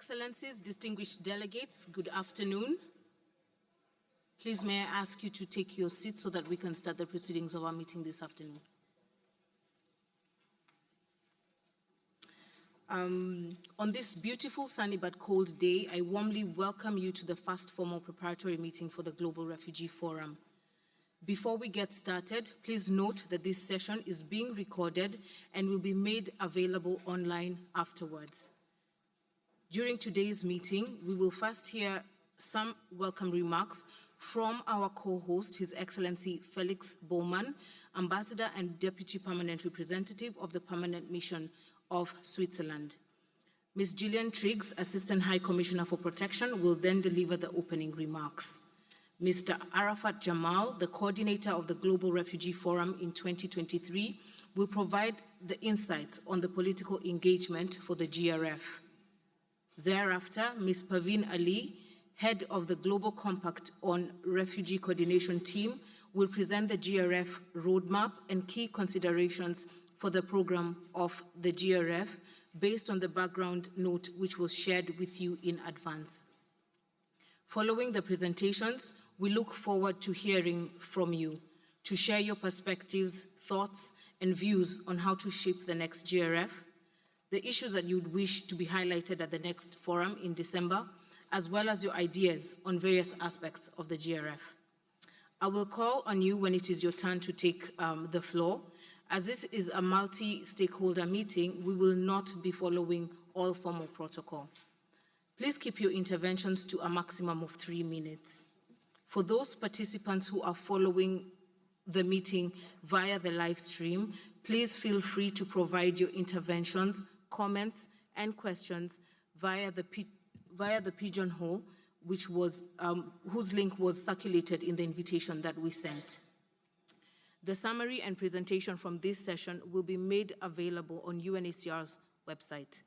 Excellencies, distinguished delegates, good afternoon. Please may I ask you to take your seats so that we can start the proceedings of our meeting this afternoon. On this beautiful, sunny but cold day, I warmly welcome you to the first formal preparatory meeting for the Global Refugee Forum. Before we get started, please note that this session is being recorded and will be made available online afterwards. During today's meeting, we will first hear some welcome remarks from our co-host, His Excellency Felix Bowman, Ambassador and Deputy Permanent Representative of the Permanent Mission of Switzerland. Ms. Gillian Triggs, Assistant High Commissioner for Protection, will then deliver the opening remarks. Mr. Arafat Jamal, the coordinator of the Global Refugee Forum in 2023, will provide the insights on the political engagement for the GRF. Thereafter, Ms. Paveen Ali, head of the Global Compact on Refugee Coordination Team, will present the GRF roadmap and key considerations for the program of the GRF based on the background note which was shared with you in advance. Following the presentations, we look forward to hearing from you, to share your perspectives, thoughts, and views on how to shape the next GRF, the issues that you'd wish to be highlighted at the next forum in December, as well as your ideas on various aspects of the GRF. I will call on you when it is your turn to take the floor. As this is a multi-stakeholder meeting, we will not be following all formal protocol. Please keep your interventions to a maximum of 3 minutes. For those participants who are following the meeting via the live stream, please feel free to provide your interventions, comments, and questions via the pigeonhole, which was, whose link was circulated in the invitation that we sent. The summary and presentation from this session will be made available on UNHCR's website.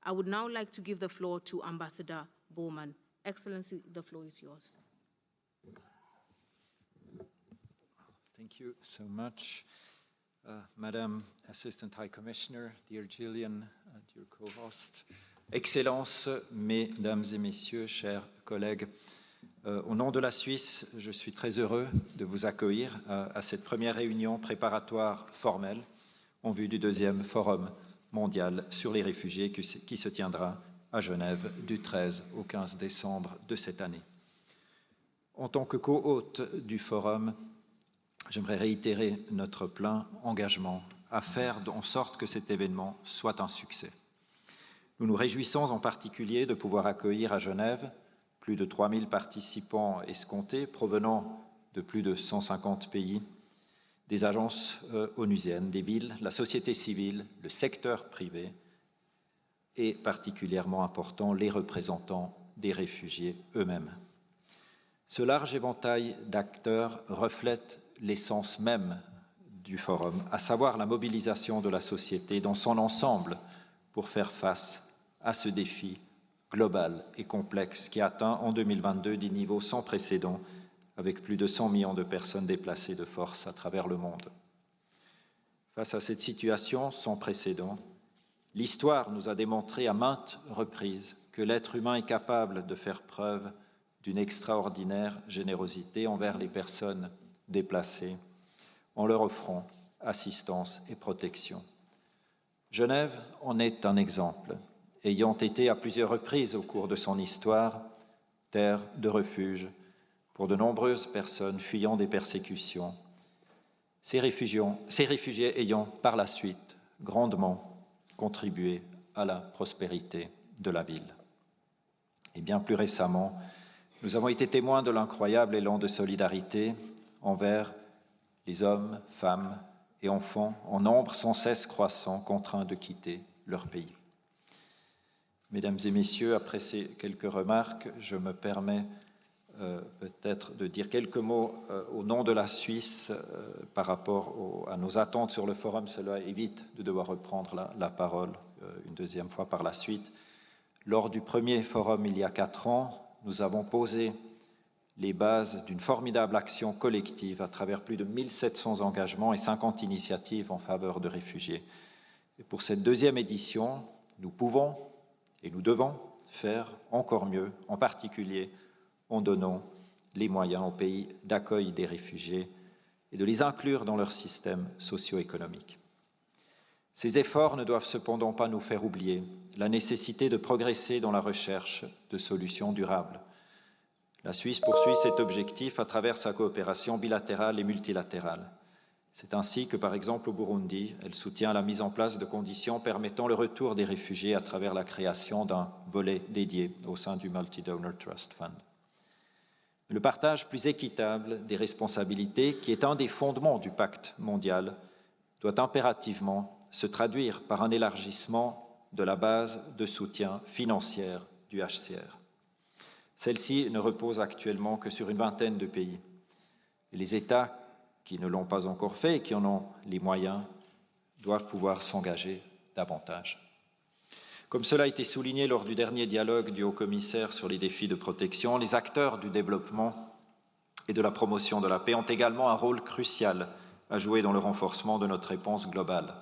I would now like to give the floor to Ambassador Bowman. Excellency, the floor is yours. Thank you so much. Madam Assistant High Commissioner, dear Gillian, dear co-host, Excellences, Mesdames et Messieurs, chers collègues, au nom de la Suisse, je suis très heureux de vous accueillir à cette première réunion préparatoire formelle en vue du deuxième Forum mondial sur les réfugiés qui se tiendra à Genève du 13 au 15 décembre de cette année. En tant que co-hôte du Forum, j'aimerais réitérer notre plein engagement à faire en sorte que cet événement soit un succès. Nous nous réjouissons en particulier de pouvoir accueillir à Genève plus de 3000 participants escomptés provenant de plus de 150 pays, des agences onusiennes, des villes, la société civile, le secteur privé et particulièrement important, les représentants des réfugiés eux-mêmes. Ce large éventail d'acteurs reflète l'essence même du forum, à savoir la mobilisation de la société dans son ensemble pour faire face à ce défi global et complexe qui atteint en 2022 des niveaux sans précédent avec plus de 100 millions de personnes déplacées de force à travers le monde. Face à cette situation sans précédent, l'histoire nous a démontré à maintes reprises que l'être humain est capable de faire preuve d'une extraordinaire générosité envers les personnes déplacés en leur offrant assistance et protection. Genève en est un exemple, ayant été à plusieurs reprises au cours de son histoire terre de refuge pour de nombreuses personnes fuyant des persécutions, ces réfugiés ayant par la suite grandement contribué à la prospérité de la ville. Et bien plus récemment, nous avons été témoins de l'incroyable élan de solidarité envers les hommes, femmes et enfants en nombre sans cesse croissant contraints de quitter leur pays. Mesdames et messieurs, après ces quelques remarques, je me permets peut-être de dire quelques mots au nom de la Suisse par rapport à nos attentes sur le forum. Cela évite de devoir reprendre la parole une deuxième fois par la suite. Lors du premier forum il y a 4 ans, nous avons posé les bases d'une formidable action collective à travers plus de 1700 engagements et 50 initiatives en faveur de réfugiés. Et pour cette deuxième édition, nous pouvons et nous devons faire encore mieux, en particulier en donnant les moyens aux pays d'accueil des réfugiés et de les inclure dans leur système socio-économique. Ces efforts ne doivent cependant pas nous faire oublier la nécessité de progresser dans la recherche de solutions durables. La Suisse poursuit cet objectif à travers sa coopération bilatérale et multilatérale. C'est ainsi que, par exemple, au Burundi, elle soutient la mise en place de conditions permettant le retour des réfugiés à travers la création d'un volet dédié au sein du Multi-Donor Trust Fund. Le partage plus équitable des responsabilités, qui est un des fondements du pacte mondial, doit impérativement se traduire par un élargissement de la base de soutien financière du HCR. Celle-ci ne repose actuellement que sur une vingtaine de pays. Et les États qui ne l'ont pas encore fait et qui en ont les moyens doivent pouvoir s'engager davantage. Comme cela a été souligné lors du dernier dialogue du Haut-Commissaire sur les défis de protection, les acteurs du développement et de la promotion de la paix ont également un rôle crucial à jouer dans le renforcement de notre réponse globale.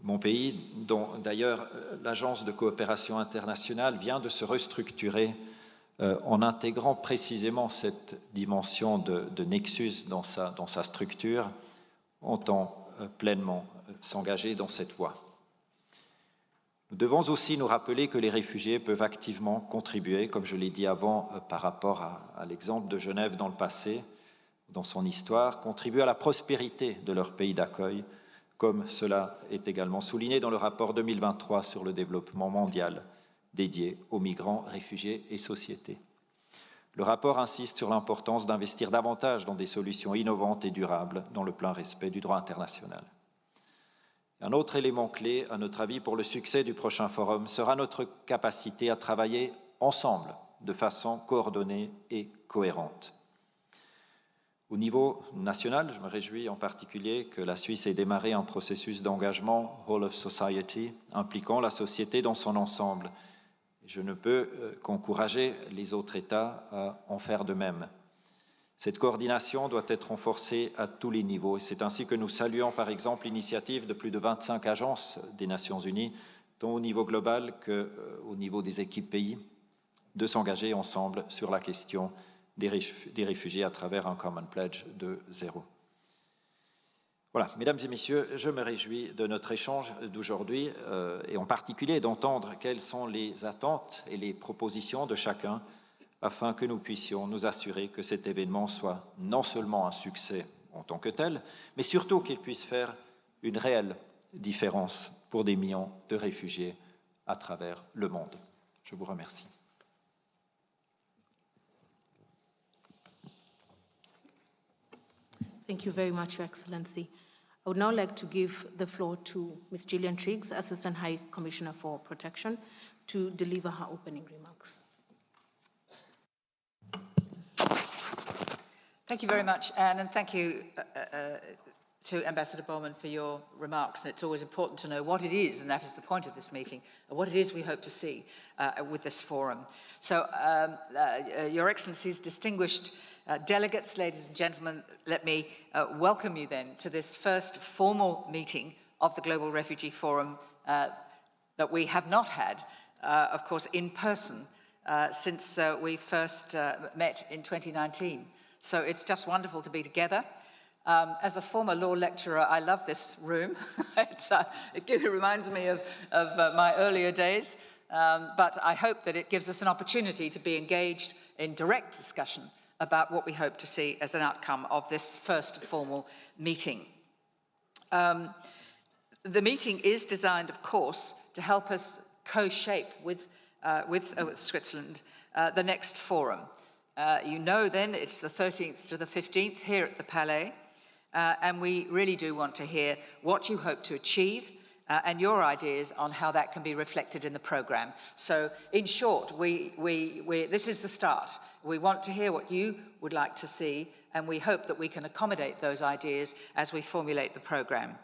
Mon pays, dont d'ailleurs l'Agence de coopération internationale vient de se restructurer en intégrant précisément cette dimension de nexus dans sa structure, entend pleinement s'engager dans cette voie. Nous devons aussi nous rappeler que les réfugiés peuvent activement contribuer, comme je l'ai dit avant, par rapport à l'exemple de Genève dans le passé, dans son histoire, contribuer à la prospérité de leur pays d'accueil, comme cela est également souligné dans le rapport 2023 sur le développement mondial dédié aux migrants, réfugiés et sociétés. Le rapport insiste sur l'importance d'investir davantage dans des solutions innovantes et durables dans le plein respect du droit international. Un autre élément clé, à notre avis, pour le succès du prochain forum sera notre capacité à travailler ensemble de façon coordonnée et cohérente. Au niveau national, je me réjouis en particulier que la Suisse ait démarré un processus d'engagement Whole of Society impliquant la société dans son ensemble. Je ne peux qu'encourager les autres États à en faire de même. Cette coordination doit être renforcée à tous les niveaux et c'est ainsi que nous saluons par exemple l'initiative de plus de 25 agences des Nations Unies, tant au niveau global qu'au niveau des équipes pays, de s'engager ensemble sur la question des réfugiés à travers un Common Pledge de 0. Voilà, mesdames et messieurs, je me réjouis de notre échange d'aujourd'hui et en particulier d'entendre quelles sont les attentes et les propositions de chacun afin que nous puissions nous assurer que cet événement soit non seulement un succès en tant que tel, mais surtout qu'il puisse faire une réelle différence pour des millions de réfugiés à travers le monde. Je vous remercie. Thank you very much, Your Excellency. I would now like to give the floor to Ms. Gillian Triggs, Assistant High Commissioner for Protection, to deliver her opening remarks. Thank you very much, Anne, and thank you to Ambassador Bowman for your remarks. And it's always important to know what it is, and that is the point of this meeting, what it is we hope to see with this forum. So, Your Excellencies, distinguished delegates, ladies and gentlemen, let me welcome you then to this first formal meeting of the Global Refugee Forum that we have not had, of course, in person since we first met in 2019. So it's just wonderful to be together. As a former law lecturer, I love this room. It reminds me of my earlier days, but I hope that it gives us an opportunity to be engaged in direct discussion about what we hope to see as an outcome of this first formal meeting. The meeting is designed, of course, to help us co-shape with Switzerland the next forum. You know then it's the 13th to the 15th here at the Palais, and we really do want to hear what you hope to achieve and your ideas on how that can be reflected in the programme. So in short, this is the start. We want to hear what you would like to see, and we hope that we can accommodate those ideas as we formulate the programme.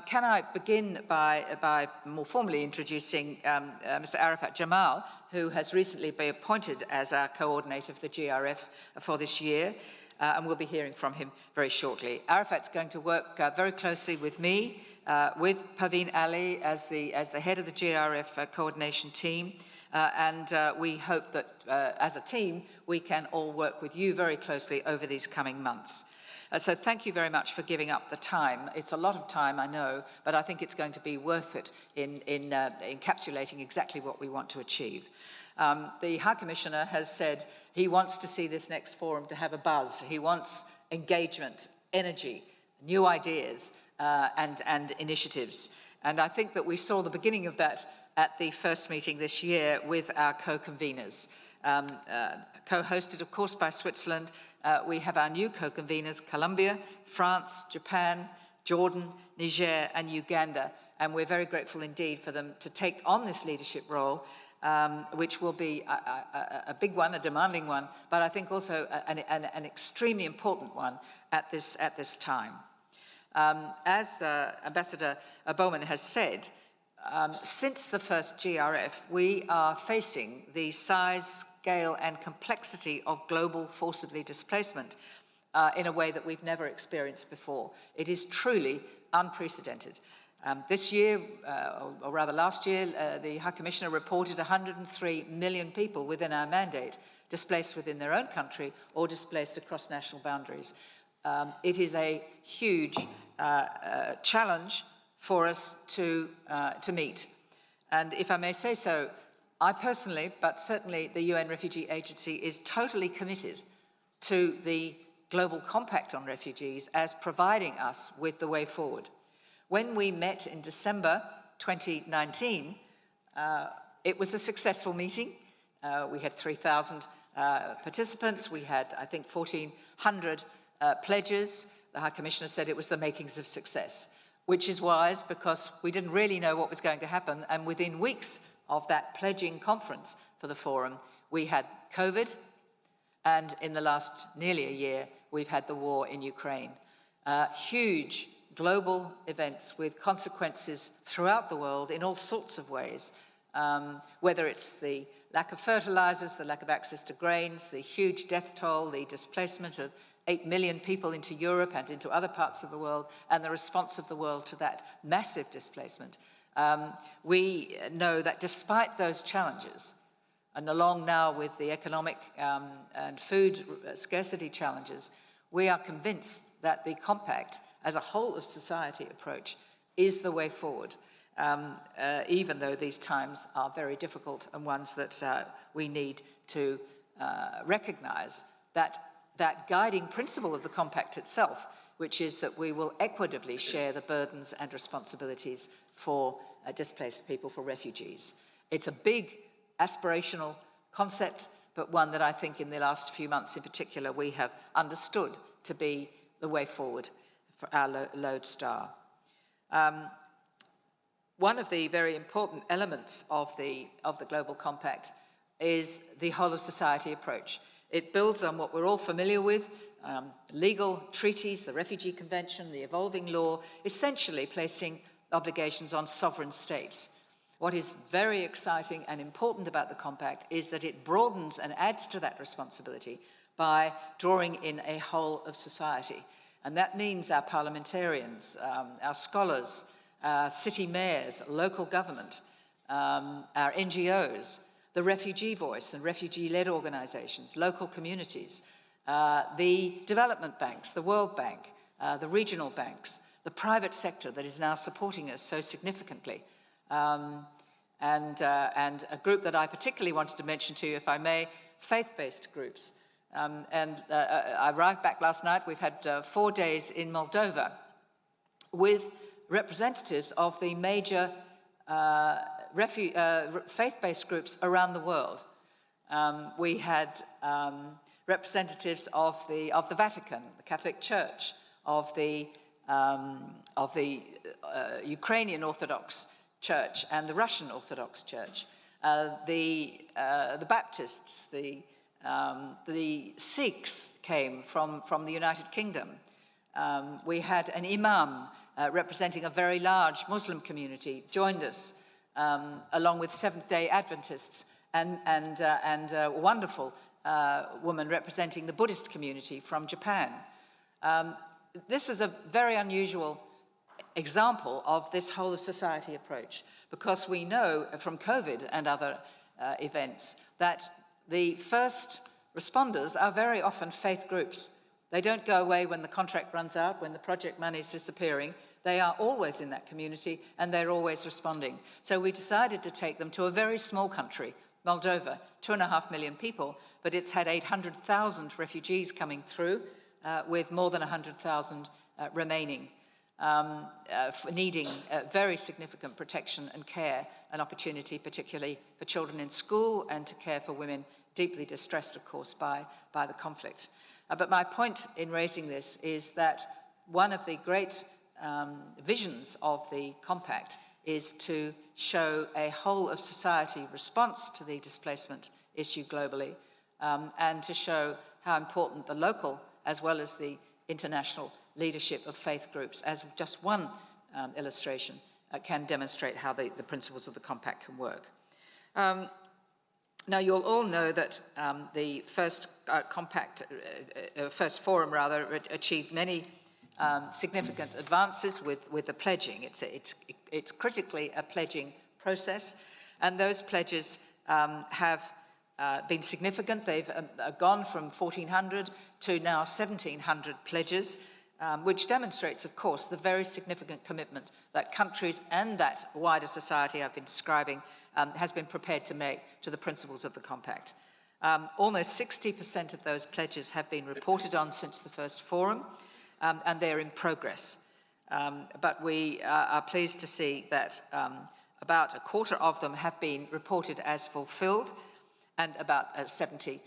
Can I begin by more formally introducing Mr. Arafat Jamal, who has recently been appointed as our coordinator of the GRF for this year. and we'll be hearing from him very shortly. Arafat's going to work very closely with me, with Paveen Ali as the head of the GRF coordination team, and we hope that as a team we can all work with you very closely over these coming months. So thank you very much for giving up the time. It's a lot of time, I know, but I think it's going to be worth it in encapsulating exactly what we want to achieve. The High Commissioner has said he wants to see this next forum to have a buzz. He wants engagement, energy, new ideas, and initiatives. And I think that we saw the beginning of that at the first meeting this year with our co-conveners. Co-hosted, of course, by Switzerland, we have our new co-conveners, Colombia, France, Japan, Jordan, Niger, and Uganda. And we're very grateful indeed for them to take on this leadership role, which will be a big one, a demanding one, but I think also an extremely important one at this time. As Ambassador Bowman has said, since the first GRF, we are facing the size, scale, and complexity of global forcibly displacement in a way that we've never experienced before. It is truly unprecedented. This year, or rather last year, the High Commissioner reported 103 million people within our mandate displaced within their own country or displaced across national boundaries. It is a huge challenge for us to meet. And if I may say so, I personally, but certainly the UN Refugee Agency, is totally committed to the Global Compact on Refugees as providing us with the way forward. When we met in December 2019, it was a successful meeting. We had 3,000 participants. We had, I think, 1,400 pledges. The High Commissioner said it was the makings of success, which is wise because we didn't really know what was going to happen. And within weeks of that pledging conference for the forum, we had COVID. And in the last nearly a year, we've had the war in Ukraine. Huge global events with consequences throughout the world in all sorts of ways, whether it's the lack of fertilizers, the lack of access to grains, the huge death toll, the displacement of 8 million people into Europe and into other parts of the world, and the response of the world to that massive displacement. We know that despite those challenges, and along now with the economic and food scarcity challenges, we are convinced that the Compact as a whole of society approach is the way forward, even though these times are very difficult and ones that we need to recognize that guiding principle of the Compact itself, which is that we will equitably share the burdens and responsibilities for displaced people, for refugees. It's a big aspirational concept, but one that I think in the last few months in particular we have understood to be the way forward for our lodestar. One of the very important elements of the Global Compact is the whole of society approach. It builds on what we're all familiar with, legal treaties, the Refugee Convention, the evolving law, essentially placing obligations on sovereign states. What is very exciting and important about the Compact is that it broadens and adds to that responsibility by drawing in a whole of society. And that means our parliamentarians, our scholars, city mayors, local government, our NGOs, the refugee voice and refugee-led organizations, local communities, the development banks, the World Bank, the regional banks, the private sector that is now supporting us so significantly. And a group that I particularly wanted to mention to you, if I may, faith-based groups. I arrived back last night. We've had 4 days in Moldova with representatives of the major faith-based groups around the world. We had representatives of the Vatican, the Catholic Church, of the Ukrainian Orthodox Church and the Russian Orthodox Church, the Baptists, the Sikhs came from the United Kingdom. We had an imam representing a very large Muslim community joined us, along with Seventh-day Adventists and wonderful woman representing the Buddhist community from Japan. This was a very unusual example of this whole of society approach, because we know from COVID and other events that the first responders are very often faith groups. They don't go away when the contract runs out, when the project money is disappearing. They are always in that community and they're always responding. So we decided to take them to a very small country, Moldova, 2.5 million people, but it's had 800,000 refugees coming through, with more than 100,000 remaining, needing very significant protection and care and opportunity, particularly for children in school and to care for women deeply distressed, of course, by the conflict. But my point in raising this is that one of the great visions of the Compact is to show a whole of society response to the displacement issue globally, and to show how important the local as well as the international leadership of faith groups, as just one illustration, can demonstrate how the principles of the Compact can work. Now, you'll all know that the first first forum rather, achieved many significant advances with the pledging. It's critically a pledging process, and those pledges have been significant. They've gone from 1,400 to now 1,700 pledges, which demonstrates, of course, the very significant commitment that countries and that wider society I've been describing has been prepared to make to the principles of the Compact. Almost 60% of those pledges have been reported on since the first forum, and they're in progress. But we are pleased to see that about a quarter of them have been reported as fulfilled, and about 70%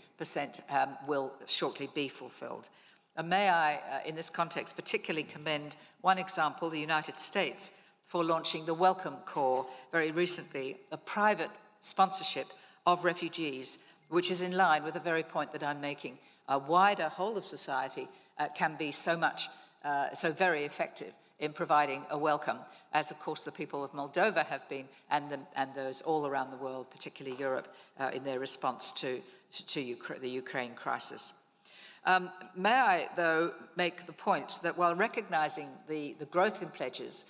will shortly be fulfilled. And may I, in this context, particularly commend one example, the United States, for launching the Welcome Corps very recently, a private sponsorship of refugees, which is in line with the very point that I'm making. A wider whole of society can be so so very effective in providing a welcome, as of course the people of Moldova have been, and those all around the world, particularly Europe, in their response to the Ukraine crisis. May I, though, make the point that while recognizing the growth in pledges,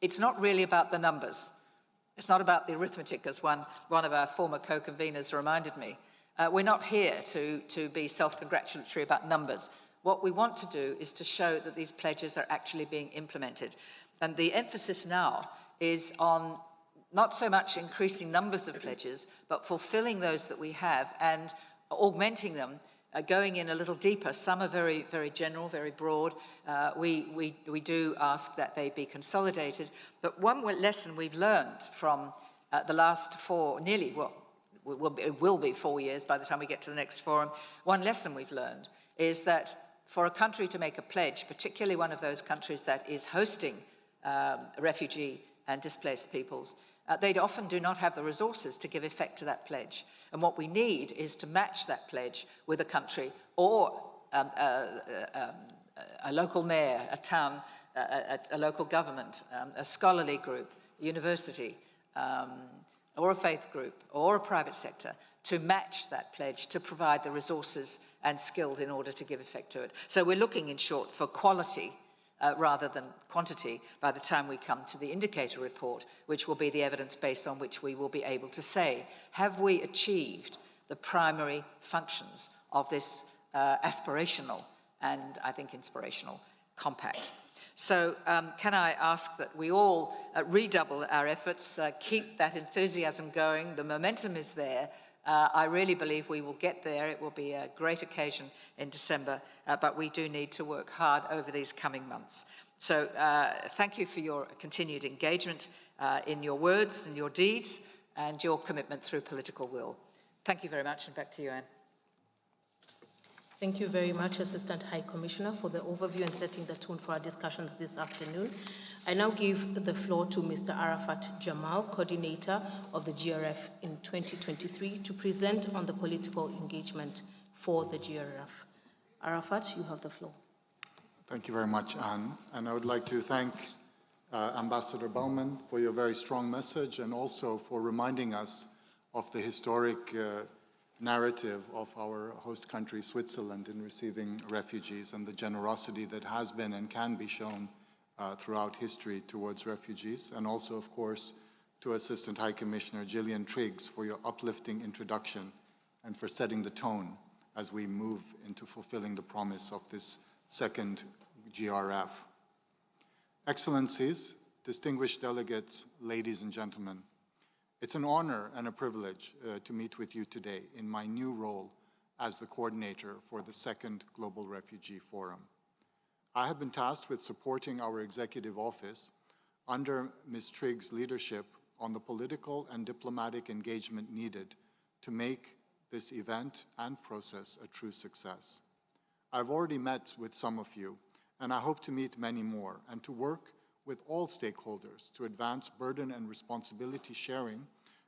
it's not really about the numbers. It's not about the arithmetic, as one of our former co-conveners reminded me. We're not here to be self-congratulatory about numbers. What we want to do is to show that these pledges are actually being implemented. And the emphasis now is on not so much increasing numbers of pledges, but fulfilling those that we have and augmenting them, going in a little deeper. Some are very, very general, very broad. We do ask that they be consolidated. But one lesson we've learned from the last it will be 4 years by the time we get to the next forum. One lesson we've learned is that for a country to make a pledge, particularly one of those countries that is hosting refugee and displaced peoples, they often do not have the resources to give effect to that pledge. And what we need is to match that pledge with a country or a local mayor, a town, a local government, a scholarly group, a university, or a faith group, or a private sector, to match that pledge, to provide the resources and skills in order to give effect to it. So we're looking, in short, for quality rather than quantity by the time we come to the indicator report, which will be the evidence base on which we will be able to say, have we achieved the primary functions of this aspirational and, I think, inspirational compact? So can I ask that we all redouble our efforts, keep that enthusiasm going. The momentum is there. I really believe we will get there. It will be a great occasion in December, but we do need to work hard over these coming months. So thank you for your continued engagement in your words and your deeds and your commitment through political will. Thank you very much, and back to you, Anne. Thank you very much, Assistant High Commissioner, for the overview and setting the tone for our discussions this afternoon. I now give the floor to Mr. Arafat Jamal, Coordinator of the GRF in 2023, to present on the political engagement for the GRF. Arafat, you have the floor. Thank you very much, Anne. And I would like to thank Ambassador Bowman for your very strong message, and also for reminding us of the historic narrative of our host country, Switzerland, in receiving refugees and the generosity that has been and can be shown throughout history towards refugees, and also, of course, to Assistant High Commissioner Gillian Triggs for your uplifting introduction and for setting the tone as we move into fulfilling the promise of this second GRF. Excellencies, distinguished delegates, ladies and gentlemen, it's an honor and a privilege to meet with you today in my new role as the coordinator for the second Global Refugee Forum. I have been tasked with supporting our executive office under Ms. Triggs' leadership on the political and diplomatic engagement needed to make this event and process a true success. I've already met with some of you, and I hope to meet many more, and to work with all stakeholders to advance burden and responsibility sharing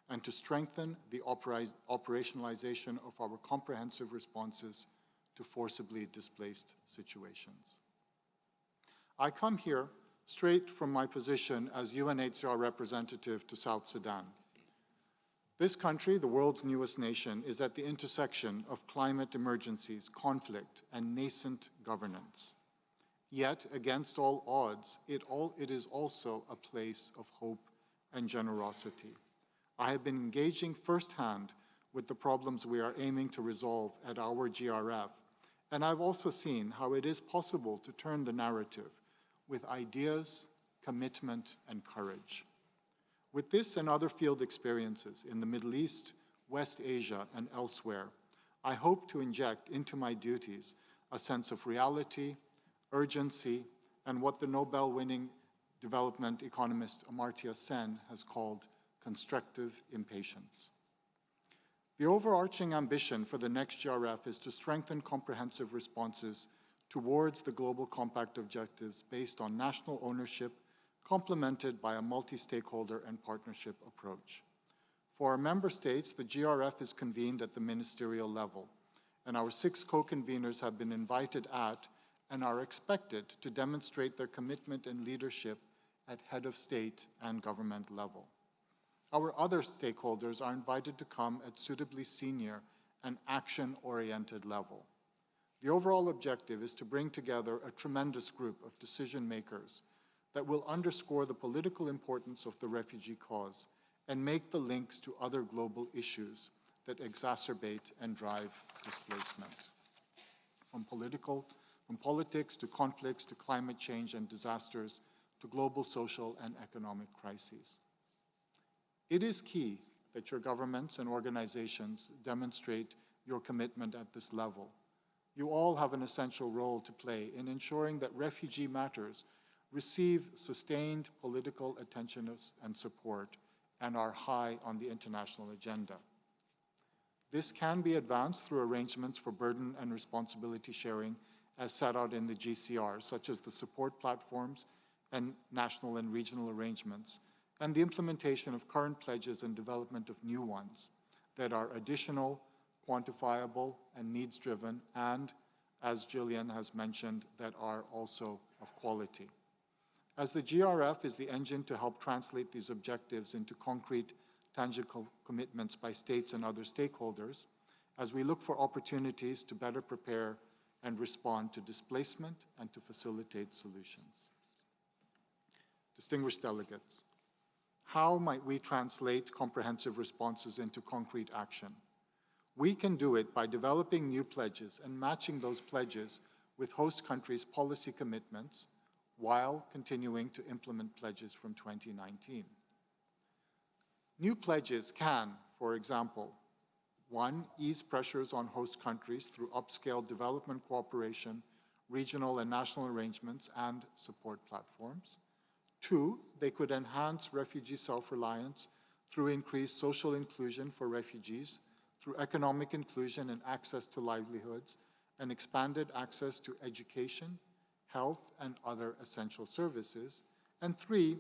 and to strengthen the operationalization of our comprehensive responses to forcibly displaced situations. I come here straight from my position as UNHCR representative to South Sudan. This country, the world's newest nation, is at the intersection of climate emergencies, conflict, and nascent governance. Yet, against all odds, it is also a place of hope and generosity. I have been engaging firsthand with the problems we are aiming to resolve at our GRF, and I've also seen how it is possible to turn the narrative with ideas, commitment, and courage. With this and other field experiences in the Middle East, West Asia, and elsewhere, I hope to inject into my duties a sense of reality, urgency, and what the Nobel-winning development economist Amartya Sen has called constructive impatience. The overarching ambition for the next GRF is to strengthen comprehensive responses towards the Global Compact objectives based on national ownership, complemented by a multi-stakeholder and partnership approach. For our member states, the GRF is convened at the ministerial level, and our 6 co-conveners have been invited at and are expected to demonstrate their commitment and leadership at head of state and government level. Our other stakeholders are invited to come at suitably senior and action-oriented level. The overall objective is to bring together a tremendous group of decision makers that will underscore the political importance of the refugee cause and make the links to other global issues that exacerbate and drive displacement. From politics to conflicts to climate change and disasters to global social and economic crises. It is key that your governments and organizations demonstrate your commitment at this level. You all have an essential role to play in ensuring that refugee matters receive sustained political attention and support and are high on the international agenda. This can be advanced through arrangements for burden and responsibility sharing as set out in the GCR, such as the support platforms and national and regional arrangements, and the implementation of current pledges and development of new ones that are additional, quantifiable, and needs-driven, and, as Gillian has mentioned, that are also of quality. As the GRF is the engine to help translate these objectives into concrete, tangible commitments by states and other stakeholders, as we look for opportunities to better prepare and respond to displacement and to facilitate solutions. Distinguished delegates, how might we translate comprehensive responses into concrete action? We can do it by developing new pledges and matching those pledges with host countries' policy commitments while continuing to implement pledges from 2019. New pledges can, for example, 1, ease pressures on host countries through upscale development cooperation, regional and national arrangements, and support platforms. 2, they could enhance refugee self-reliance through increased social inclusion for refugees, through economic inclusion and access to livelihoods, and expanded access to education, health, and other essential services. And 3,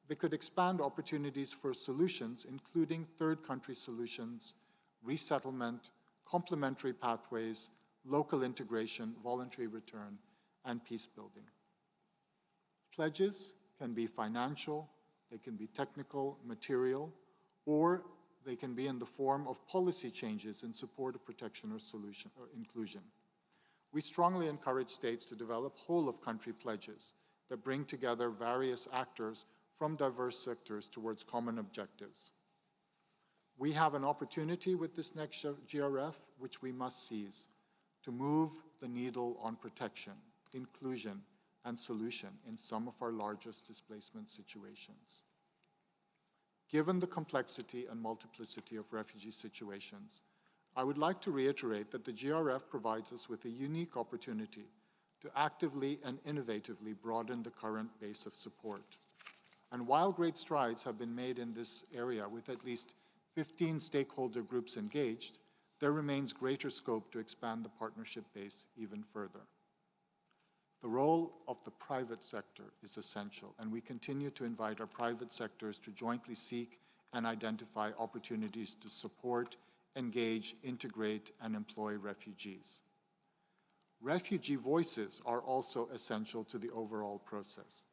they could expand opportunities for solutions, including third country solutions, resettlement, complementary pathways, local integration, voluntary return, and peace building. Pledges can be financial, they can be technical, material, or they can be in the form of policy changes in support of protection or solution or inclusion. We strongly encourage states to develop whole-of-country pledges that bring together various actors from diverse sectors towards common objectives. We have an opportunity with this next GRF, which we must seize, to move the needle on protection, inclusion, and solution in some of our largest displacement situations. Given the complexity and multiplicity of refugee situations, I would like to reiterate that the GRF provides us with a unique opportunity to actively and innovatively broaden the current base of support. And while great strides have been made in this area with at least 15 stakeholder groups engaged, there remains greater scope to expand the partnership base even further. The role of the private sector is essential, and we continue to invite our private sectors to jointly seek and identify opportunities to support, engage, integrate, and employ refugees. Refugee voices are also essential to the overall process.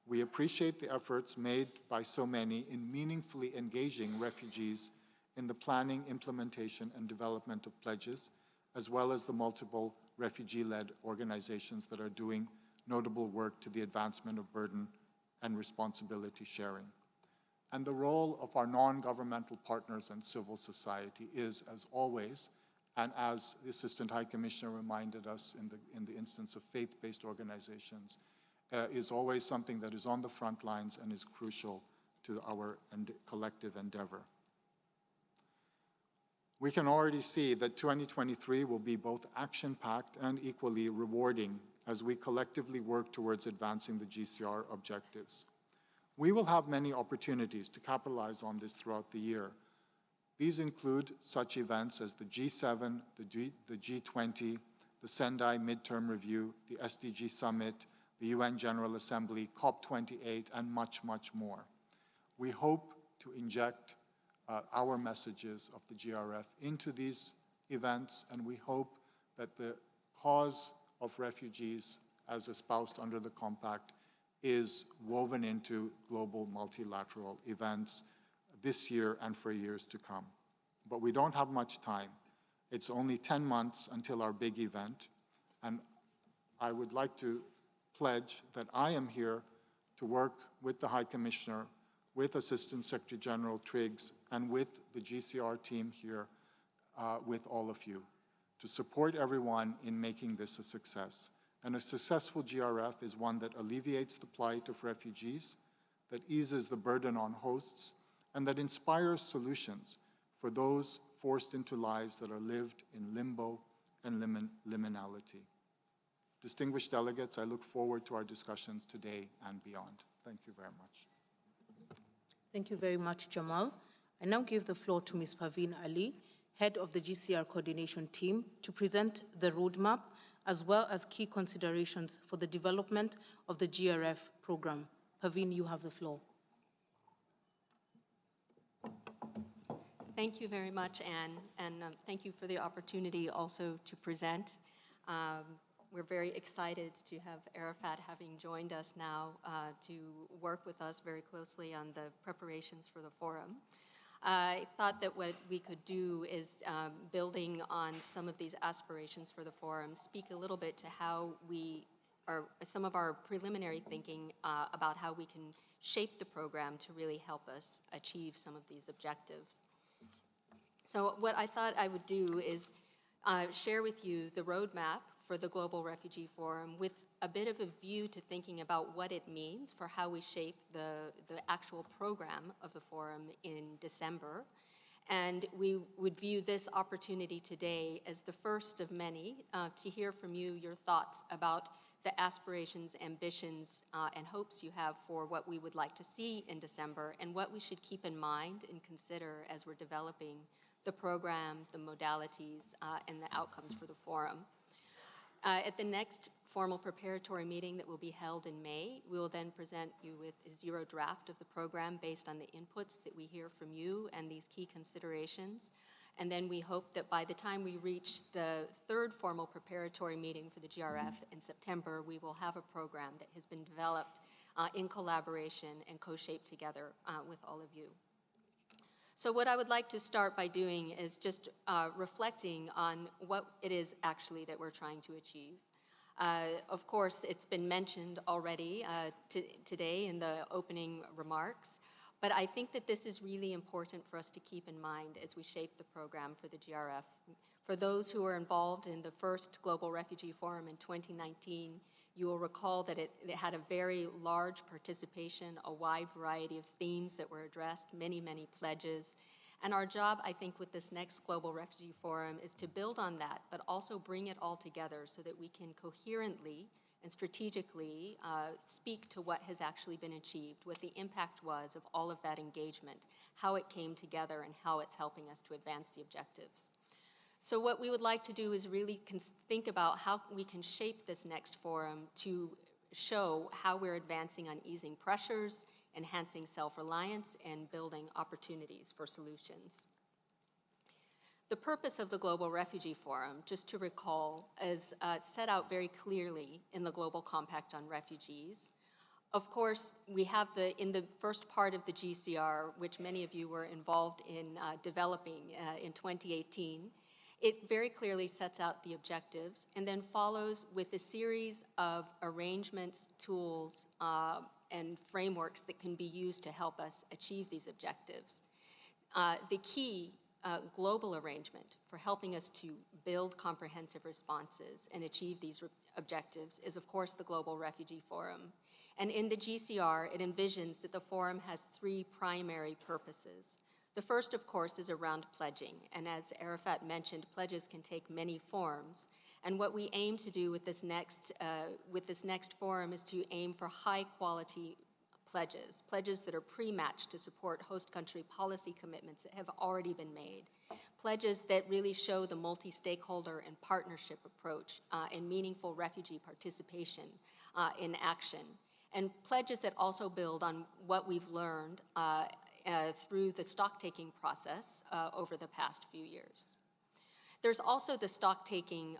We appreciate the efforts made by so many in meaningfully engaging refugees in the planning, implementation, and development of pledges, as well as the multiple refugee-led organizations that are doing notable work to the advancement of burden and responsibility sharing. And the role of our non-governmental partners and civil society is, as always, and as the Assistant High Commissioner reminded us in the instance of faith-based organizations, is always something that is on the front lines and is crucial to our collective endeavor. We can already see that 2023 will be both action-packed and equally rewarding as we collectively work towards advancing the GCR objectives. We will have many opportunities to capitalize on this throughout the year. These include such events as the G7, the G20, the Sendai Midterm Review, the SDG Summit, the UN General Assembly, COP28, and much, much more. We hope to inject our messages of the GRF into these events, and we hope that the cause of refugees, as espoused under the Compact, is woven into global multilateral events this year and for years to come. But we don't have much time. It's only 10 months until our big event, and I would like to pledge that I am here to work with the High Commissioner, with Assistant Secretary General Triggs, and with the GCR team here, with all of you, to support everyone in making this a success. And a successful GRF is one that alleviates the plight of refugees, that eases the burden on hosts, and that inspires solutions for those forced into lives that are lived in limbo and liminality. Distinguished delegates, I look forward to our discussions today and beyond. Thank you very much. Thank you very much, Jamal. I now give the floor to Ms. Parveen Ali, head of the GCR coordination team, to present the roadmap as well as key considerations for the development of the GRF program. Parveen, you have the floor. Thank you very much, Anne, and thank you for the opportunity also to present. We're very excited to have Arafat having joined us now to work with us very closely on the preparations for the forum. I thought that what we could do is, building on some of these aspirations for the forum, speak a little bit to how we are, some of our preliminary thinking about how we can shape the program to really help us achieve some of these objectives. So what I thought I would do is share with you the roadmap for the Global Refugee Forum with a bit of a view to thinking about what it means for how we shape the actual program of the forum in December. And we would view this opportunity today as the first of many to hear from you your thoughts about the aspirations, ambitions, and hopes you have for what we would like to see in December and what we should keep in mind and consider as we're developing the program, the modalities, and the outcomes for the forum. At the next formal preparatory meeting that will be held in May, we will then present you with a zero draft of the program based on the inputs that we hear from you and these key considerations. And then we hope that by the time we reach the third formal preparatory meeting for the GRF in September, we will have a program that has been developed in collaboration and co-shaped together with all of you. So what I would like to start by doing is just reflecting on what it is actually that we're trying to achieve. Of course, it's been mentioned already today in the opening remarks, but I think that this is really important for us to keep in mind as we shape the program for the GRF. For those who were involved in the first Global Refugee Forum in 2019, you will recall that it had a very large participation, a wide variety of themes that were addressed, many, many pledges. And our job, I think, with this next Global Refugee Forum is to build on that, but also bring it all together so that we can coherently and strategically speak to what has actually been achieved, what the impact was of all of that engagement, how it came together, and how it's helping us to advance the objectives. So what we would like to do is really think about how we can shape this next forum to show how we're advancing on easing pressures, enhancing self-reliance, and building opportunities for solutions. The purpose of the Global Refugee Forum, just to recall, is set out very clearly in the Global Compact on Refugees. Of course, we have in the first part of the GCR, which many of you were involved in developing in 2018, it very clearly sets out the objectives and then follows with a series of arrangements, tools, and frameworks that can be used to help us achieve these objectives. The key global arrangement for helping us to build comprehensive responses and achieve these objectives is, of course, the Global Refugee Forum. And in the GCR, it envisions that the forum has three primary purposes. The first, of course, is around pledging. And as Arafat mentioned, pledges can take many forms. And what we aim to do with this next forum is to aim for high-quality pledges that are pre-matched to support host country policy commitments that have already been made, pledges that really show the multi-stakeholder and partnership approach and meaningful refugee participation in action, and pledges that also build on what we've learned through the stock-taking process over the past few years. There's also the stock-taking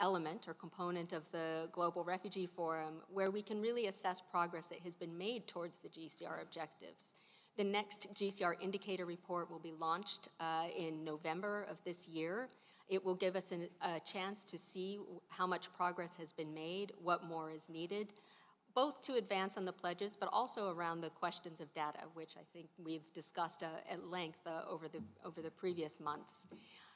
element or component of the Global Refugee Forum where we can really assess progress that has been made towards the GCR objectives. The next GCR indicator report will be launched in November of this year. It will give us a chance to see how much progress has been made, what more is needed, both to advance on the pledges, but also around the questions of data, which I think we've discussed at length over the previous months.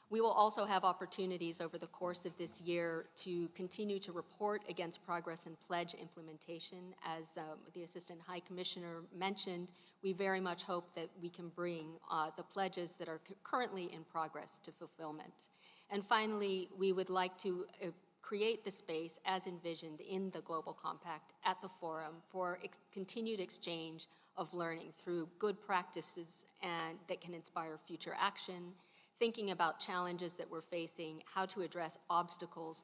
We will also have opportunities over the course of this year to continue to report against progress in pledge implementation. As the Assistant High Commissioner mentioned, we very much hope that we can bring the pledges that are currently in progress to fulfillment. And finally, we would like to create the space as envisioned in the Global Compact at the forum for continued exchange of learning through good practices and that can inspire future action, thinking about challenges that we're facing, how to address obstacles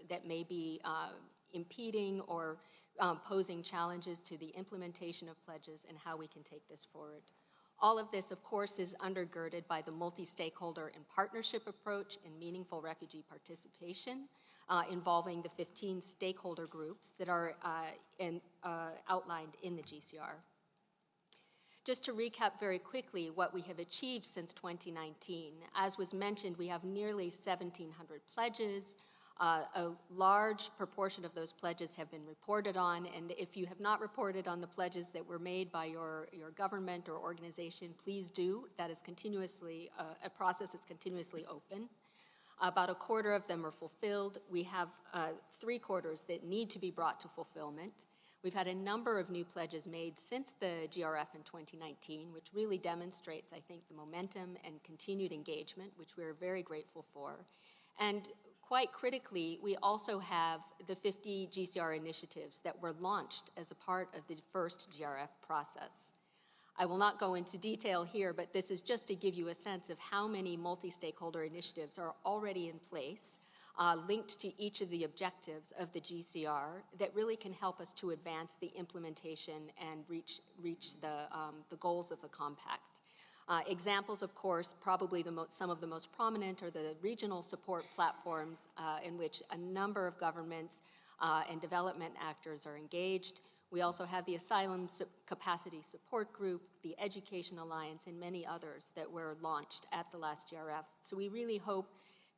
that may be impeding or posing challenges to the implementation of pledges, and how we can take this forward. All of this, of course, is undergirded by the multi-stakeholder and partnership approach in meaningful refugee participation, involving the 15 stakeholder groups that are outlined in the GCR. Just to recap very quickly what we have achieved since 2019. As was mentioned, we have nearly 1,700 pledges. A large proportion of those pledges have been reported on, and if you have not reported on the pledges that were made by your government or organization, please do. That is continuously a process that's continuously open. About a quarter of them are fulfilled. We have 3/4 that need to be brought to fulfillment. We've had a number of new pledges made since the GRF in 2019, which really demonstrates, I think, the momentum and continued engagement, which we're very grateful for. And quite critically, we also have the 50 GCR initiatives that were launched as a part of the first GRF process. I will not go into detail here, but this is just to give you a sense of how many multi-stakeholder initiatives are already in place, linked to each of the objectives of the GCR that really can help us to advance the implementation and reach the goals of the compact. Examples, of course, probably some of the most prominent are the regional support platforms in which a number of governments and development actors are engaged. We also have the Asylum Capacity Support Group, the Education Alliance, and many others that were launched at the last GRF. So we really hope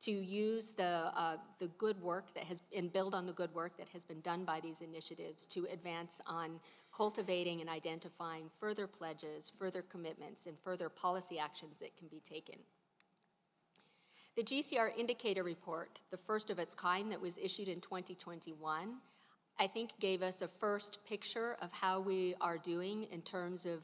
to use the good work that has, and build on the good work that has been done by these initiatives to advance on cultivating and identifying further pledges, further commitments, and further policy actions that can be taken. The GCR Indicator Report, the first of its kind that was issued in 2021, I think gave us a first picture of how we are doing in terms of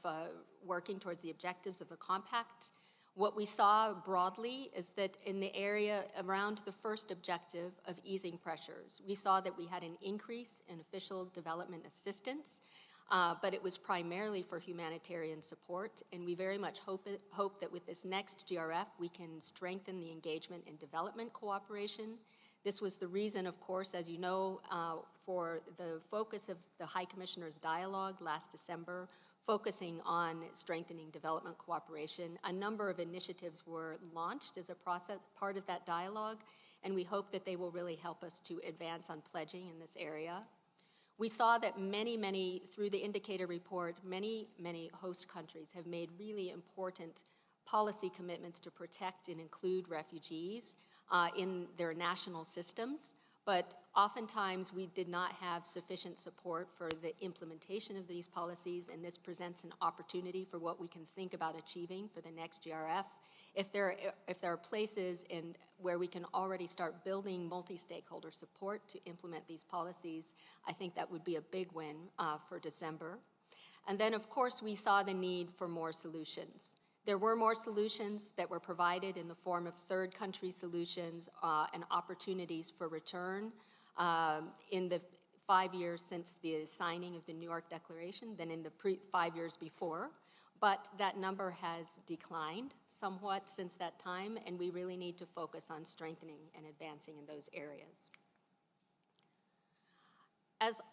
working towards the objectives of the compact. What we saw broadly is that in the area around the first objective of easing pressures, we saw that we had an increase in official development assistance, but it was primarily for humanitarian support, and we very much hope that with this next GRF, we can strengthen the engagement in development cooperation. This was the reason, of course, as you know, for the focus of the High Commissioner's dialogue last December, focusing on strengthening development cooperation. A number of initiatives were launched as a part of that dialogue, and we hope that they will really help us to advance on pledging in this area. We saw that through the indicator report, many host countries have made really important policy commitments to protect and include refugees in their national systems, but oftentimes we did not have sufficient support for the implementation of these policies, and this presents an opportunity for what we can think about achieving for the next GRF. If there are places where we can already start building multi-stakeholder support to implement these policies, I think that would be a big win for December. And then, of course, we saw the need for more solutions. There were more solutions that were provided in the form of third country solutions and opportunities for return in the 5 years since the signing of the New York Declaration than in the 5 years before. But that number has declined somewhat since that time, and we really need to focus on strengthening and advancing in those areas.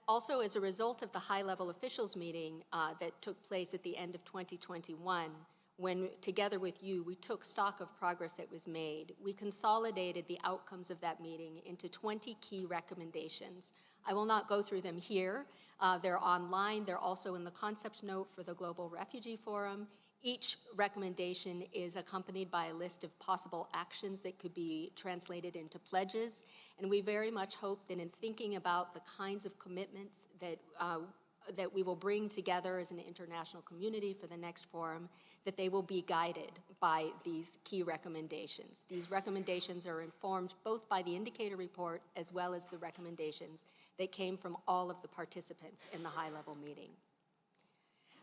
Also, as a result of the high-level officials meeting that took place at the end of 2021, when, together with you, we took stock of progress that was made, we consolidated the outcomes of that meeting into 20 key recommendations. I will not go through them here. They're online. They're also in the concept note for the Global Refugee Forum. Each recommendation is accompanied by a list of possible actions that could be translated into pledges. And we very much hope that in thinking about the kinds of commitments that we will bring together as an international community for the next forum, that they will be guided by these key recommendations. These recommendations are informed both by the indicator report as well as the recommendations that came from all of the participants in the high-level meeting.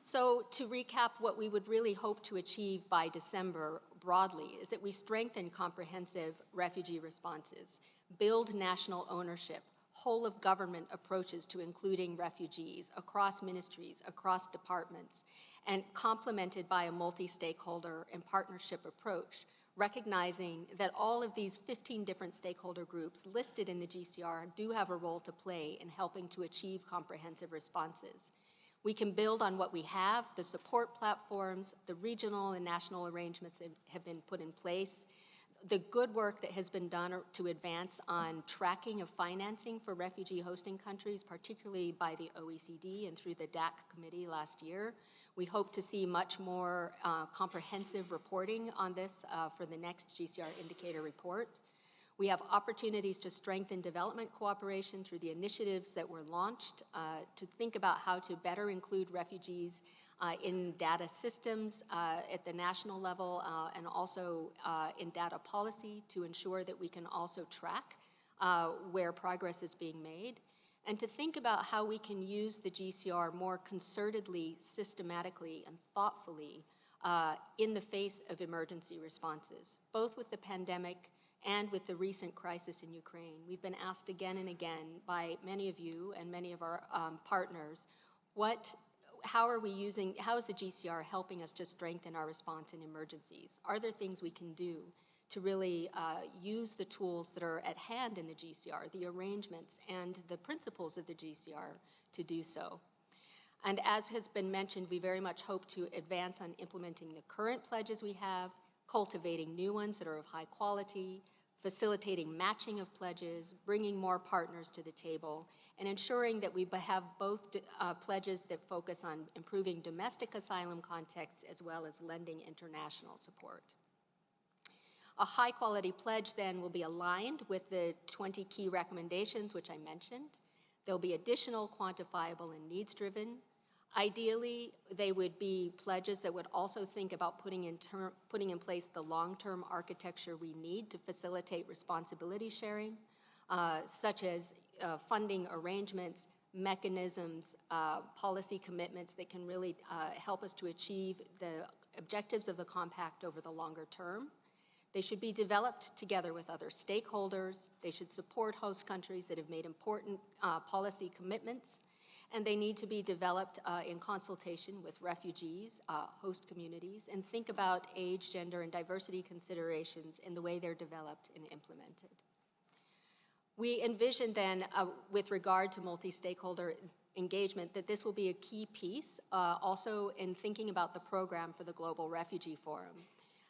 So to recap, what we would really hope to achieve by December broadly is that we strengthen comprehensive refugee responses, build national ownership, whole of government approaches to including refugees across ministries, across departments, and complemented by a multi-stakeholder and partnership approach, recognizing that all of these 15 different stakeholder groups listed in the GCR do have a role to play in helping to achieve comprehensive responses. We can build on what we have, the support platforms, the regional and national arrangements that have been put in place, the good work that has been done to advance on tracking of financing for refugee hosting countries, particularly by the OECD and through the DAC committee last year. We hope to see much more comprehensive reporting on this for the next GCR indicator report. We have opportunities to strengthen development cooperation through the initiatives that were launched to think about how to better include refugees in data systems at the national level and also in data policy to ensure that we can also track where progress is being made, and to think about how we can use the GCR more concertedly, systematically, and thoughtfully in the face of emergency responses, both with the pandemic and with the recent crisis in Ukraine. We've been asked again and again by many of you and many of our partners, how is the GCR helping us to strengthen our response in emergencies? Are there things we can do to really use the tools that are at hand in the GCR, the arrangements and the principles of the GCR to do so? And as has been mentioned, we very much hope to advance on implementing the current pledges we have, cultivating new ones that are of high quality, facilitating matching of pledges, bringing more partners to the table, and ensuring that we have both pledges that focus on improving domestic asylum contexts as well as lending international support. A high-quality pledge then will be aligned with the 20 key recommendations which I mentioned. There'll be additional quantifiable and needs-driven. Ideally, they would be pledges that would also think about putting in place the long-term architecture we need to facilitate responsibility sharing, such as funding arrangements, mechanisms, policy commitments that can really help us to achieve the objectives of the compact over the longer term. They should be developed together with other stakeholders. They should support host countries that have made important policy commitments. And they need to be developed in consultation with refugees, host communities, and think about age, gender, and diversity considerations in the way they're developed and implemented. We envision then, with regard to multi-stakeholder engagement, that this will be a key piece also in thinking about the program for the Global Refugee Forum.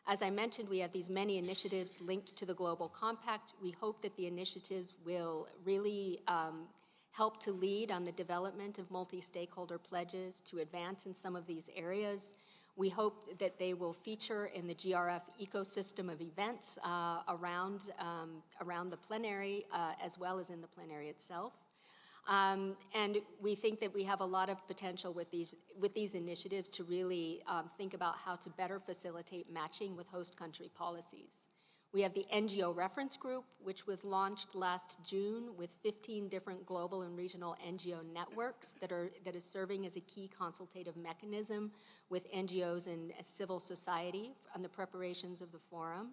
As I mentioned, we have these many initiatives linked to the Global Compact. We hope that the initiatives will really help to lead on the development of multi-stakeholder pledges to advance in some of these areas. We hope that they will feature in the GRF ecosystem of events around the plenary as well as in the plenary itself. And we think that we have a lot of potential with these initiatives to really think about how to better facilitate matching with host country policies. We have the NGO reference group, which was launched last June with 15 different global and regional NGO networks that is serving as a key consultative mechanism with NGOs and civil society on the preparations of the forum.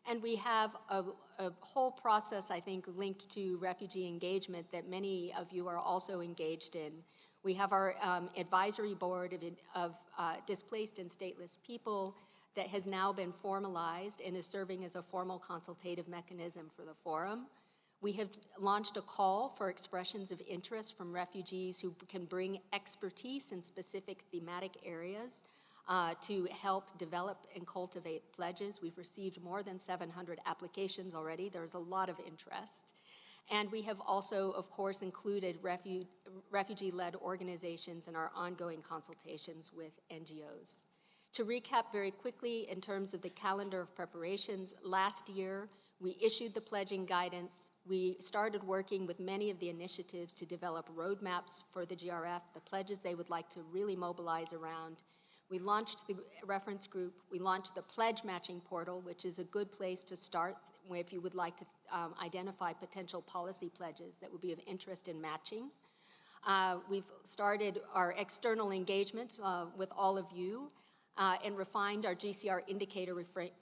And we have a whole process, I think, linked to refugee engagement that many of you are also engaged in. We have our advisory board of displaced and stateless people that has now been formalized and is serving as a formal consultative mechanism for the forum. We have launched a call for expressions of interest from refugees who can bring expertise in specific thematic areas to help develop and cultivate pledges. We've received more than 700 applications already. There's a lot of interest. And we have also, of course, included refugee-led organizations in our ongoing consultations with NGOs. To recap very quickly in terms of the calendar of preparations, last year we issued the pledging guidance. We started working with many of the initiatives to develop roadmaps for the GRF, the pledges they would like to really mobilize around. We launched the reference group. We launched the pledge matching portal, which is a good place to start if you would like to identify potential policy pledges that would be of interest in matching. We've started our external engagement with all of you and refined our GCR indicator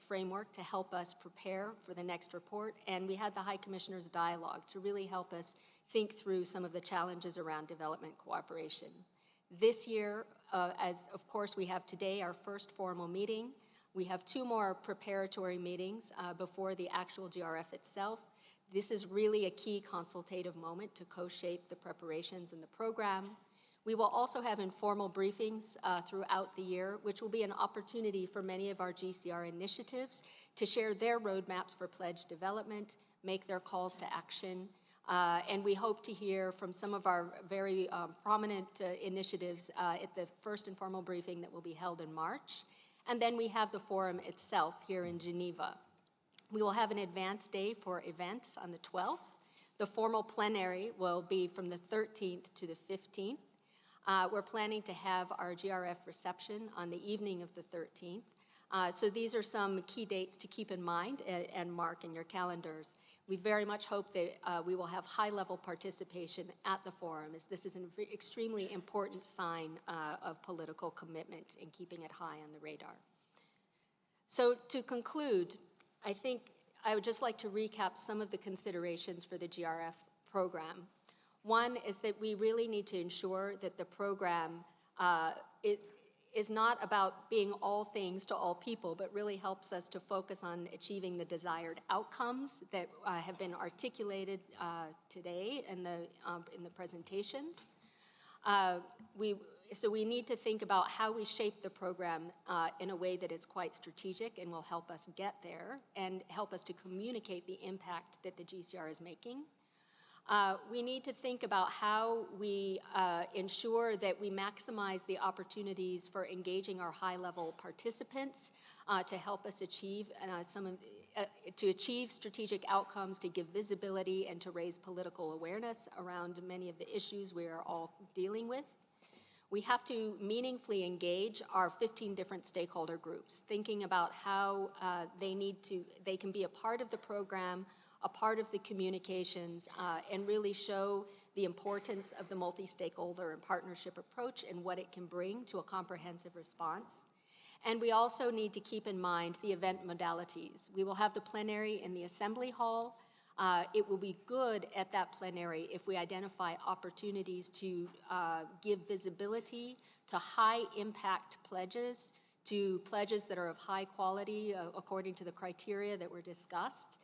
framework to help us prepare for the next report. And we had the High Commissioner's dialogue to really help us think through some of the challenges around development cooperation. This year, as of course we have today our first formal meeting, we have 2 more preparatory meetings before the actual GRF itself. This is really a key consultative moment to co-shape the preparations in the program. We will also have informal briefings throughout the year, which will be an opportunity for many of our GCR initiatives to share their roadmaps for pledge development, make their calls to action, and we hope to hear from some of our very prominent initiatives at the first informal briefing that will be held in March. And then we have the forum itself here in Geneva. We will have an advanced day for events on the 12th. The formal plenary will be from the 13th to the 15th. We're planning to have our GRF reception on the evening of the 13th. So these are some key dates to keep in mind and mark in your calendars. We very much hope that we will have high-level participation at the forum, as this is an extremely important sign of political commitment in keeping it high on the radar. So to conclude, I think I would just like to recap some of the considerations for the GRF program. One is that we really need to ensure that the program is not about being all things to all people, but really helps us to focus on achieving the desired outcomes that have been articulated today in the presentations. so we need to think about how we shape the program in a way that is quite strategic and will help us get there and help us to communicate the impact that the GCR is making. We need to think about how we ensure that we maximize the opportunities for engaging our high-level participants to help us achieve to achieve strategic outcomes, to give visibility, and to raise political awareness around many of the issues we are all dealing with. We have to meaningfully engage our 15 different stakeholder groups, thinking about how they can be a part of the program, a part of the communications, and really show the importance of the multi-stakeholder and partnership approach and what it can bring to a comprehensive response. And we also need to keep in mind the event modalities. We will have the plenary in the Assembly Hall. It will be good at that plenary if we identify opportunities to give visibility to high-impact pledges, to pledges that are of high quality according to the criteria that were discussed.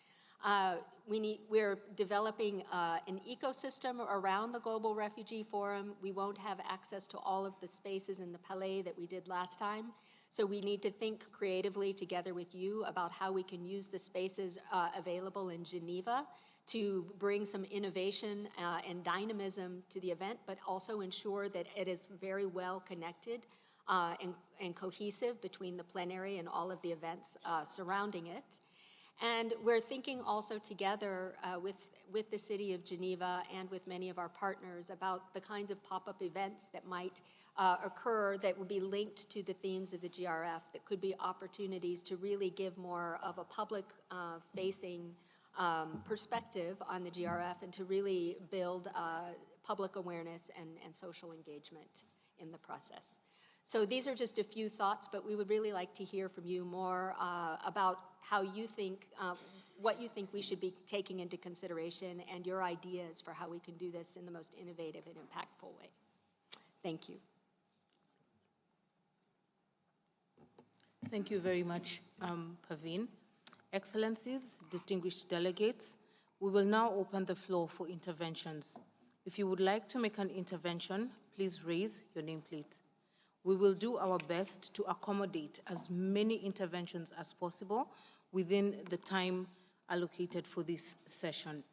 We're developing an ecosystem around the Global Refugee Forum. We won't have access to all of the spaces in the Palais that we did last time. So we need to think creatively together with you about how we can use the spaces available in Geneva to bring some innovation and dynamism to the event, but also ensure that it is very well connected and cohesive between the plenary and all of the events surrounding it. And we're thinking also together with the city of Geneva and with many of our partners about the kinds of pop-up events that might occur that will be linked to the themes of the GRF, that could be opportunities to really give more of a public-facing perspective on the GRF and to really build public awareness and social engagement in the process. So these are just a few thoughts, but we would really like to hear from you more about how you think, what you think we should be taking into consideration and your ideas for how we can do this in the most innovative and impactful way. Thank you. Thank you very much, Paveen. Excellencies, distinguished delegates, we will now open the floor for interventions. If you would like to make an intervention, please raise your nameplate. We will do our best to accommodate as many interventions as possible within the time allocated for this session.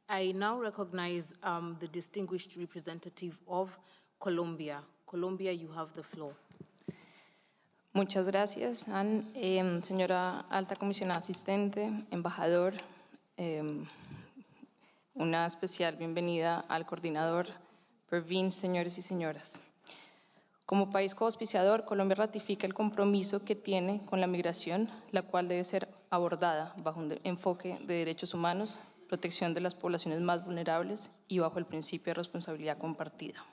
I now recognize the distinguished representative of Colombia. Colombia, you have the floor. Muchas gracias, Anne. Señora Alta Comisionada Asistente, embajador, una especial bienvenida al coordinador Pervin, señores y señoras. Como país coauspiciador, Colombia ratifica el compromiso que tiene con la migración, la cual debe ser abordada bajo un enfoque de derechos humanos, protección de las poblaciones más vulnerables y bajo el principio de responsabilidad compartida.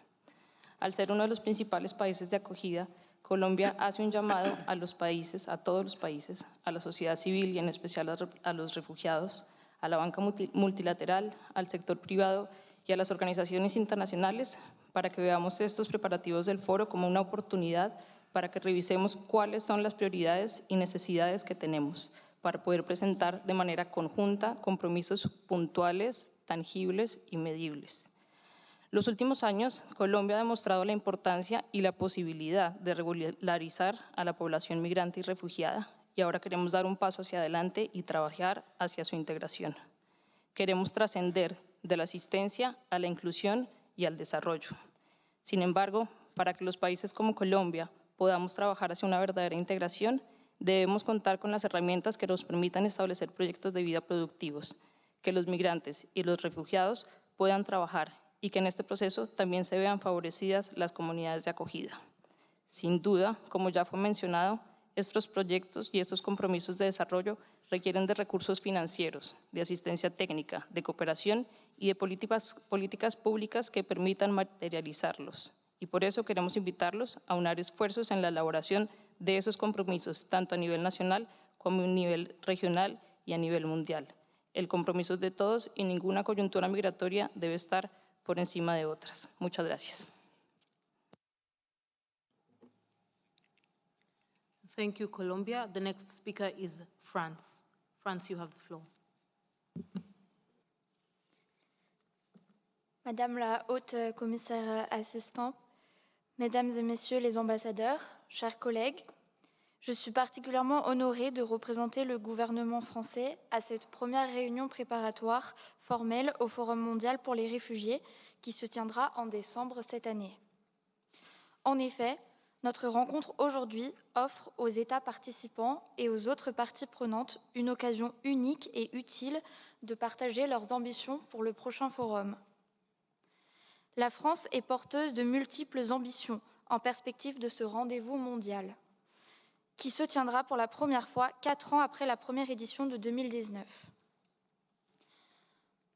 Al ser uno de los principales países de acogida, Colombia hace un llamado a los países, a todos los países, a la sociedad civil y en especial a los refugiados, a la banca multilateral, al sector privado y a las organizaciones internacionales para que veamos estos preparativos del foro como una oportunidad para que revisemos cuáles son las prioridades y necesidades que tenemos para poder presentar de manera conjunta compromisos puntuales, tangibles y medibles. Los últimos años, Colombia ha demostrado la importancia y la posibilidad de regularizar a la población migrante y refugiada, y ahora queremos dar un paso hacia adelante y trabajar hacia su integración. Queremos trascender de la asistencia a la inclusión y al desarrollo. Sin embargo, para que los países como Colombia podamos trabajar hacia una verdadera integración, debemos contar con las herramientas que nos permitan establecer proyectos de vida productivos, que los migrantes y los refugiados puedan trabajar y que en este proceso también se vean favorecidas las comunidades de acogida. Sin duda, como ya fue mencionado, estos proyectos y estos compromisos de desarrollo requieren de recursos financieros, de asistencia técnica, de cooperación y de políticas públicas que permitan materializarlos. Y por eso queremos invitarlos a unar esfuerzos en la elaboración de esos compromisos, tanto a nivel nacional como a nivel regional y a nivel mundial. El compromiso es de todos y ninguna coyuntura migratoria debe estar por encima de otras. Muchas gracias. Thank you, Colombia. The next speaker is France. France, you have the floor. Madame la haute commissaire assistante, Mesdames et Messieurs les ambassadeurs, chers collègues, je suis particulièrement honorée de représenter le gouvernement français à cette première réunion préparatoire formelle au Forum mondial pour les réfugiés qui se tiendra en décembre cette année. En effet, notre rencontre aujourd'hui offre aux États participants et aux autres parties prenantes une occasion unique et utile de partager leurs ambitions pour le prochain forum. La France est porteuse de multiples ambitions en perspective de ce rendez-vous mondial, qui se tiendra pour la première fois 4 ans après la première édition de 2019.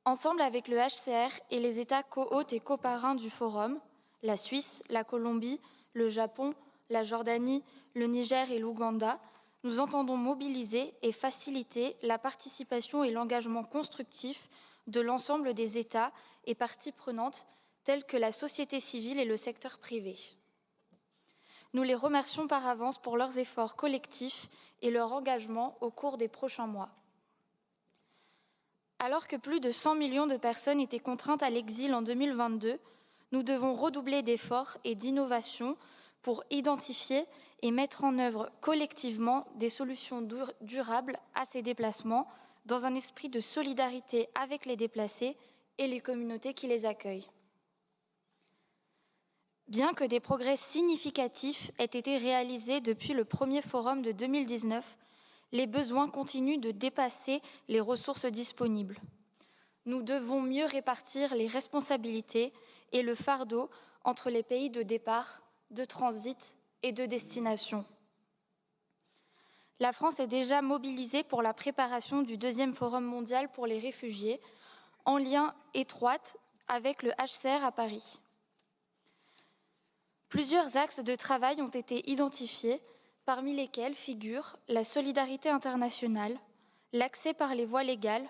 Ensemble avec le HCR et les États co-hôtes et co-parrains du Forum, la Suisse, la Colombie, le Japon, la Jordanie, le Niger et l'Ouganda, nous entendons mobiliser et faciliter la participation et l'engagement constructif de l'ensemble des États et parties prenantes telles que la société civile et le secteur privé. Nous les remercions par avance pour leurs efforts collectifs et leur engagement au cours des prochains mois. Alors que plus de 100 millions de personnes étaient contraintes à l'exil en 2022, nous devons redoubler d'efforts et d'innovation pour identifier et mettre en œuvre collectivement des solutions durables à ces déplacements dans un esprit de solidarité avec les déplacés et les communautés qui les accueillent. Bien que des progrès significatifs aient été réalisés depuis le premier forum de 2019, les besoins continuent de dépasser les ressources disponibles. Nous devons mieux répartir les responsabilités et le fardeau entre les pays de départ, de transit et de destination. La France est déjà mobilisée pour la préparation du deuxième forum mondial pour les réfugiés, en lien étroit avec le HCR à Paris. Plusieurs axes de travail ont été identifiés, parmi lesquels figurent la solidarité internationale, l'accès par les voies légales,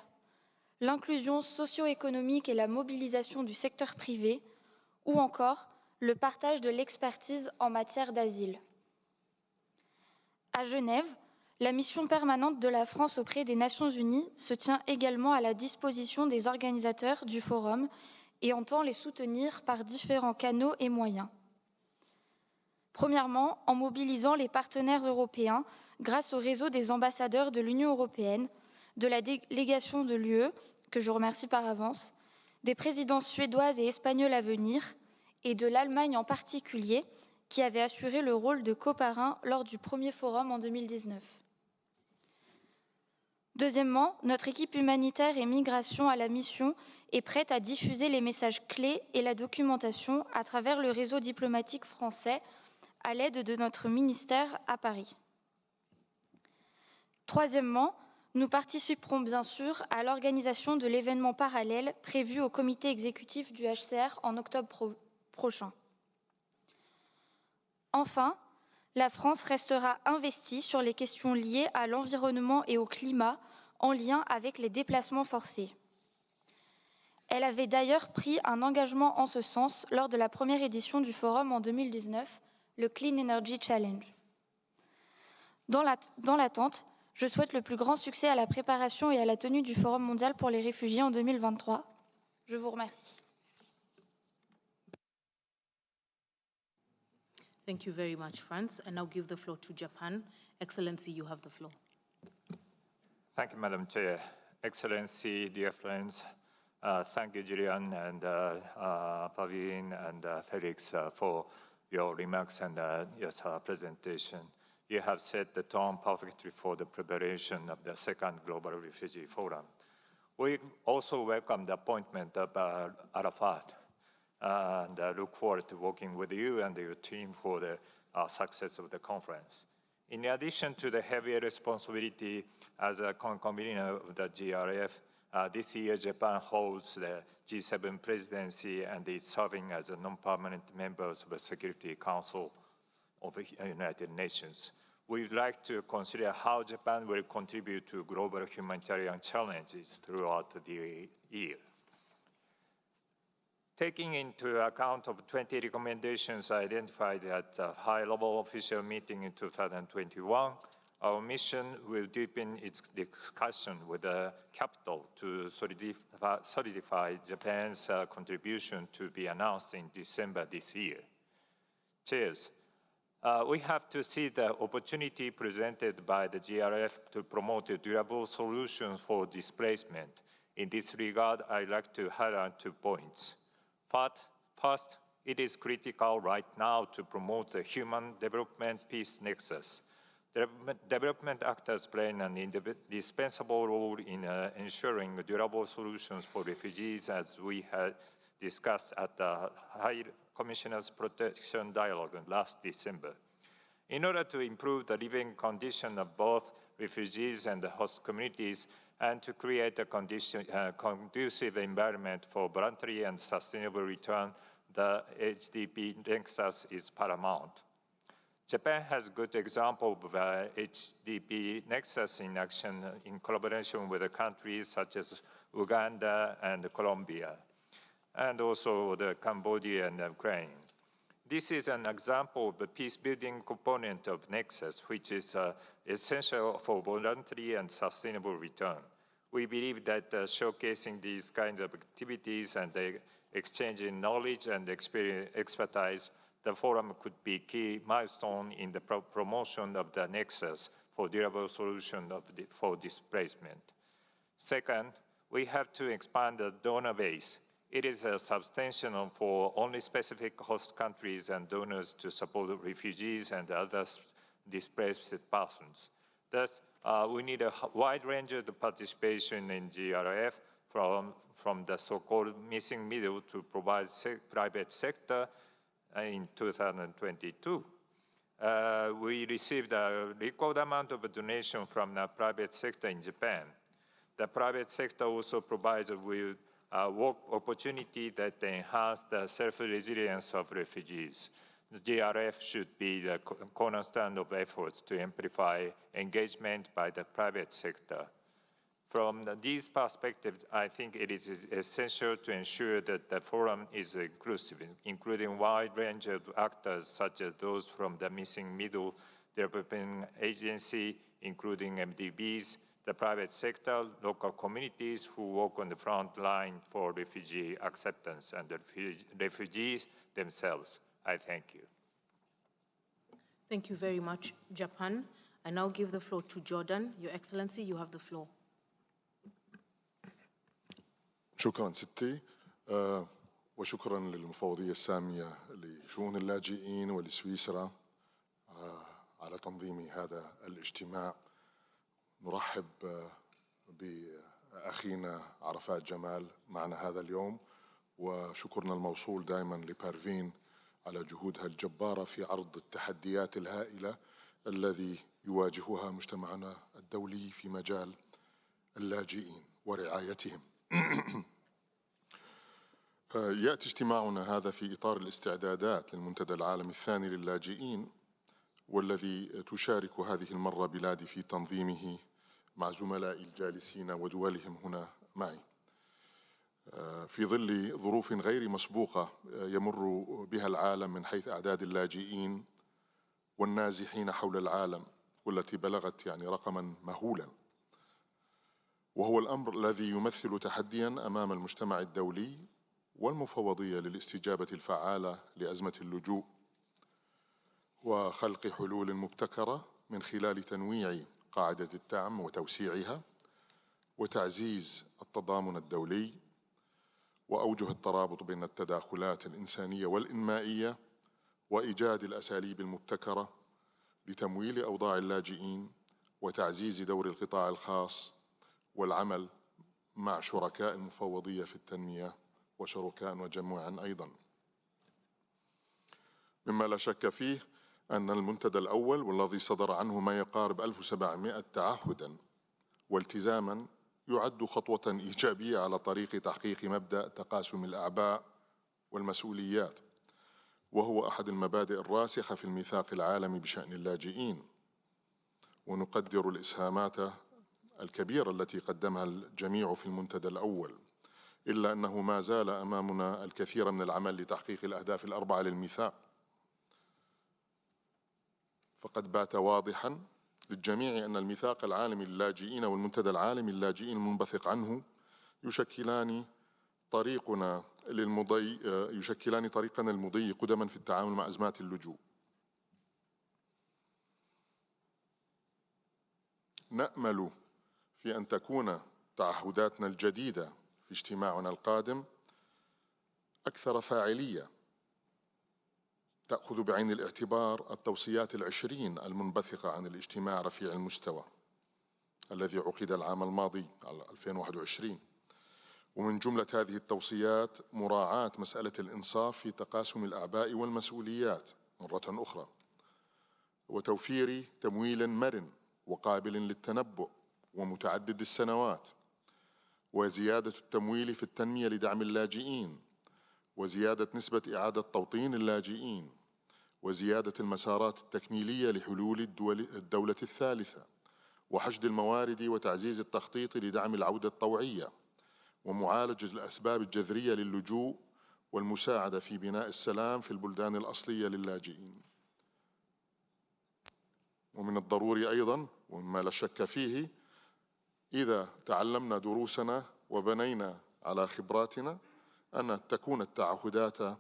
l'inclusion socio-économique et la mobilisation du secteur privé, ou encore le partage de l'expertise en matière d'asile. À Genève, la mission permanente de la France auprès des Nations Unies se tient également à la disposition des organisateurs du forum et entend les soutenir par différents canaux et moyens. Premièrement, en mobilisant les partenaires européens grâce au réseau des ambassadeurs de l'Union européenne, de la délégation de l'UE, que je remercie par avance, des présidences suédoises et espagnoles à venir, et de l'Allemagne en particulier, qui avait assuré le rôle de coparrain lors du premier forum en 2019. Deuxièmement, notre équipe humanitaire et migration à la mission est prête à diffuser les messages clés et la documentation à travers le réseau diplomatique français à l'aide de notre ministère à Paris. Troisièmement, nous participerons bien sûr à l'organisation de l'événement parallèle prévu au comité exécutif du HCR en octobre prochain. Enfin, la France restera investie sur les questions liées à l'environnement et au climat en lien avec les déplacements forcés. Elle avait d'ailleurs pris un engagement en ce sens lors de la première édition du forum en 2019, le Clean Energy Challenge. Dans l'attente, je souhaite le plus grand succès à la préparation et à la tenue du Forum mondial pour les réfugiés en 2023. Je vous remercie. Thank you very much, France. I now give the floor to Japan. Excellency, you have the floor. Thank you, Madam Chair. Excellency, dear friends, thank you, Julian and Pavin and Felix for your remarks and your presentation. You have set the tone perfectly for the preparation of the second Global Refugee Forum. We also welcome the appointment of Arafat and look forward to working with you and your team for the success of the conference. In addition to the heavy responsibility as a convener of the GRF, this year Japan holds the G7 presidency and is serving as a non-permanent member of the Security Council of the United Nations. We would like to consider how Japan will contribute to global humanitarian challenges throughout the year. Taking into account of 20 recommendations identified at a high-level official meeting in 2021, our mission will deepen its discussion with the capital to solidify Japan's contribution to be announced in December this year. Chairs, we have to see the opportunity presented by the GRF to promote a durable solutions for displacement. In this regard, I'd like to highlight 2 points. First, it is critical right now to promote the human development peace nexus. Development actors play an indispensable role in ensuring durable solutions for refugees, as we had discussed at the High Commissioner's Protection Dialogue last December. In order to improve the living condition of both refugees and the host communities, and to create a conducive environment for voluntary and sustainable return, the HDP nexus is paramount. Japan has a good example of HDP nexus in action in collaboration with the countries such as Uganda and Colombia, and also the Cambodia and Ukraine. This is an example of the peace-building component of Nexus, which is essential for voluntary and sustainable return. We believe that showcasing these kinds of activities and exchanging knowledge and expertise, the forum could be a key milestone in the promotion of the Nexus for durable solution for displacement. Second, we have to expand the donor base. It is substantial for only specific host countries and donors to support refugees and other displaced persons. Thus, we need a wide range of participation in GRF, from the so-called missing middle to provide private sector in 2022. We received a record amount of donation from the private sector in Japan. The private sector also provides with work opportunity that enhance the self-resilience of refugees. The GRF should be the cornerstone of efforts to amplify engagement by the private sector. From this perspective, I think it is essential to ensure that the forum is inclusive, including a wide range of actors such as those from the Missing Middle Development Agency, including MDBs, the private sector, local communities who work on the front line for refugee acceptance, and the refugees themselves. I thank you. Thank you very much, Japan. I now give the floor to Jordan. Your Excellency, you have the floor. شكرا ستي وشكرا للمفوضية السامية لشؤون اللاجئين ولسويسرا على تنظيم هذا الاجتماع. نرحب بأخينا عرفات جمال معنا هذا اليوم، وشكرنا الموصول دائما لبارفين على جهودها الجبارة في عرض التحديات الهائلة الذي يواجهها مجتمعنا الدولي في مجال اللاجئين ورعايتهم. يأتي اجتماعنا هذا في إطار الاستعدادات للمنتدى العالمي الثاني للاجئين، والذي تشارك هذه المرة بلادي في تنظيمه مع زملائي الجالسين ودولهم هنا معي، في ظل ظروف غير مسبوقة يمر بها العالم من حيث أعداد اللاجئين والنازحين حول العالم، والتي بلغت رقما مهولا، وهو الأمر الذي يمثل تحديا أمام المجتمع الدولي والمفوضية للاستجابة الفعالة لأزمة اللجوء، وخلق حلول مبتكرة من خلال تنويع قاعدة الدعم وتوسيعها، وتعزيز التضامن الدولي، وأوجه الترابط بين التداخلات الإنسانية والإنمائية، وإيجاد الأساليب المبتكرة لتمويل أوضاع اللاجئين، وتعزيز دور القطاع الخاص، والعمل مع شركاء المفوضية في التنمية وشركاء وجموعا أيضا. مما لا شك فيه أن المنتدى الأول والذي صدر عنه ما يقارب 1700 تعهدا والتزاما يعد خطوة إيجابية على طريق تحقيق مبدأ تقاسم الأعباء والمسؤوليات، وهو أحد المبادئ الراسخة في الميثاق العالمي بشأن اللاجئين، ونقدر الإسهامات الكبيرة التي قدمها الجميع في المنتدى الأول، إلا أنه ما زال أمامنا الكثير من العمل لتحقيق الأهداف الأربعة للميثاق. فقد بات واضحا للجميع أن الميثاق العالمي للاجئين والمنتدى العالمي للاجئين المنبثق عنه يشكلان طريقنا يشكلان طريقا للمضي قدما في التعامل مع أزمات اللجوء. نأمل في أن تكون تعهداتنا الجديدة في اجتماعنا القادم أكثر فاعلية، تأخذ بعين الاعتبار التوصيات العشرين المنبثقة عن الاجتماع رفيع المستوى الذي عقد العام الماضي 2021. ومن جملة هذه التوصيات مراعاة مسألة الإنصاف في تقاسم الأعباء والمسؤوليات مرة أخرى، وتوفير تمويل مرن وقابل للتنبؤ ومتعدد السنوات، وزيادة التمويل في التنمية لدعم اللاجئين، وزيادة نسبة إعادة توطين اللاجئين، وزيادة المسارات التكميلية لحلول الدولة الثالثة، وحشد الموارد وتعزيز التخطيط لدعم العودة الطوعية، ومعالجة الأسباب الجذرية للجوء والمساعدة في بناء السلام في البلدان الأصلية للاجئين. ومن الضروري أيضا ومما لا شك فيه إذا تعلمنا دروسنا وبنينا على خبراتنا أن تكون التعهدات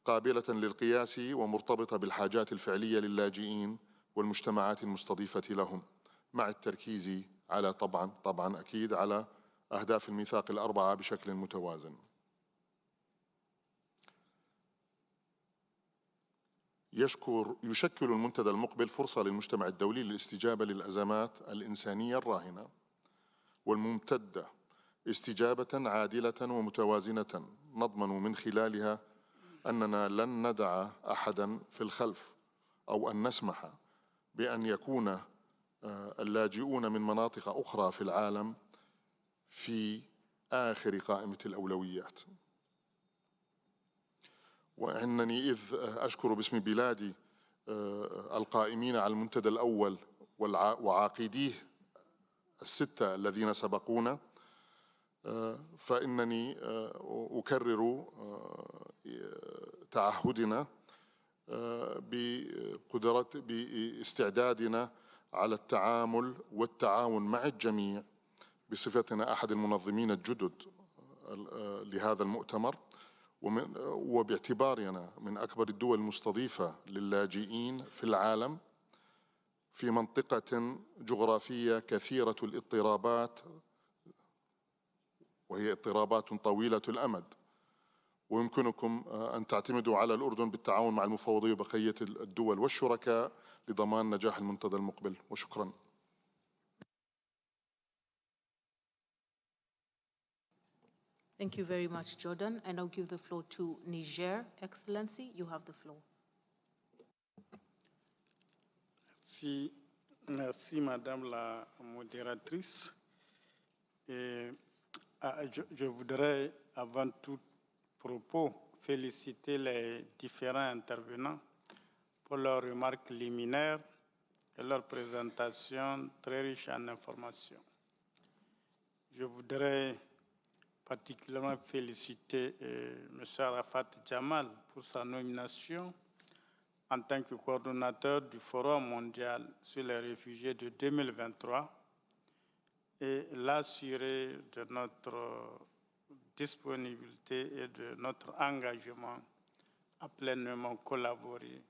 قابلة للقياس ومرتبطة بالحاجات الفعلية للاجئين والمجتمعات المستضيفة لهم، مع التركيز على طبعا أكيد على أهداف الميثاق الأربعة بشكل متوازن. يشكل المنتدى المقبل فرصة للمجتمع الدولي للاستجابة للأزمات الإنسانية الراهنة والممتدة استجابة عادلة ومتوازنة نضمن من خلالها أننا لن ندع أحدا في الخلف أو أن نسمح بأن يكون اللاجئون من مناطق أخرى في العالم في آخر قائمة الأولويات. وإنني إذ أشكر باسم بلادي القائمين على المنتدى الأول وعاقديه الستة الذين سبقونا، فإنني أكرر تعهدنا باستعدادنا على التعامل والتعاون مع الجميع بصفتنا أحد المنظمين الجدد لهذا المؤتمر، وباعتبارنا من أكبر الدول المستضيفة للاجئين في العالم في منطقة جغرافية كثيرة الاضطرابات، وهي اضطرابات طويلة الأمد، ويمكنكم أن تعتمدوا على الأردن بالتعاون مع المفوضية وبقية الدول والشركاء لضمان نجاح المنتدى المقبل. وشكرا. Thank you very much, Jordan. I now give the floor to Niger. Excellency, you have the floor. Merci Madame la modératrice. Je voudrais avant tout propos féliciter les différents intervenants pour leurs remarques liminaires et leur présentation très riche en informations. Je voudrais particulièrement féliciter M. Arafat Jamal pour sa nomination en tant que coordonnateur du Forum mondial sur les réfugiés de 2023 et l'assurer de notre disponibilité et de notre engagement à pleinement collaborer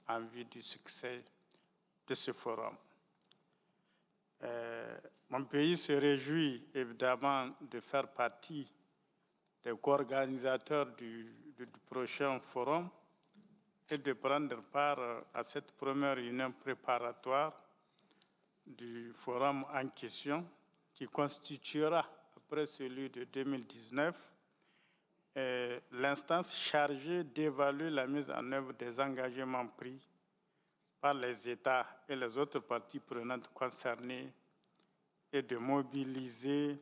en vue du succès de ce forum. Mon pays se réjouit évidemment de faire partie des co-organisateurs du prochain forum et de prendre part à cette première réunion préparatoire du forum en question, qui constituera, après celui de 2019, l'instance chargée d'évaluer la mise en œuvre des engagements pris par les États et les autres parties prenantes concernées et de mobiliser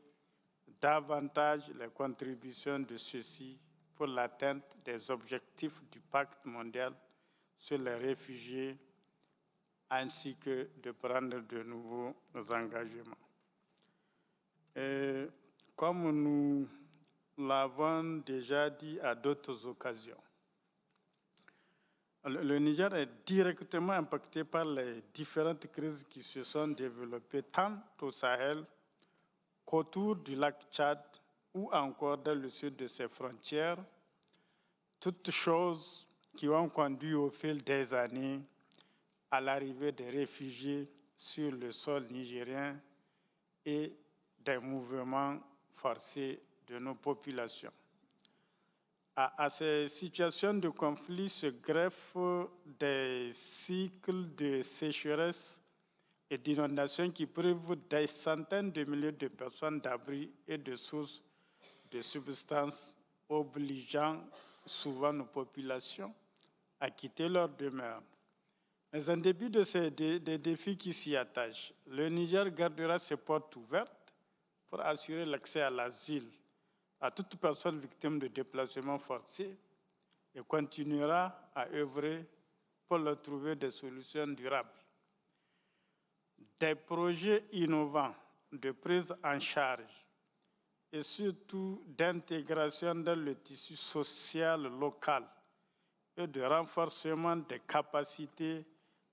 davantage les contributions de ceux-ci pour l'atteinte des objectifs du pacte mondial sur les réfugiés, ainsi que de prendre de nouveaux engagements. Et comme nous l'avons déjà dit à d'autres occasions, le Niger est directement impacté par les différentes crises qui se sont développées tant au Sahel qu'autour du lac Tchad ou encore dans le sud de ses frontières, toutes choses qui ont conduit au fil des années à l'arrivée des réfugiés sur le sol nigérien et des mouvements forcés de nos populations. À ces situations de conflit se greffent des cycles de sécheresse et d'inondations qui privent des centaines de milliers de personnes d'abris et de sources de substances, obligeant souvent nos populations à quitter leur demeure. Mais en dépit de des défis qui s'y attachent, le Niger gardera ses portes ouvertes pour assurer l'accès à l'asile à toute personne victime de déplacements forcés et continuera à œuvrer pour leur trouver des solutions durables. Des projets innovants de prise en charge et surtout d'intégration dans le tissu social local et de renforcement des capacités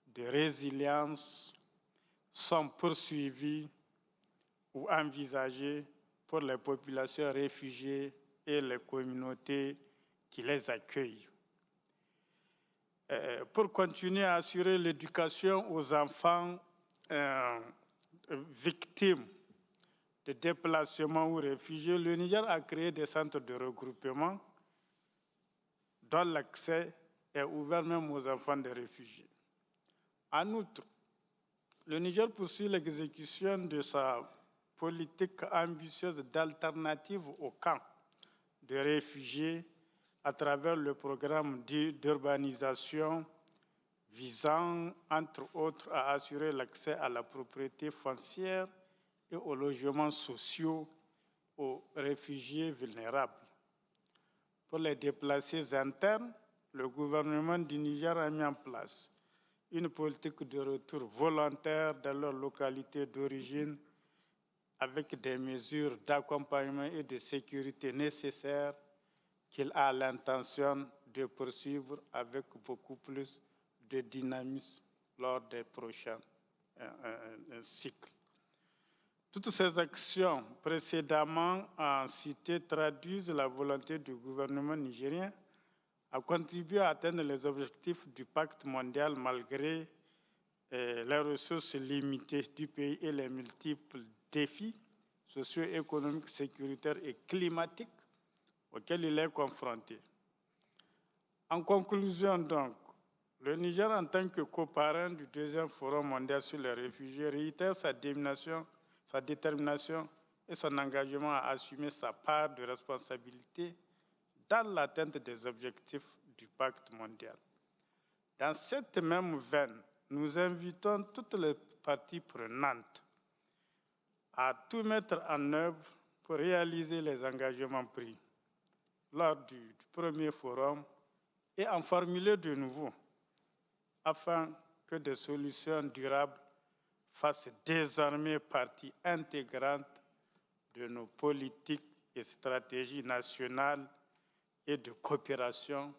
de résilience sont poursuivis ou envisagés pour les populations réfugiées et les communautés qui les accueillent. Pour continuer à assurer l'éducation aux enfants victimes de déplacements ou réfugiés, le Niger a créé des centres de regroupement dont l'accès est ouvert même aux enfants des réfugiés. En outre, le Niger poursuit l'exécution de sa politique ambitieuse d'alternative aux camps de réfugiés à travers le programme d'urbanisation visant, entre autres, à assurer l'accès à la propriété foncière et aux logements sociaux aux réfugiés vulnérables. Pour les déplacés internes, le gouvernement du Niger a mis en place une politique de retour volontaire dans leur localité d'origine avec des mesures d'accompagnement et de sécurité nécessaires qu'il a l'intention de poursuivre avec beaucoup plus de dynamisme lors des prochains cycles. Toutes ces actions précédemment citées traduisent la volonté du gouvernement nigérien à contribuer à atteindre les objectifs du pacte mondial malgré les ressources limitées du pays et les multiples défis socio-économiques, sécuritaires et climatiques auxquels il est confronté. En conclusion, donc, le Niger, en tant que coparrain du deuxième Forum mondial sur les réfugiés, réitère sa détermination et son engagement à assumer sa part de responsabilité dans l'atteinte des objectifs du pacte mondial. Dans cette même veine, nous invitons toutes les parties prenantes à tout mettre en œuvre pour réaliser les engagements pris lors du premier forum et en formuler de nouveaux afin que des solutions durables fassent désormais partie intégrante de nos politiques et stratégies nationales et de coopération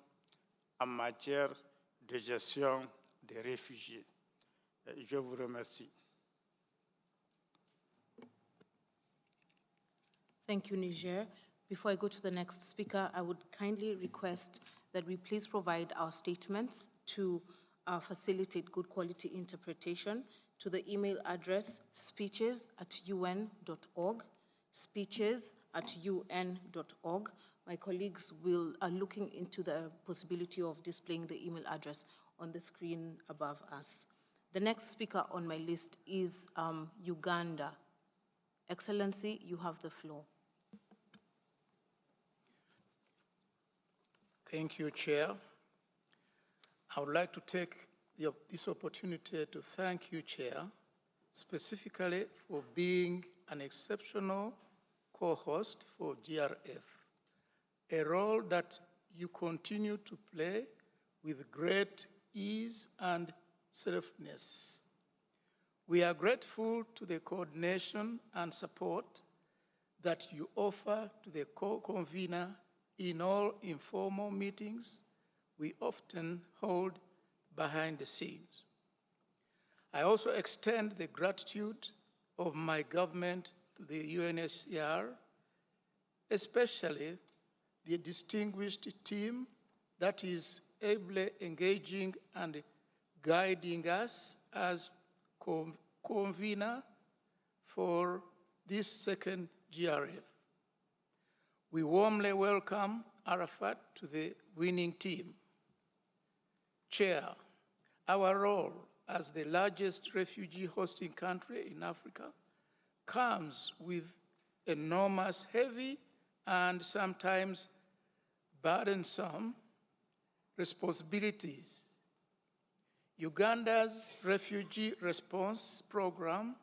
en matière de gestion des réfugiés. Je vous remercie. Thank you, Niger. Before I go to the next speaker, I would kindly request that we please provide our statements to facilitate good quality interpretation to the email address speeches@un.org, speeches@un.org. My colleagues are looking into the possibility of displaying the email address on the screen above us. The next speaker on my list is Uganda. Excellency, you have the floor. Thank you, Chair. I would like to take this opportunity to thank you, Chair, specifically for being an exceptional co-host for GRF, a role that you continue to play with great ease and selflessness. We are grateful to the coordination and support that you offer to the co-convener in all informal meetings we often hold behind the scenes. I also extend the gratitude of my government to the UNHCR, especially the distinguished team that is ably engaging and guiding us as convener for this second GRF. We warmly welcome Arafat to the winning team. Chair, our role as the largest refugee hosting country in Africa comes with enormous, heavy, and sometimes burdensome responsibilities. Uganda's refugee response program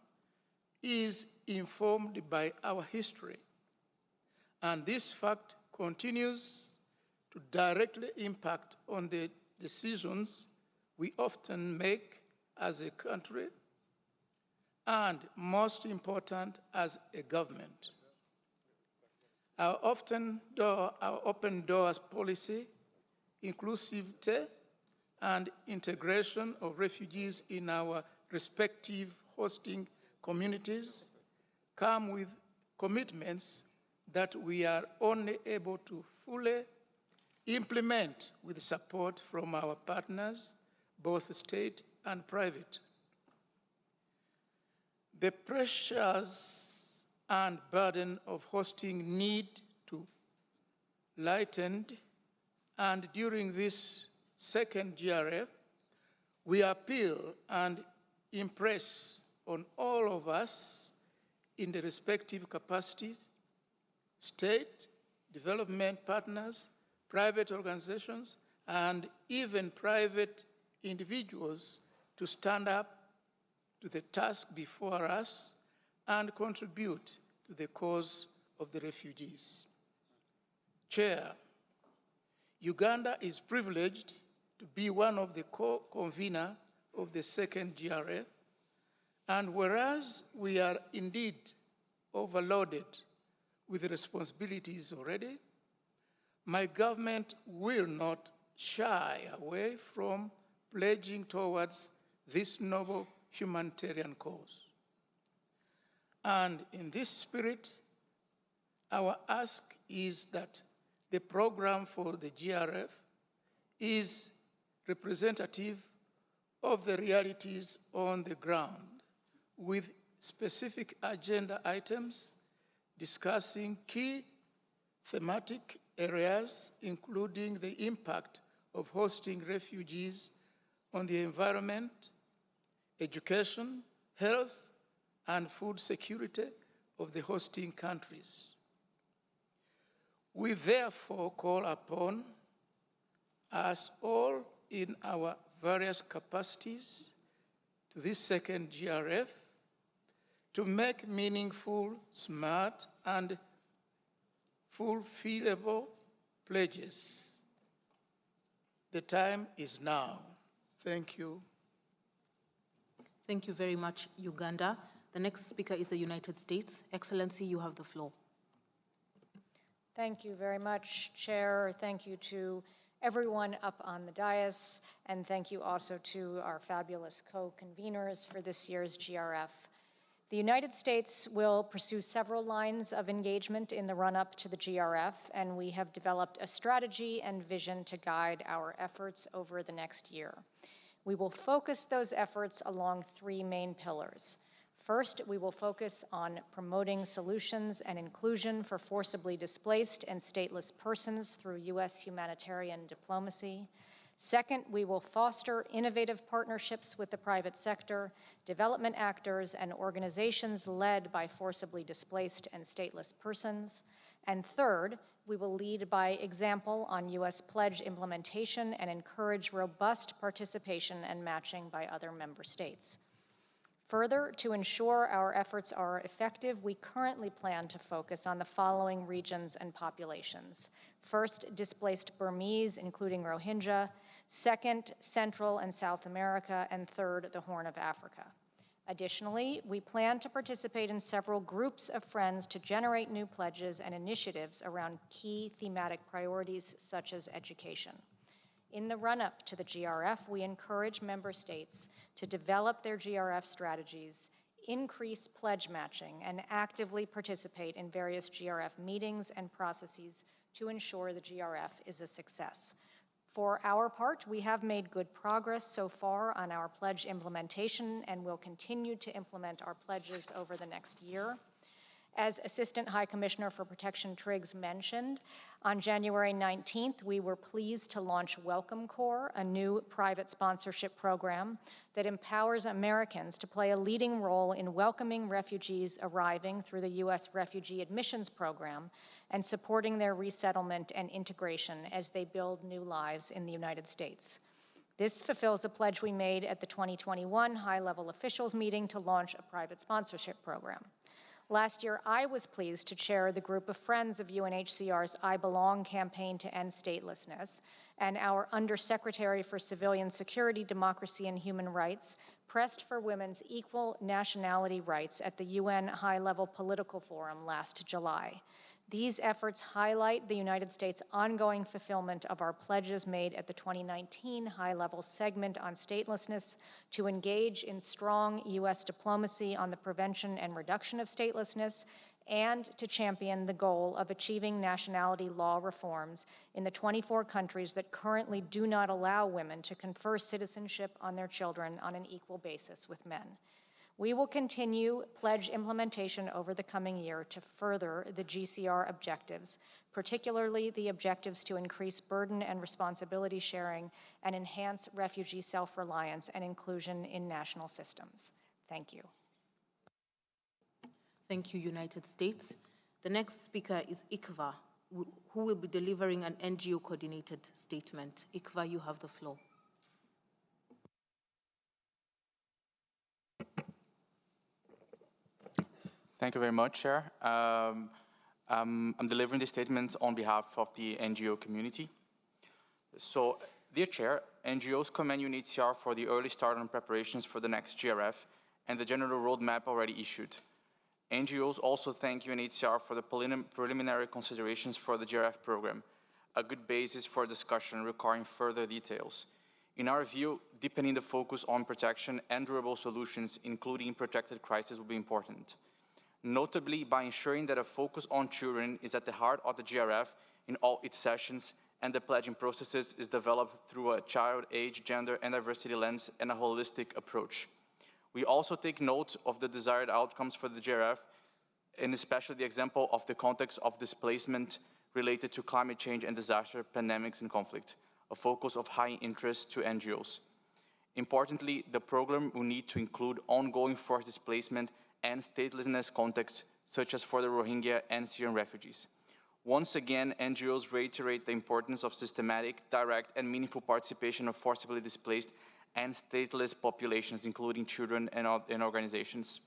is informed by our history, and this fact continues to directly impact on the decisions we often make as a country, and most important, as a government. Our open doors policy, inclusivity, and integration of refugees in our respective hosting communities come with commitments that we are only able to fully implement with support from our partners, both state and private. The pressures and burden of hosting need to lightened, and during this second GRF, we appeal and impress on all of us in the respective capacities, state, development partners, private organizations, and even private individuals to stand up to the task before us and contribute to the cause of the refugees. Chair, Uganda is privileged to be one of the co-conveners of the second GRF, and whereas we are indeed overloaded with responsibilities already, my government will not shy away from pledging towards this noble humanitarian cause. And in this spirit, our ask is that the program for the GRF is representative of the realities on the ground, with specific agenda items discussing key thematic areas, including the impact of hosting refugees on the environment, education, health, and food security of the hosting countries. We therefore call upon us all in our various capacities to this second GRF to make meaningful, smart, and fulfillable pledges. The time is now. Thank you. Thank you very much, Uganda. The next speaker is the United States. Excellency, you have the floor. Thank you very much, Chair. Thank you to everyone up on the dais, and thank you also to our fabulous co-conveners for this year's GRF. The United States will pursue several lines of engagement in the run-up to the GRF, and we have developed a strategy and vision to guide our efforts over the next year. We will focus those efforts along three main pillars. First, we will focus on promoting solutions and inclusion for forcibly displaced and stateless persons through U.S. humanitarian diplomacy. Second, we will foster innovative partnerships with the private sector, development actors, and organizations led by forcibly displaced and stateless persons. And third, we will lead by example on U.S. pledge implementation and encourage robust participation and matching by other member states. Further, to ensure our efforts are effective, we currently plan to focus on the following regions and populations. First, displaced Burmese, including Rohingya. Second, Central and South America. And third, the Horn of Africa. Additionally, we plan to participate in several groups of friends to generate new pledges and initiatives around key thematic priorities such as education. In the run-up to the GRF, we encourage member states to develop their GRF strategies, increase pledge matching, and actively participate in various GRF meetings and processes to ensure the GRF is a success. For our part, we have made good progress so far on our pledge implementation and will continue to implement our pledges over the next year. As Assistant High Commissioner for Protection Triggs mentioned, on January 19th, we were pleased to launch Welcome Corps, a new private sponsorship program that empowers Americans to play a leading role in welcoming refugees arriving through the U.S. Refugee Admissions Program and supporting their resettlement and integration as they build new lives in the United States. This fulfills a pledge we made at the 2021 high-level officials meeting to launch a private sponsorship program. Last year, I was pleased to chair the group of friends of UNHCR's I Belong campaign to end statelessness, and our Undersecretary for Civilian Security, Democracy, and Human Rights pressed for women's equal nationality rights at the UN High-Level Political Forum last July. These efforts highlight the United States' ongoing fulfillment of our pledges made at the 2019 high-level segment on statelessness to engage in strong U.S. diplomacy on the prevention and reduction of statelessness and to champion the goal of achieving nationality law reforms in the 24 countries that currently do not allow women to confer citizenship on their children on an equal basis with men. We will continue pledge implementation over the coming year to further the GCR objectives, particularly the objectives to increase burden and responsibility sharing and enhance refugee self-reliance and inclusion in national systems. Thank you. Thank you, United States. The next speaker is Ikva, who will be delivering an NGO-coordinated statement. Ikva, you have the floor. Thank you very much, Chair. I'm delivering this statement on behalf of the NGO community. So, dear Chair, NGOs commend UNHCR for the early start on preparations for the next GRF and the general roadmap already issued. NGOs also thank UNHCR for the preliminary considerations for the GRF program, a good basis for discussion requiring further details. In our view, deepening the focus on protection and durable solutions, including protected crises, will be important. Notably, by ensuring that a focus on children is at the heart of the GRF in all its sessions and the pledging processes is developed through a child, age, gender, and diversity lens and a holistic approach. We also take note of the desired outcomes for the GRF, and especially the example of the context of displacement related to climate change and disaster, pandemics, and conflict, a focus of high interest to NGOs. Importantly, the program will need to include ongoing forced displacement and statelessness contexts, such as for the Rohingya and Syrian refugees. Once again, NGOs reiterate the importance of systematic, direct, and meaningful participation of forcibly displaced and stateless populations, including children and organizations.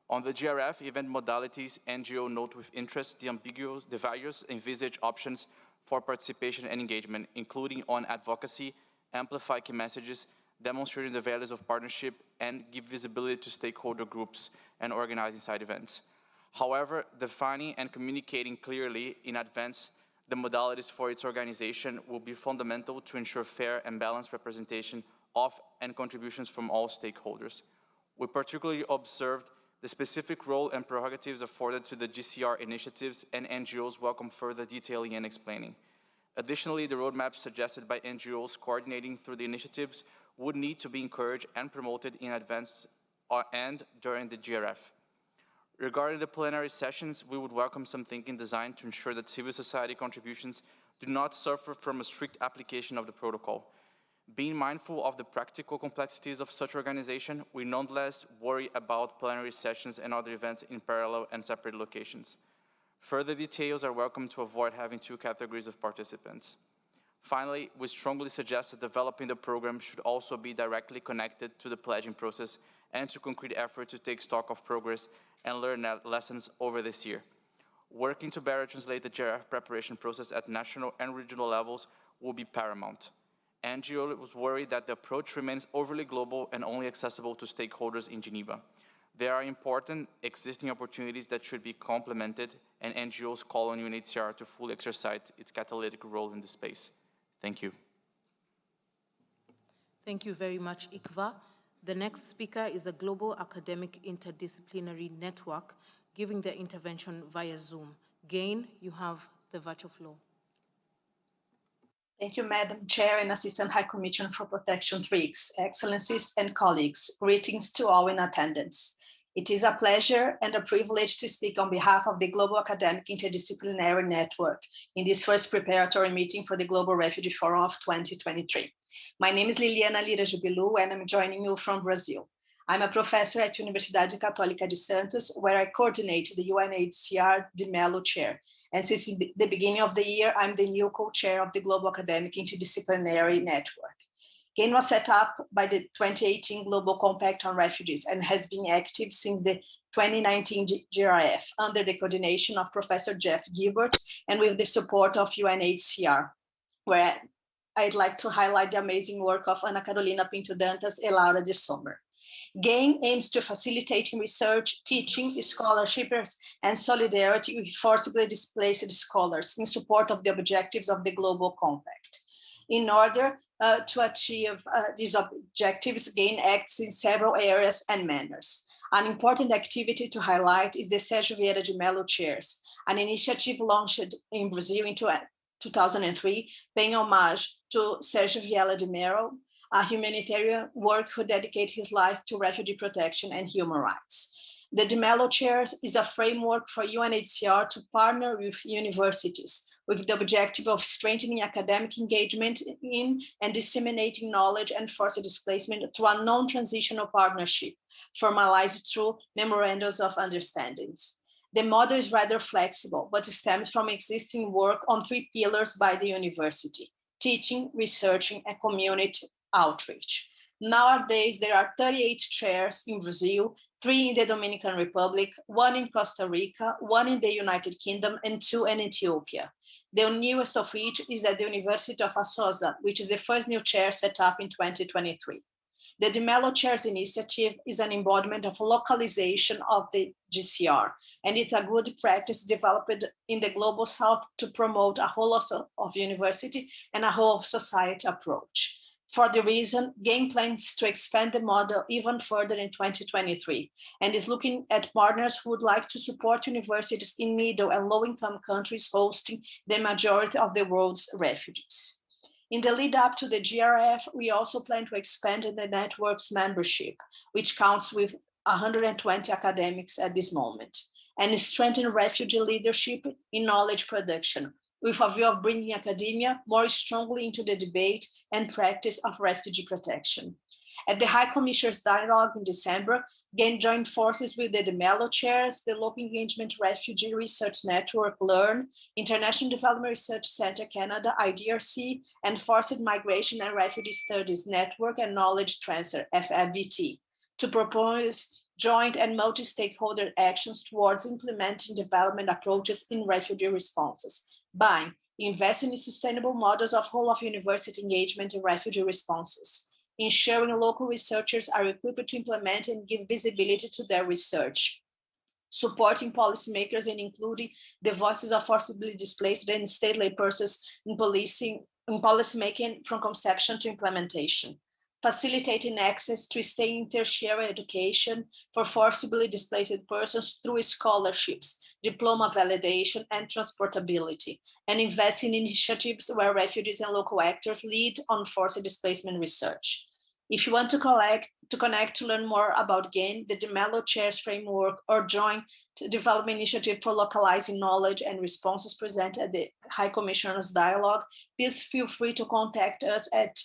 On the GRF event modalities, NGO note with interest the various envisaged options for participation and engagement, including on advocacy, amplify key messages, demonstrating the values of partnership, and give visibility to stakeholder groups and organizing side events. However, defining and communicating clearly in advance the modalities for its organization will be fundamental to ensure fair and balanced representation of and contributions from all stakeholders. We particularly observed the specific role and prerogatives afforded to the GCR initiatives, and NGOs welcome further detailing and explaining. Additionally, the roadmap suggested by NGOs coordinating through the initiatives would need to be encouraged and promoted in advance and during the GRF. Regarding the plenary sessions, we would welcome some thinking designed to ensure that civil society contributions do not suffer from a strict application of the protocol. Being mindful of the practical complexities of such organization, we nonetheless worry about plenary sessions and other events in parallel and separate locations. Further details are welcome to avoid having two categories of participants. Finally, we strongly suggest that developing the program should also be directly connected to the pledging process and to concrete effort to take stock of progress and learn lessons over this year. Working to better translate the GRF preparation process at national and regional levels will be paramount. NGO was worried that the approach remains overly global and only accessible to stakeholders in Geneva. There are important existing opportunities that should be complemented, and NGOs call on UNHCR to fully exercise its catalytic role in this space. Thank you. Thank you very much, Ikva. The next speaker is a global academic interdisciplinary network giving their intervention via Zoom. Gain, you have the virtual floor. Thank you, Madam Chair and Assistant High Commissioner for Protection Tricks, Excellencies and colleagues. Greetings to all in attendance. It is a pleasure and a privilege to speak on behalf of the Global Academic Interdisciplinary Network in this first preparatory meeting for the Global Refugee Forum of 2023. My name is Liliana Lira Jubilu and I'm joining you from Brazil. I'm a professor at Universidade Católica de Santos, where I coordinate the UNHCR de Mello Chair. And since the beginning of the year, I'm the new co-chair of the Global Academic Interdisciplinary Network. GAIN was set up by the 2018 Global Compact on Refugees and has been active since the 2019 GRF under the coordination of Professor Jeff Gilbert and with the support of UNHCR, where I'd like to highlight the amazing work of Ana Carolina Pinto Dantas and Laura de Sommer. GAIN aims to facilitate research, teaching, scholarship, and solidarity with forcibly displaced scholars in support of the objectives of the Global Compact. In order to achieve these objectives, GAIN acts in several areas and manners. An important activity to highlight is the Sérgio Vieira de Mello Chairs, an initiative launched in Brazil in 2003, paying homage to Sérgio Vieira de Mello, a humanitarian worker who dedicated his life to refugee protection and human rights. The De Mello Chairs is a framework for UNHCR to partner with universities with the objective of strengthening academic engagement in and disseminating knowledge and forced displacement through a non-transitional partnership, formalized through memorandums of understandings. The model is rather flexible, but stems from existing work on 3 pillars by the university: teaching, researching, and community outreach. Nowadays, there are 38 chairs in Brazil, 3 in the Dominican Republic, 1 in Costa Rica, 1 in the United Kingdom, and 2 in Ethiopia. The newest of which is at the University of Assosa, which is the first new chair set up in 2023. The De Mello Chairs initiative is an embodiment of localization of the GCR, and it's a good practice developed in the Global South to promote a whole of university and a whole of society approach. For the reason, GAIN plans to expand the model even further in 2023 and is looking at partners who would like to support universities in middle and low-income countries hosting the majority of the world's refugees. In the lead up to the GRF, we also plan to expand the network's membership, which counts with 120 academics at this moment, and strengthen refugee leadership in knowledge production, with a view of bringing academia more strongly into the debate and practice of refugee protection. At the High Commissioner's Dialogue in December, GAIN joined forces with the De Mello Chairs, the Local Engagement Refugee Research Network, LEARN, International Development Research Center Canada, IDRC, and Forced Migration and Refugee Studies Network and Knowledge Transfer, FFVT, to propose joint and multi-stakeholder actions towards implementing development approaches in refugee responses by investing in sustainable models of whole of university engagement in refugee responses, ensuring local researchers are equipped to implement and give visibility to their research, supporting policymakers and including the voices of forcibly displaced and state laypersons in policymaking from conception to implementation, facilitating access to state and tertiary education for forcibly displaced persons through scholarships, diploma validation, and transportability, and investing in initiatives where refugees and local actors lead on forced displacement research. If you want to connect to learn more about GAIN, the De Mello Chairs framework, or join the development initiative for localizing knowledge and responses presented at the High Commissioner's Dialogue, please feel free to contact us at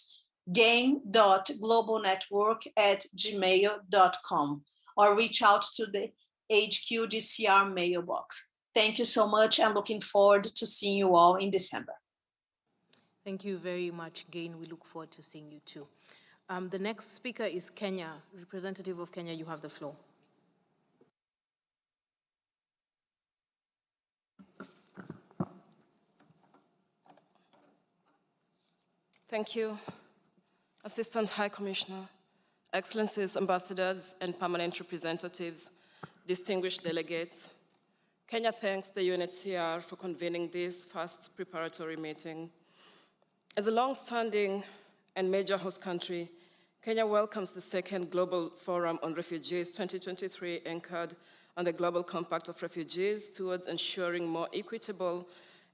gain.globalnetwork@gmail.com or reach out to the HQ DCR mailbox. Thank you so much and looking forward to seeing you all in December. Thank you very much, GAIN. We look forward to seeing you too. The next speaker is Kenya. Representative of Kenya, you have the floor. Thank you, Assistant High Commissioner, Excellencies, Ambassadors, and Permanent Representatives, distinguished delegates. Kenya thanks the UNHCR for convening this first preparatory meeting. As a long-standing and major host country, Kenya welcomes the second Global Forum on Refugees 2023, anchored on the Global Compact of Refugees towards ensuring more equitable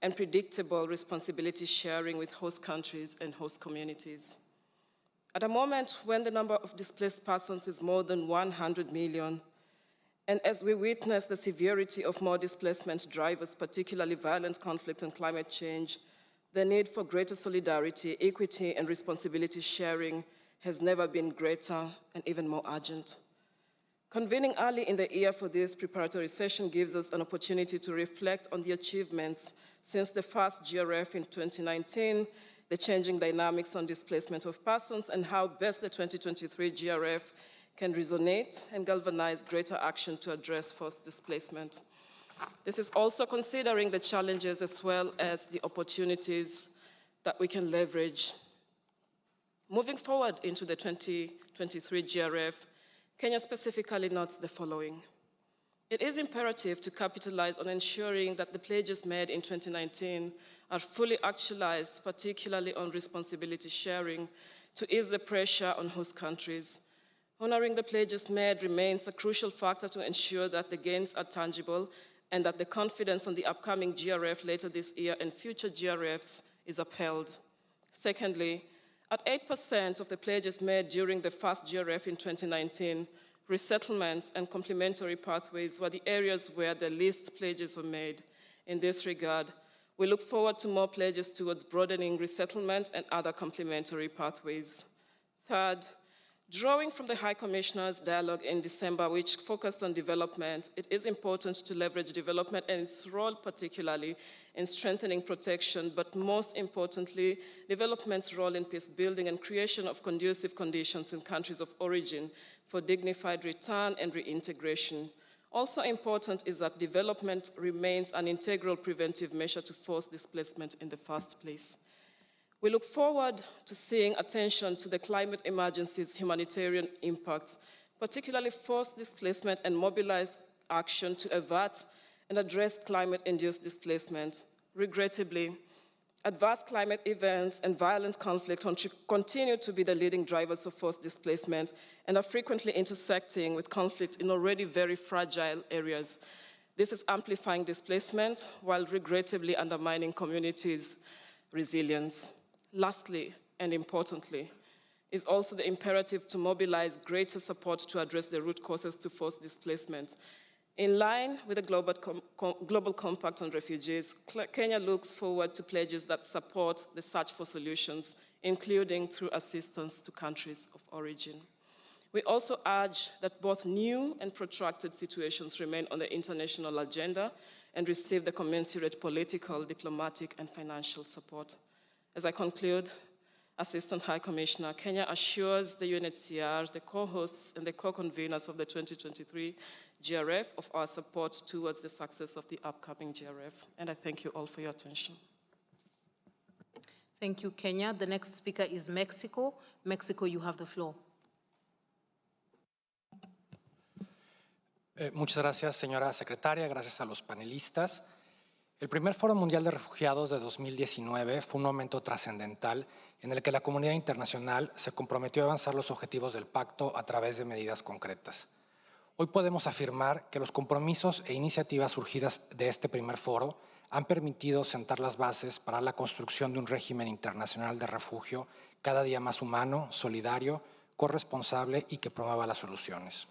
and predictable responsibility sharing with host countries and host communities. At a moment when the number of displaced persons is more than 100 million, and as we witness the severity of more displacement drivers, particularly violent conflict and climate change, the need for greater solidarity, equity, and responsibility sharing has never been greater and even more urgent. Convening early in the year for this preparatory session gives us an opportunity to reflect on the achievements since the first GRF in 2019, the changing dynamics on displacement of persons, and how best the 2023 GRF can resonate and galvanize greater action to address forced displacement. This is also considering the challenges as well as the opportunities that we can leverage. Moving forward into the 2023 GRF, Kenya specifically notes the following. It is imperative to capitalize on ensuring that the pledges made in 2019 are fully actualized, particularly on responsibility sharing, to ease the pressure on host countries. Honoring the pledges made remains a crucial factor to ensure that the gains are tangible and that the confidence on the upcoming GRF later this year and future GRFs is upheld. Secondly, at 8% of the pledges made during the first GRF in 2019, resettlements and complementary pathways were the areas where the least pledges were made. In this regard, we look forward to more pledges towards broadening resettlement and other complementary pathways. Third, drawing from the High Commissioner's dialogue in December, which focused on development, it is important to leverage development and its role particularly in strengthening protection, but most importantly, development's role in peace building and creation of conducive conditions in countries of origin for dignified return and reintegration. Also important is that development remains an integral preventive measure to force displacement in the first place. We look forward to seeing attention to the climate emergency's humanitarian impacts, particularly forced displacement and mobilized action to avert and address climate-induced displacement. Regrettably, adverse climate events and violent conflict continue to be the leading drivers of forced displacement and are frequently intersecting with conflict in already very fragile areas. This is amplifying displacement while regrettably undermining communities' resilience. Lastly, and importantly, is also the imperative to mobilize greater support to address the root causes to forced displacement. In line with the Global Compact on Refugees, Kenya looks forward to pledges that support the search for solutions, including through assistance to countries of origin. We also urge that both new and protracted situations remain on the international agenda and receive the commensurate political, diplomatic, and financial support. As I conclude, Assistant High Commissioner, Kenya assures the UNHCR, the co-hosts, and the co-conveners of the 2023 GRF of our support towards the success of the upcoming GRF. And I thank you all for your attention. Thank you, Kenya. The next speaker is Mexico. Mexico, you have the floor. Muchas gracias, señora secretaria. Gracias a los panelistas. El primer Foro Mundial de Refugiados de 2019 fue un momento trascendental en el que la comunidad internacional se comprometió a avanzar los objetivos del pacto a través de medidas concretas. Hoy podemos afirmar que los compromisos e iniciativas surgidas de este primer foro han permitido sentar las bases para la construcción de un régimen internacional de refugio cada día más humano, solidario, corresponsable y que promueva las soluciones.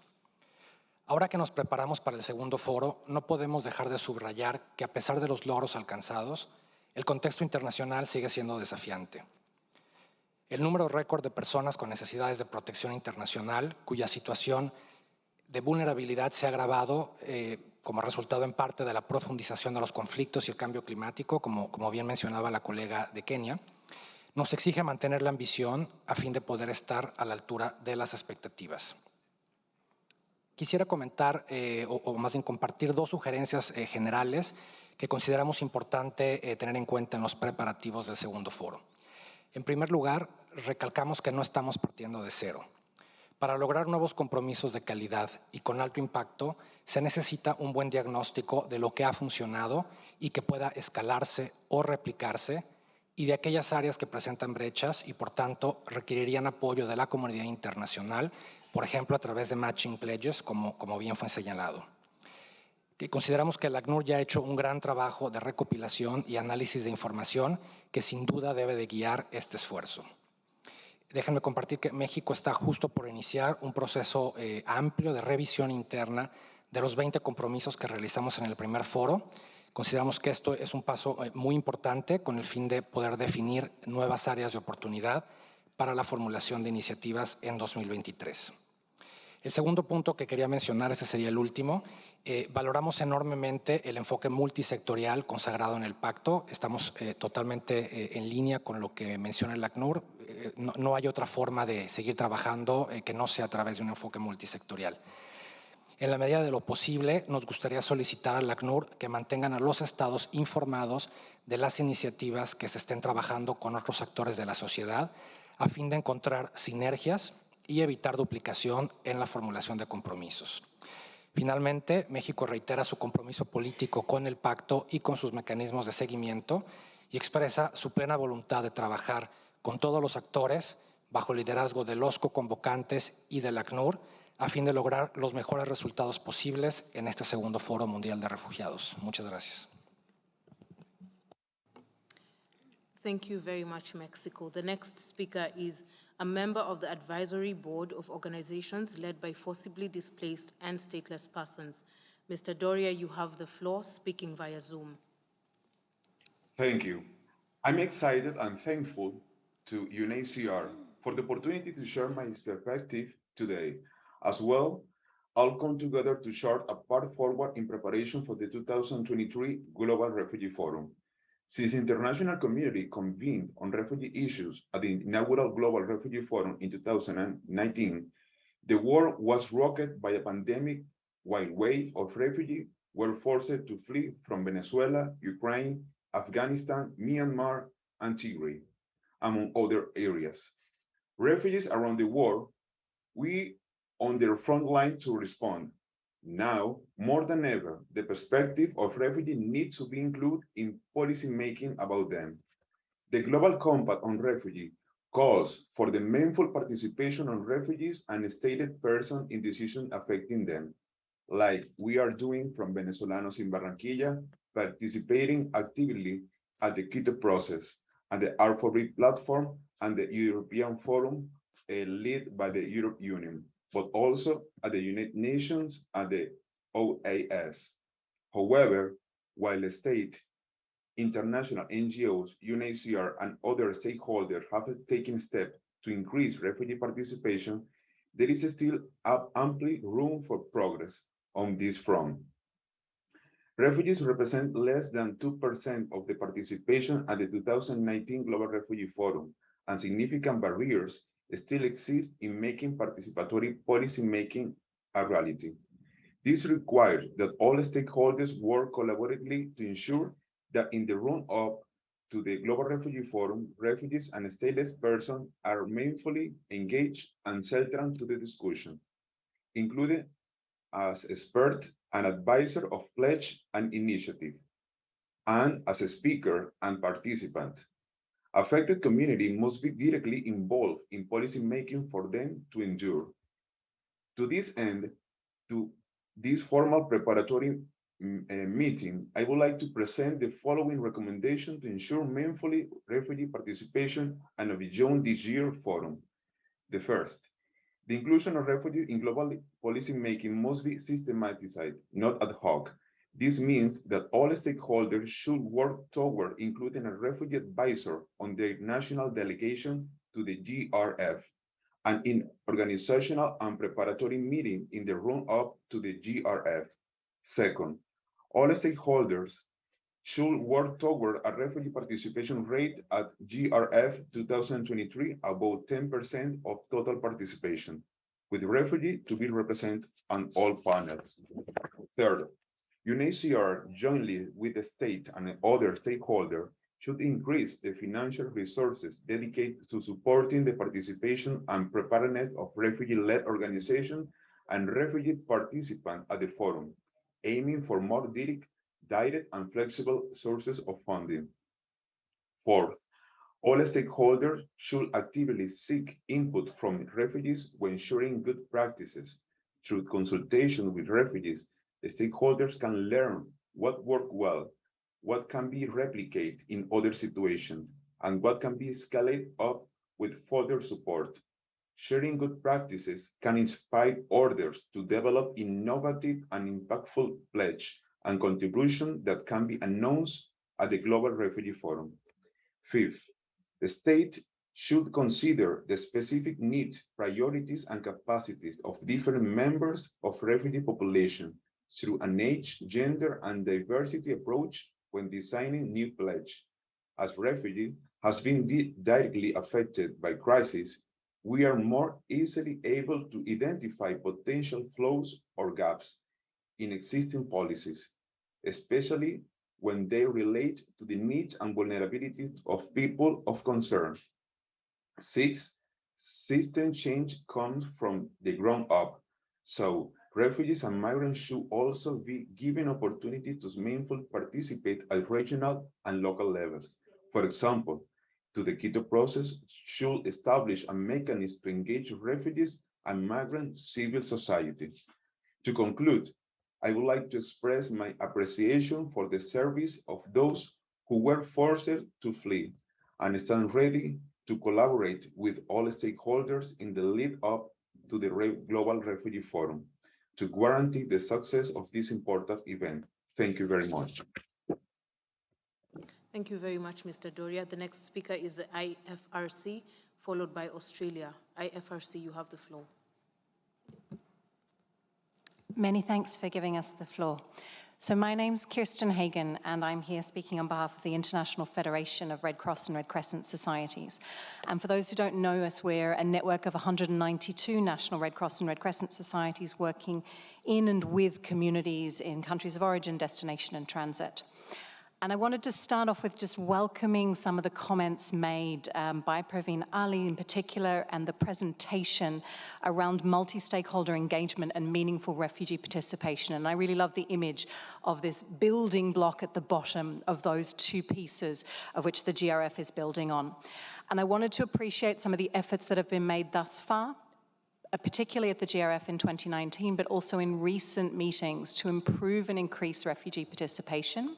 Ahora que nos preparamos para el segundo foro, no podemos dejar de subrayar que a pesar de los logros alcanzados, el contexto internacional sigue siendo desafiante. El número récord de personas con necesidades de protección internacional, cuya situación de vulnerabilidad se ha agravado como resultado en parte de la profundización de los conflictos y el cambio climático, como bien mencionaba la colega de Kenia, nos exige mantener la ambición a fin de poder estar a la altura de las expectativas. Quisiera comentar, o más bien compartir, dos sugerencias generales que consideramos importante tener en cuenta en los preparativos del segundo foro. En primer lugar, recalcamos que no estamos partiendo de cero. Para lograr nuevos compromisos de calidad y con alto impacto, se necesita un buen diagnóstico de lo que ha funcionado y que pueda escalarse o replicarse, y de aquellas áreas que presentan brechas y, por tanto, requerirían apoyo de la comunidad internacional, por ejemplo, a través de matching pledges, como bien fue señalado. que consideramos que el ACNUR ya ha hecho un gran trabajo de recopilación y análisis de información que sin duda debe de guiar este esfuerzo. Déjenme compartir que México está justo por iniciar un proceso amplio de revisión interna de los 20 compromisos que realizamos en el primer foro. Consideramos que esto es un paso muy importante con el fin de poder definir nuevas áreas de oportunidad para la formulación de iniciativas en 2023. El segundo punto que quería mencionar, este sería el último, valoramos enormemente el enfoque multisectorial consagrado en el pacto. Estamos totalmente en línea con lo que menciona el ACNUR. No hay otra forma de seguir trabajando que no sea a través de un enfoque multisectorial. En la medida de lo posible, nos gustaría solicitar al ACNUR que mantengan a los estados informados de las iniciativas que se estén trabajando con otros actores de la sociedad a fin de encontrar sinergias y evitar duplicación en la formulación de compromisos. Finalmente, México reitera su compromiso político con el pacto y con sus mecanismos de seguimiento y expresa su plena voluntad de trabajar con todos los actores bajo el liderazgo de los co-convocantes y del ACNUR a fin de lograr los mejores resultados posibles en este segundo Foro Mundial de Refugiados. Muchas gracias. Thank you very much, Mexico. The next speaker is a member of the Advisory Board of Organizations led by forcibly displaced and stateless persons. Mr. Doria, you have the floor, speaking via Zoom. Thank you. I'm excited and thankful to UNHCR for the opportunity to share my perspective today. As well, I'll come together to chart a path forward in preparation for the 2023 Global Refugee Forum. Since the international community convened on refugee issues at the inaugural Global Refugee Forum in 2019, the world was rocked by a pandemic while waves of refugees were forced to flee from Venezuela, Ukraine, Afghanistan, Myanmar, and Tigray, among other areas. Refugees around the world, we on their front line to respond. Now, more than ever, the perspective of refugees needs to be included in policy making about them. The Global Compact on Refugee calls for the meaningful participation of refugees and stated persons in decisions affecting them, like we are doing from Venezolanos in Barranquilla, participating actively at the Quito process, and the R4B platform and the European Forum led by the European Union, but also at the United Nations and the OAS. However, while state, international NGOs, UNHCR, and other stakeholders have taken steps to increase refugee participation, there is still ample room for progress on this front. Refugees represent less than 2% of the participation at the 2019 Global Refugee Forum, and significant barriers still exist in making participatory policy making a reality. This requires that all stakeholders work collaboratively to ensure that in the run-up to the Global Refugee Forum, refugees and stateless persons are meaningfully engaged and central to the discussion, including as expert and advisor of pledge and initiative, and as a speaker and participant. Affected community must be directly involved in policy making for them to endure. To this end, to this formal preparatory meeting, I would like to present the following recommendation to ensure meaningfully refugee participation and beyond this year's forum. The first, the inclusion of refugees in global policy making must be systematized, not ad hoc. This means that all stakeholders should work toward including a refugee advisor on their national delegation to the GRF and in organizational and preparatory meeting in the run-up to the GRF. Second, all stakeholders should work toward a refugee participation rate at GRF 2023 about 10% of total participation, with refugee to be represented on all panels. Third, UNHCR, jointly with the state and other stakeholders, should increase the financial resources dedicated to supporting the participation and preparedness of refugee-led organizations and refugee participants at the forum, aiming for more direct and flexible sources of funding. Fourth, all stakeholders should actively seek input from refugees when sharing good practices through consultation with refugees The stakeholders can learn what worked well, what can be replicated in other situations, and what can be escalated up with further support. Sharing good practices can inspire others to develop innovative and impactful pledge and contribution that can be announced at the Global Refugee Forum. Fifth, the state should consider the specific needs, priorities, and capacities of different members of refugee population through an age, gender, and diversity approach when designing new pledge. As refugee has been directly affected by crisis, we are more easily able to identify potential flaws or gaps in existing policies, especially when they relate to the needs and vulnerabilities of people of concern. Six, system change comes from the ground up. So refugees and migrants should also be given opportunity to meaningfully participate at regional and local levels. For example, the Quito process should establish a mechanism to engage refugees and migrant civil society. To conclude, I would like to express my appreciation for the service of those who were forced to flee and stand ready to collaborate with all stakeholders in the lead up to the Global Refugee Forum to guarantee the success of this important event. Thank you very much. Thank you very much, Mr. Doria. The next speaker is the IFRC, followed by Australia. IFRC, you have the floor. Many thanks for giving us the floor. So my name's Kirsten Hagen, and I'm here speaking on behalf of the International Federation of Red Cross and Red Crescent Societies. And for those who don't know us, we're a network of 192 national Red Cross and Red Crescent societies working in and with communities in countries of origin, destination, and transit. And I wanted to start off with just welcoming some of the comments made by Praveen Ali in particular, and the presentation around multi-stakeholder engagement and meaningful refugee participation. And I really love the image of this building block at the bottom of those two pieces of which the GRF is building on. And I wanted to appreciate some of the efforts that have been made thus far, particularly at the GRF in 2019, but also in recent meetings to improve and increase refugee participation,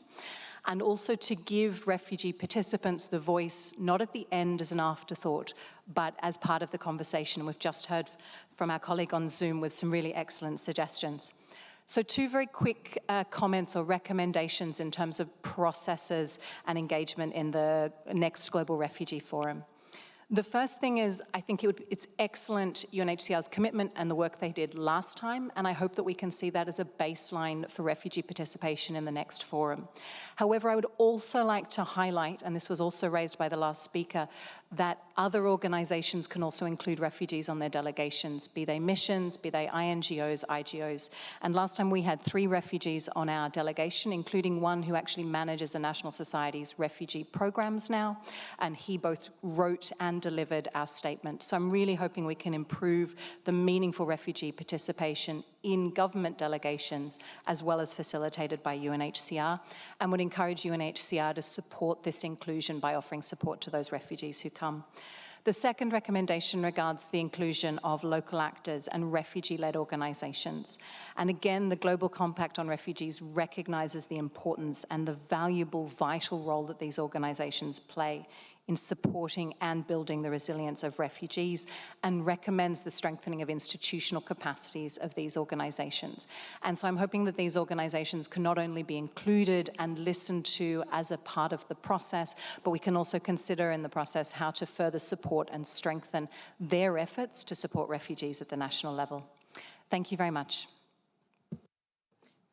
and also to give refugee participants the voice, not at the end as an afterthought, but as part of the conversation. We've just heard from our colleague on Zoom with some really excellent suggestions. So two very quick comments or recommendations in terms of processes and engagement in the next Global Refugee Forum. The first thing is, I think it's excellent UNHCR's commitment and the work they did last time, and I hope that we can see that as a baseline for refugee participation in the next forum. However, I would also like to highlight, and this was also raised by the last speaker, that other organizations can also include refugees on their delegations, be they missions, be they INGOs, IGOs. And last time we had 3 refugees on our delegation, including one who actually manages a national society's refugee programs now, and he both wrote and delivered our statement. So I'm really hoping we can improve the meaningful refugee participation in government delegations, as well as facilitated by UNHCR, and would encourage UNHCR to support this inclusion by offering support to those refugees who come. The second recommendation regards the inclusion of local actors and refugee-led organizations. And again, the Global Compact on Refugees recognizes the importance and the valuable, vital role that these organizations play in supporting and building the resilience of refugees, and recommends the strengthening of institutional capacities of these organizations. And so I'm hoping that these organizations can not only be included and listened to as a part of the process, but we can also consider in the process how to further support and strengthen their efforts to support refugees at the national level. Thank you very much.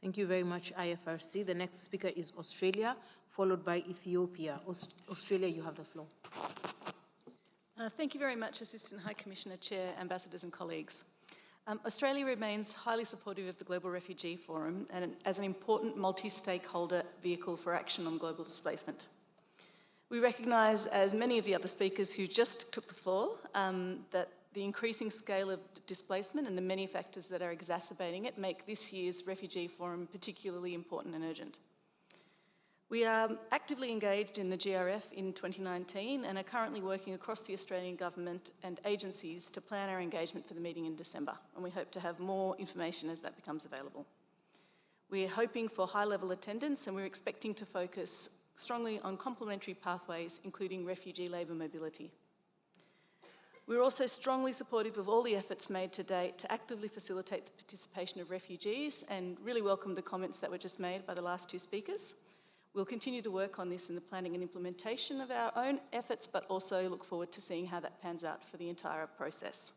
Thank you very much, IFRC. The next speaker is Australia, followed by Ethiopia. Australia, you have the floor. Thank you very much, Assistant High Commissioner, Chair, Ambassadors and colleagues. Australia remains highly supportive of the Global Refugee Forum and as an important multi-stakeholder vehicle for action on global displacement. We recognise, as many of the other speakers who just took the floor, that the increasing scale of displacement and the many factors that are exacerbating it make this year's Refugee Forum particularly important and urgent. We are actively engaged in the GRF in 2019 and are currently working across the Australian Government and agencies to plan our engagement for the meeting in December, and we hope to have more information as that becomes available. We're hoping for high-level attendance, and we're expecting to focus strongly on complementary pathways, including refugee labour mobility. We're also strongly supportive of all the efforts made to date to actively facilitate the participation of refugees, and really welcome the comments that were just made by the last two speakers. We'll continue to work on this in the planning and implementation of our own efforts, but also look forward to seeing how that pans out for the entire process.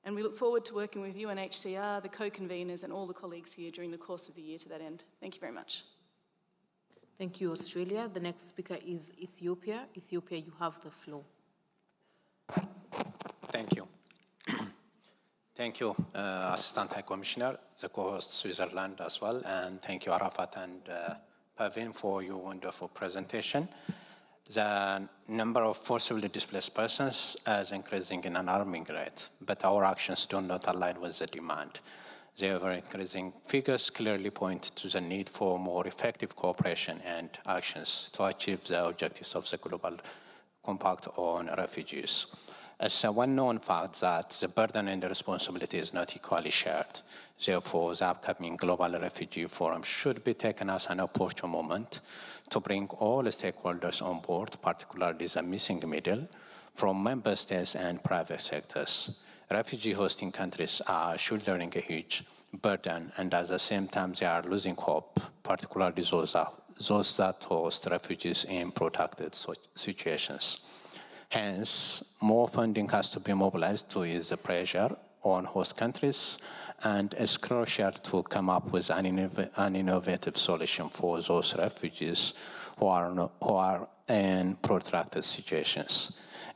And we look forward to working with UNHCR, the co-conveners, and all the colleagues here during the course of the year to that end. Thank you very much. Thank you, Australia. The next speaker is Ethiopia. Ethiopia, you have the floor. Thank you. Thank you, Assistant High Commissioner, the co-host Switzerland as well, and thank you, Arafat and Pavin, for your wonderful presentation. The number of forcibly displaced persons is increasing in an alarming rate, but our actions do not align with the demand. The ever-increasing figures clearly point to the need for more effective cooperation and actions to achieve the objectives of the Global Compact on Refugees. It's a well-known fact that the burden and the responsibility is not equally shared. Therefore, the upcoming Global Refugee Forum should be taken as an opportune moment to bring all the stakeholders on board, particularly the missing middle, from member states and private sectors. Refugee hosting countries are shouldering a huge burden, and at the same time they are losing hope, particularly those that host refugees in protected situations. Hence, more funding has to be mobilized to ease the pressure on host countries, and it's crucial to come up with an innovative solution for those refugees who are in protracted situations.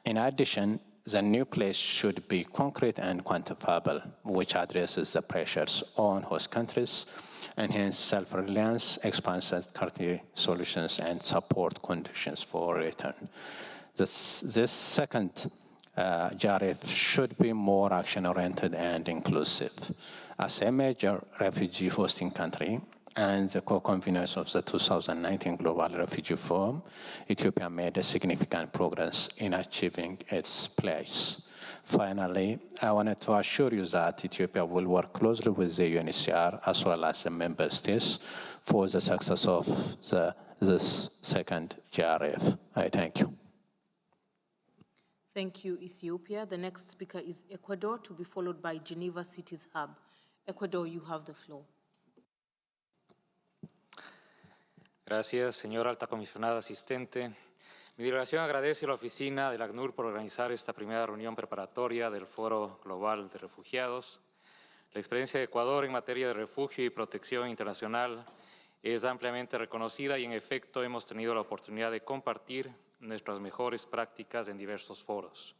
In addition, the new place should be concrete and quantifiable, which addresses the pressures on host countries, enhance self-reliance, expands country solutions, and support conditions for return. This second JRF should be more action-oriented and inclusive. As a major refugee hosting country and the co-conveners of the 2019 Global Refugee Forum, Ethiopia made a significant progress in achieving its place. Finally, I wanted to assure you that Ethiopia will work closely with the UNHCR as well as the member states for the success of this second JRF. I thank you. Thank you, Ethiopia. The next speaker is Ecuador, to be followed by Geneva Cities Hub. Ecuador, you have the floor. Gracias, señora alta comisionada asistente. Mi delegación agradece a la oficina del ACNUR por organizar esta primera reunión preparatoria del Foro Global de Refugiados. La experiencia de Ecuador en materia de refugio y protección internacional es ampliamente reconocida y, en efecto, hemos tenido la oportunidad de compartir nuestras mejores prácticas en diversos foros.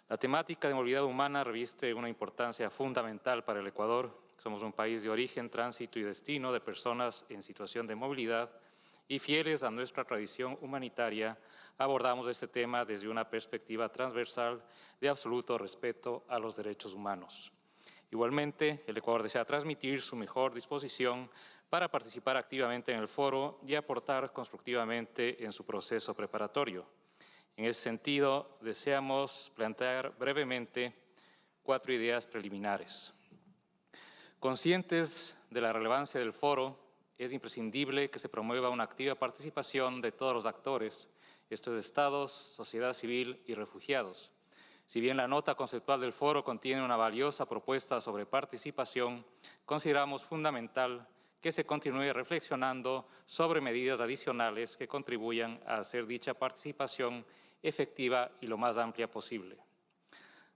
La temática de movilidad humana reviste una importancia fundamental para el Ecuador. Somos un país de origen, tránsito y destino de personas en situación de movilidad, y fieles a nuestra tradición humanitaria, abordamos este tema desde una perspectiva transversal de absoluto respeto a los derechos humanos. Igualmente, el Ecuador desea transmitir su mejor disposición para participar activamente en el foro y aportar constructivamente en su proceso preparatorio. En ese sentido, deseamos plantear brevemente 4 ideas preliminares. Conscientes de la relevancia del foro, es imprescindible que se promueva una activa participación de todos los actores, esto es, estados, sociedad civil y refugiados. Si bien la nota conceptual del foro contiene una valiosa propuesta sobre participación, consideramos fundamental que se continúe reflexionando sobre medidas adicionales que contribuyan a hacer dicha participación efectiva y lo más amplia posible.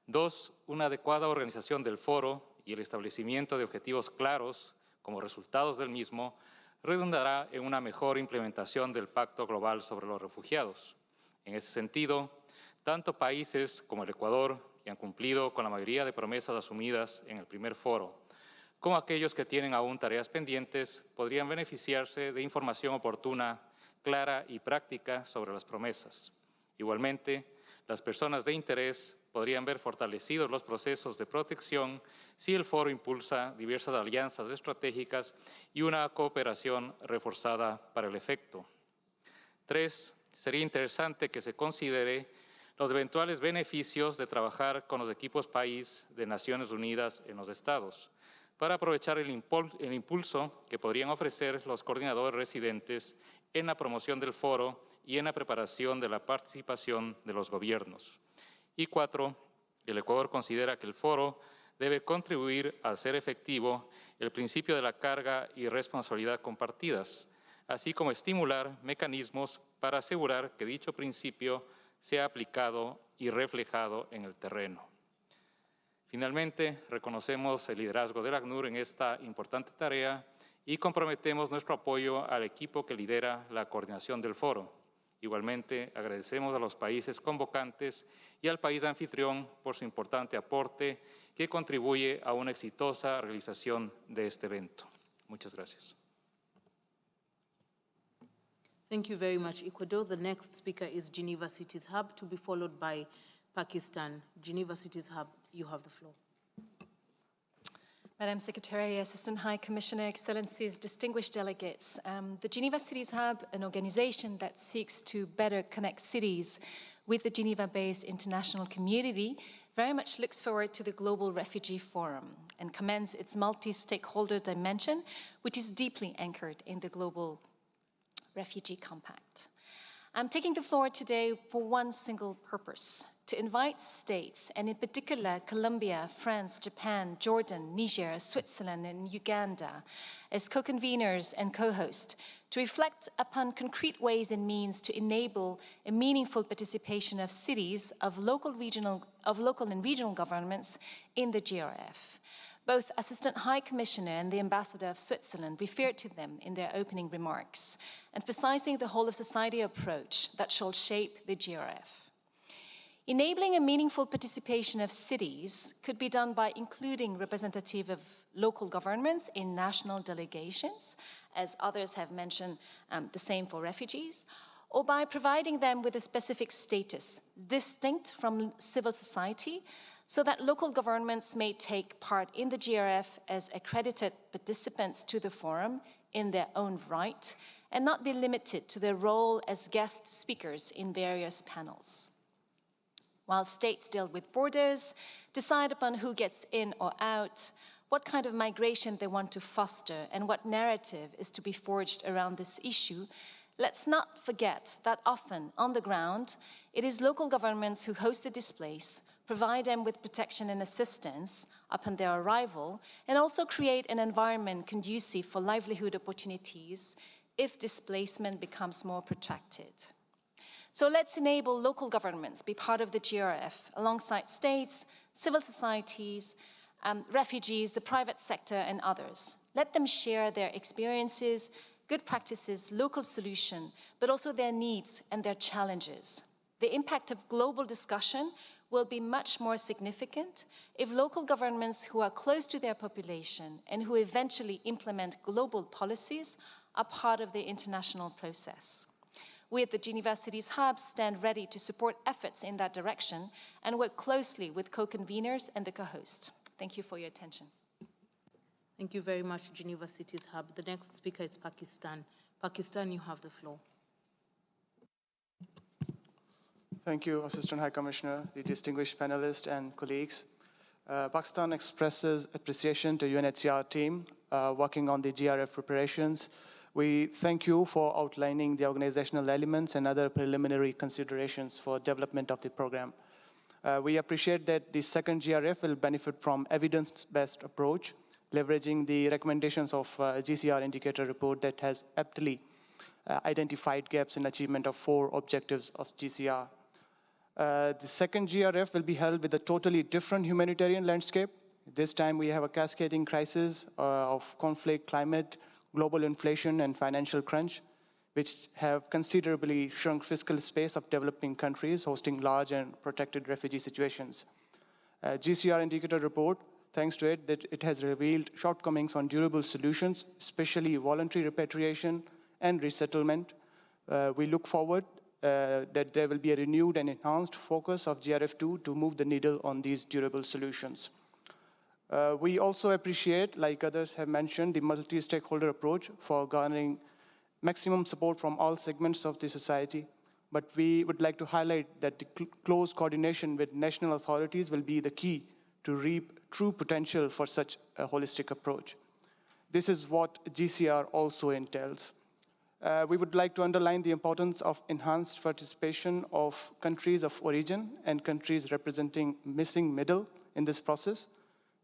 2. Una adecuada organización del foro y el establecimiento de objetivos claros como resultados del mismo redundará en una mejor implementación del Pacto Global sobre los Refugiados. En ese sentido, tanto países como el Ecuador, que han cumplido con la mayoría de promesas asumidas en el primer foro, como aquellos que tienen aún tareas pendientes, podrían beneficiarse de información oportuna, clara y práctica sobre las promesas. Igualmente, las personas de interés podrían ver fortalecidos los procesos de protección si el foro impulsa diversas alianzas estratégicas y una cooperación reforzada para el efecto. 3. Sería interesante que se considere los eventuales beneficios de trabajar con los equipos país de Naciones Unidas en los estados. para aprovechar el impulso que podrían ofrecer los coordinadores residentes en la promoción del foro y en la preparación de la participación de los gobiernos. Y 4, el Ecuador considera que el foro debe contribuir a hacer efectivo el principio de la carga y responsabilidad compartidas, así como estimular mecanismos para asegurar que dicho principio sea aplicado y reflejado en el terreno. Finalmente, reconocemos el liderazgo del ACNUR en esta importante tarea y comprometemos nuestro apoyo al equipo que lidera la coordinación del foro. Igualmente, agradecemos a los países convocantes y al país anfitrión por su importante aporte que contribuye a una exitosa realización de este evento. Muchas gracias. Thank you very much, Ecuador. The next speaker is Geneva Cities Hub, to be followed by Pakistan. Geneva Cities Hub, you have the floor. Madam Secretary, Assistant High Commissioner, Excellencies, distinguished delegates, the Geneva Cities Hub, an organization that seeks to better connect cities with the Geneva-based international community, very much looks forward to the Global Refugee Forum and commends its multi-stakeholder dimension, which is deeply anchored in the Global Refugee Compact. I'm taking the floor today for one single purpose: to invite states, and in particular Colombia, France, Japan, Jordan, Niger, Switzerland, and Uganda, as co-conveners and co-hosts, to reflect upon concrete ways and means to enable a meaningful participation of cities, of local and regional governments in the GRF. Both Assistant High Commissioner and the Ambassador of Switzerland referred to them in their opening remarks, emphasizing the whole of society approach that shall shape the GRF. Enabling a meaningful participation of cities could be done by including representatives of local governments in national delegations, as others have mentioned, the same for refugees, or by providing them with a specific status distinct from civil society, so that local governments may take part in the GRF as accredited participants to the forum in their own right, and not be limited to their role as guest speakers in various panels. While states deal with borders, decide upon who gets in or out, what kind of migration they want to foster, and what narrative is to be forged around this issue, let's not forget that often, on the ground, it is local governments who host the displaced, provide them with protection and assistance upon their arrival, and also create an environment conducive for livelihood opportunities if displacement becomes more protracted. So let's enable local governments be part of the GRF alongside states, civil societies, refugees, the private sector, and others. Let them share their experiences, good practices, local solution, but also their needs and their challenges. The impact of global discussion will be much more significant if local governments who are close to their population and who eventually implement global policies are part of the international process. We at the Geneva Cities Hub stand ready to support efforts in that direction and work closely with co-conveners and the co-host. Thank you for your attention. Thank you very much, Geneva Cities Hub. The next speaker is Pakistan. Pakistan, you have the floor. Thank you, Assistant High Commissioner, the distinguished panelists and colleagues. Pakistan expresses appreciation to UNHCR team working on the GRF preparations. We thank you for outlining the organizational elements and other preliminary considerations for development of the program. We appreciate that the second GRF will benefit from evidence-based approach, leveraging the recommendations of GCR indicator report that has aptly identified gaps in achievement of 4 objectives of GCR. The second GRF will be held with a totally different humanitarian landscape. This time we have a cascading crisis of conflict, climate, global inflation, and financial crunch, which have considerably shrunk fiscal space of developing countries hosting large and protected refugee situations. GCR indicator report, thanks to it, that it has revealed shortcomings on durable solutions, especially voluntary repatriation and resettlement. We look forward that there will be a renewed and enhanced focus of GRF2 to move the needle on these durable solutions. We also appreciate, like others have mentioned, the multi-stakeholder approach for garnering maximum support from all segments of the society. But we would like to highlight that the close coordination with national authorities will be the key to reap true potential for such a holistic approach. This is what GCR also entails. We would like to underline the importance of enhanced participation of countries of origin and countries representing missing middle in this process.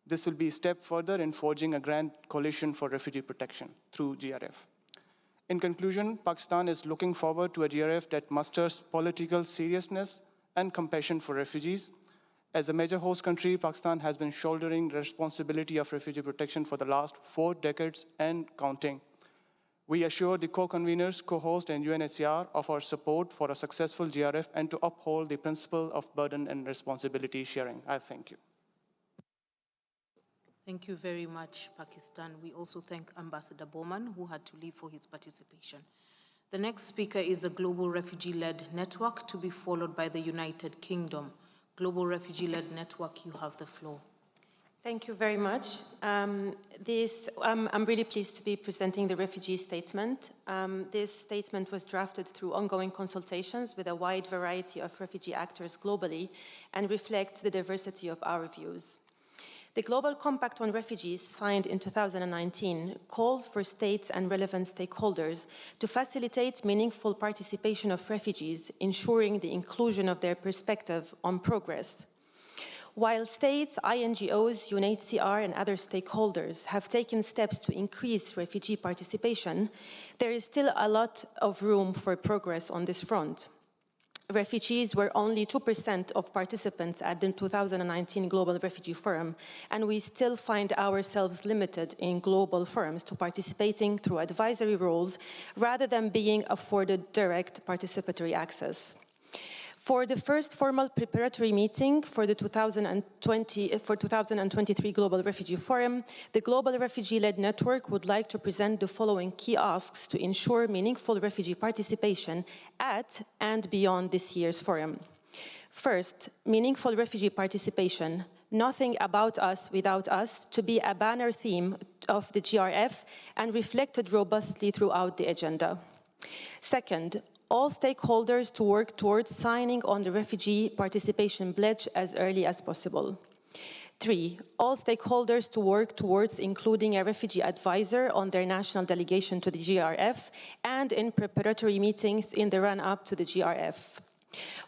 This will be a step further in forging a grand coalition for refugee protection through GRF. In conclusion, Pakistan is looking forward to a GRF that musters political seriousness and compassion for refugees. As a major host country, Pakistan has been shouldering the responsibility of refugee protection for the last 4 decades and counting. We assure the co-conveners, co-host, and UNHCR of our support for a successful GRF and to uphold the principle of burden and responsibility sharing. I thank you. Thank you very much, Pakistan. We also thank Ambassador Bowman, who had to leave for his participation. The next speaker is the Global Refugee-led Network, to be followed by the United Kingdom. Global Refugee-led Network, you have the floor. Thank you very much. I'm really pleased to be presenting the refugee statement. This statement was drafted through ongoing consultations with a wide variety of refugee actors globally and reflects the diversity of our views. The Global Compact on Refugees, signed in 2019, calls for states and relevant stakeholders to facilitate meaningful participation of refugees, ensuring the inclusion of their perspective on progress. While states, INGOs, UNHCR, and other stakeholders have taken steps to increase refugee participation, there is still a lot of room for progress on this front. Refugees were only 2% of participants at the 2019 Global Refugee Forum, and we still find ourselves limited in global forums to participating through advisory roles rather than being afforded direct participatory access. For the first formal preparatory meeting for the 2023 Global Refugee Forum, the Global Refugee-led Network would like to present the following key asks to ensure meaningful refugee participation at and beyond this year's forum. First, meaningful refugee participation. Nothing about us without us, to be a banner theme of the GRF and reflected robustly throughout the agenda. Second, all stakeholders to work towards signing on the refugee participation pledge as early as possible. 3, all stakeholders to work towards including a refugee advisor on their national delegation to the GRF and in preparatory meetings in the run-up to the GRF.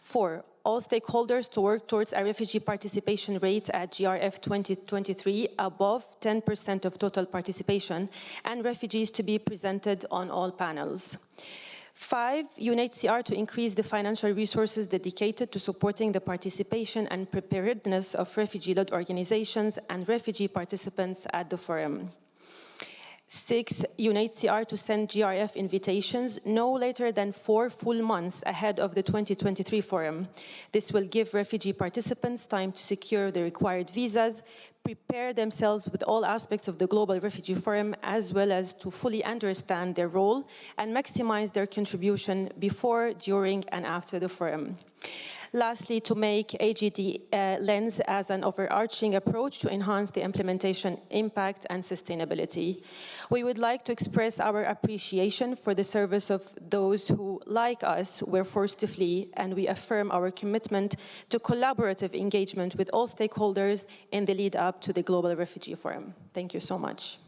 4, all stakeholders to work towards a refugee participation rate at GRF 2023 above 10% of total participation and refugees to be presented on all panels. 5, UNHCR to increase the financial resources dedicated to supporting the participation and preparedness of refugee-led organizations and refugee participants at the forum. 6, UNHCR to send GRF invitations no later than 4 full months ahead of the 2023 forum. This will give refugee participants time to secure the required visas, prepare themselves with all aspects of the Global Refugee Forum, as well as to fully understand their role and maximize their contribution before, during, and after the forum. Lastly, to make AGD lens as an overarching approach to enhance the implementation impact and sustainability. We would like to express our appreciation for the service of those who, like us, were forced to flee, and we affirm our commitment to collaborative engagement with all stakeholders in the lead up to the Global Refugee Forum. Thank you so much.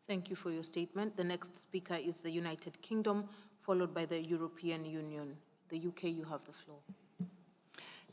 Thank you for your statement. The next speaker is the United Kingdom, followed by the European Union. The UK, you have the floor.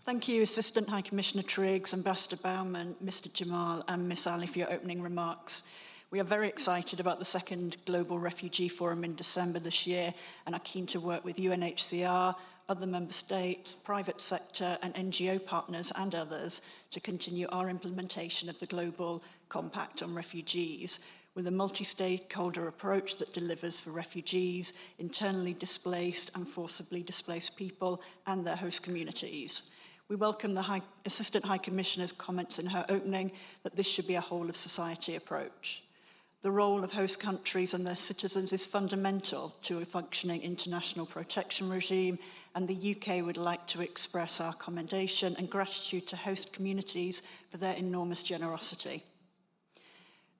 Thank you, Assistant High Commissioner Triggs, Ambassador Bowman, Mr. Jamal, and Ms. Ali for your opening remarks. We are very excited about the second Global Refugee Forum in December this year and are keen to work with UNHCR, other member states, private sector, and NGO partners and others to continue our implementation of the Global Compact on Refugees, with a multi-stakeholder approach that delivers for refugees, internally displaced and forcibly displaced people and their host communities. We welcome the Assistant High Commissioner's comments in her opening that this should be a whole-of-society approach. The role of host countries and their citizens is fundamental to a functioning international protection regime, and the UK would like to express our commendation and gratitude to host communities for their enormous generosity.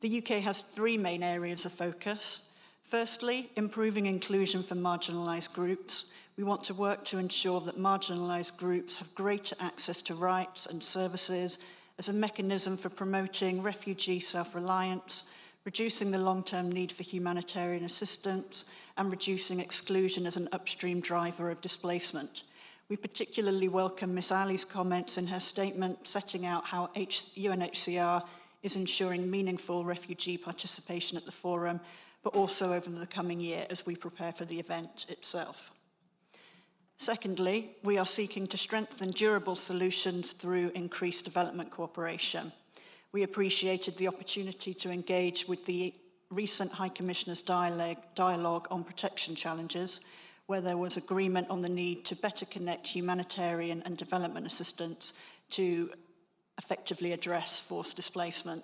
The UK has 3 main areas of focus. Firstly, improving inclusion for marginalised groups. We want to work to ensure that marginalised groups have greater access to rights and services as a mechanism for promoting refugee self-reliance, reducing the long-term need for humanitarian assistance, and reducing exclusion as an upstream driver of displacement. We particularly welcome Ms. Ali's comments in her statement setting out how UNHCR is ensuring meaningful refugee participation at the forum, but also over the coming year as we prepare for the event itself. Secondly, we are seeking to strengthen durable solutions through increased development cooperation. We appreciated the opportunity to engage with the recent High Commissioner's dialogue on protection challenges, where there was agreement on the need to better connect humanitarian and development assistance to effectively address forced displacement.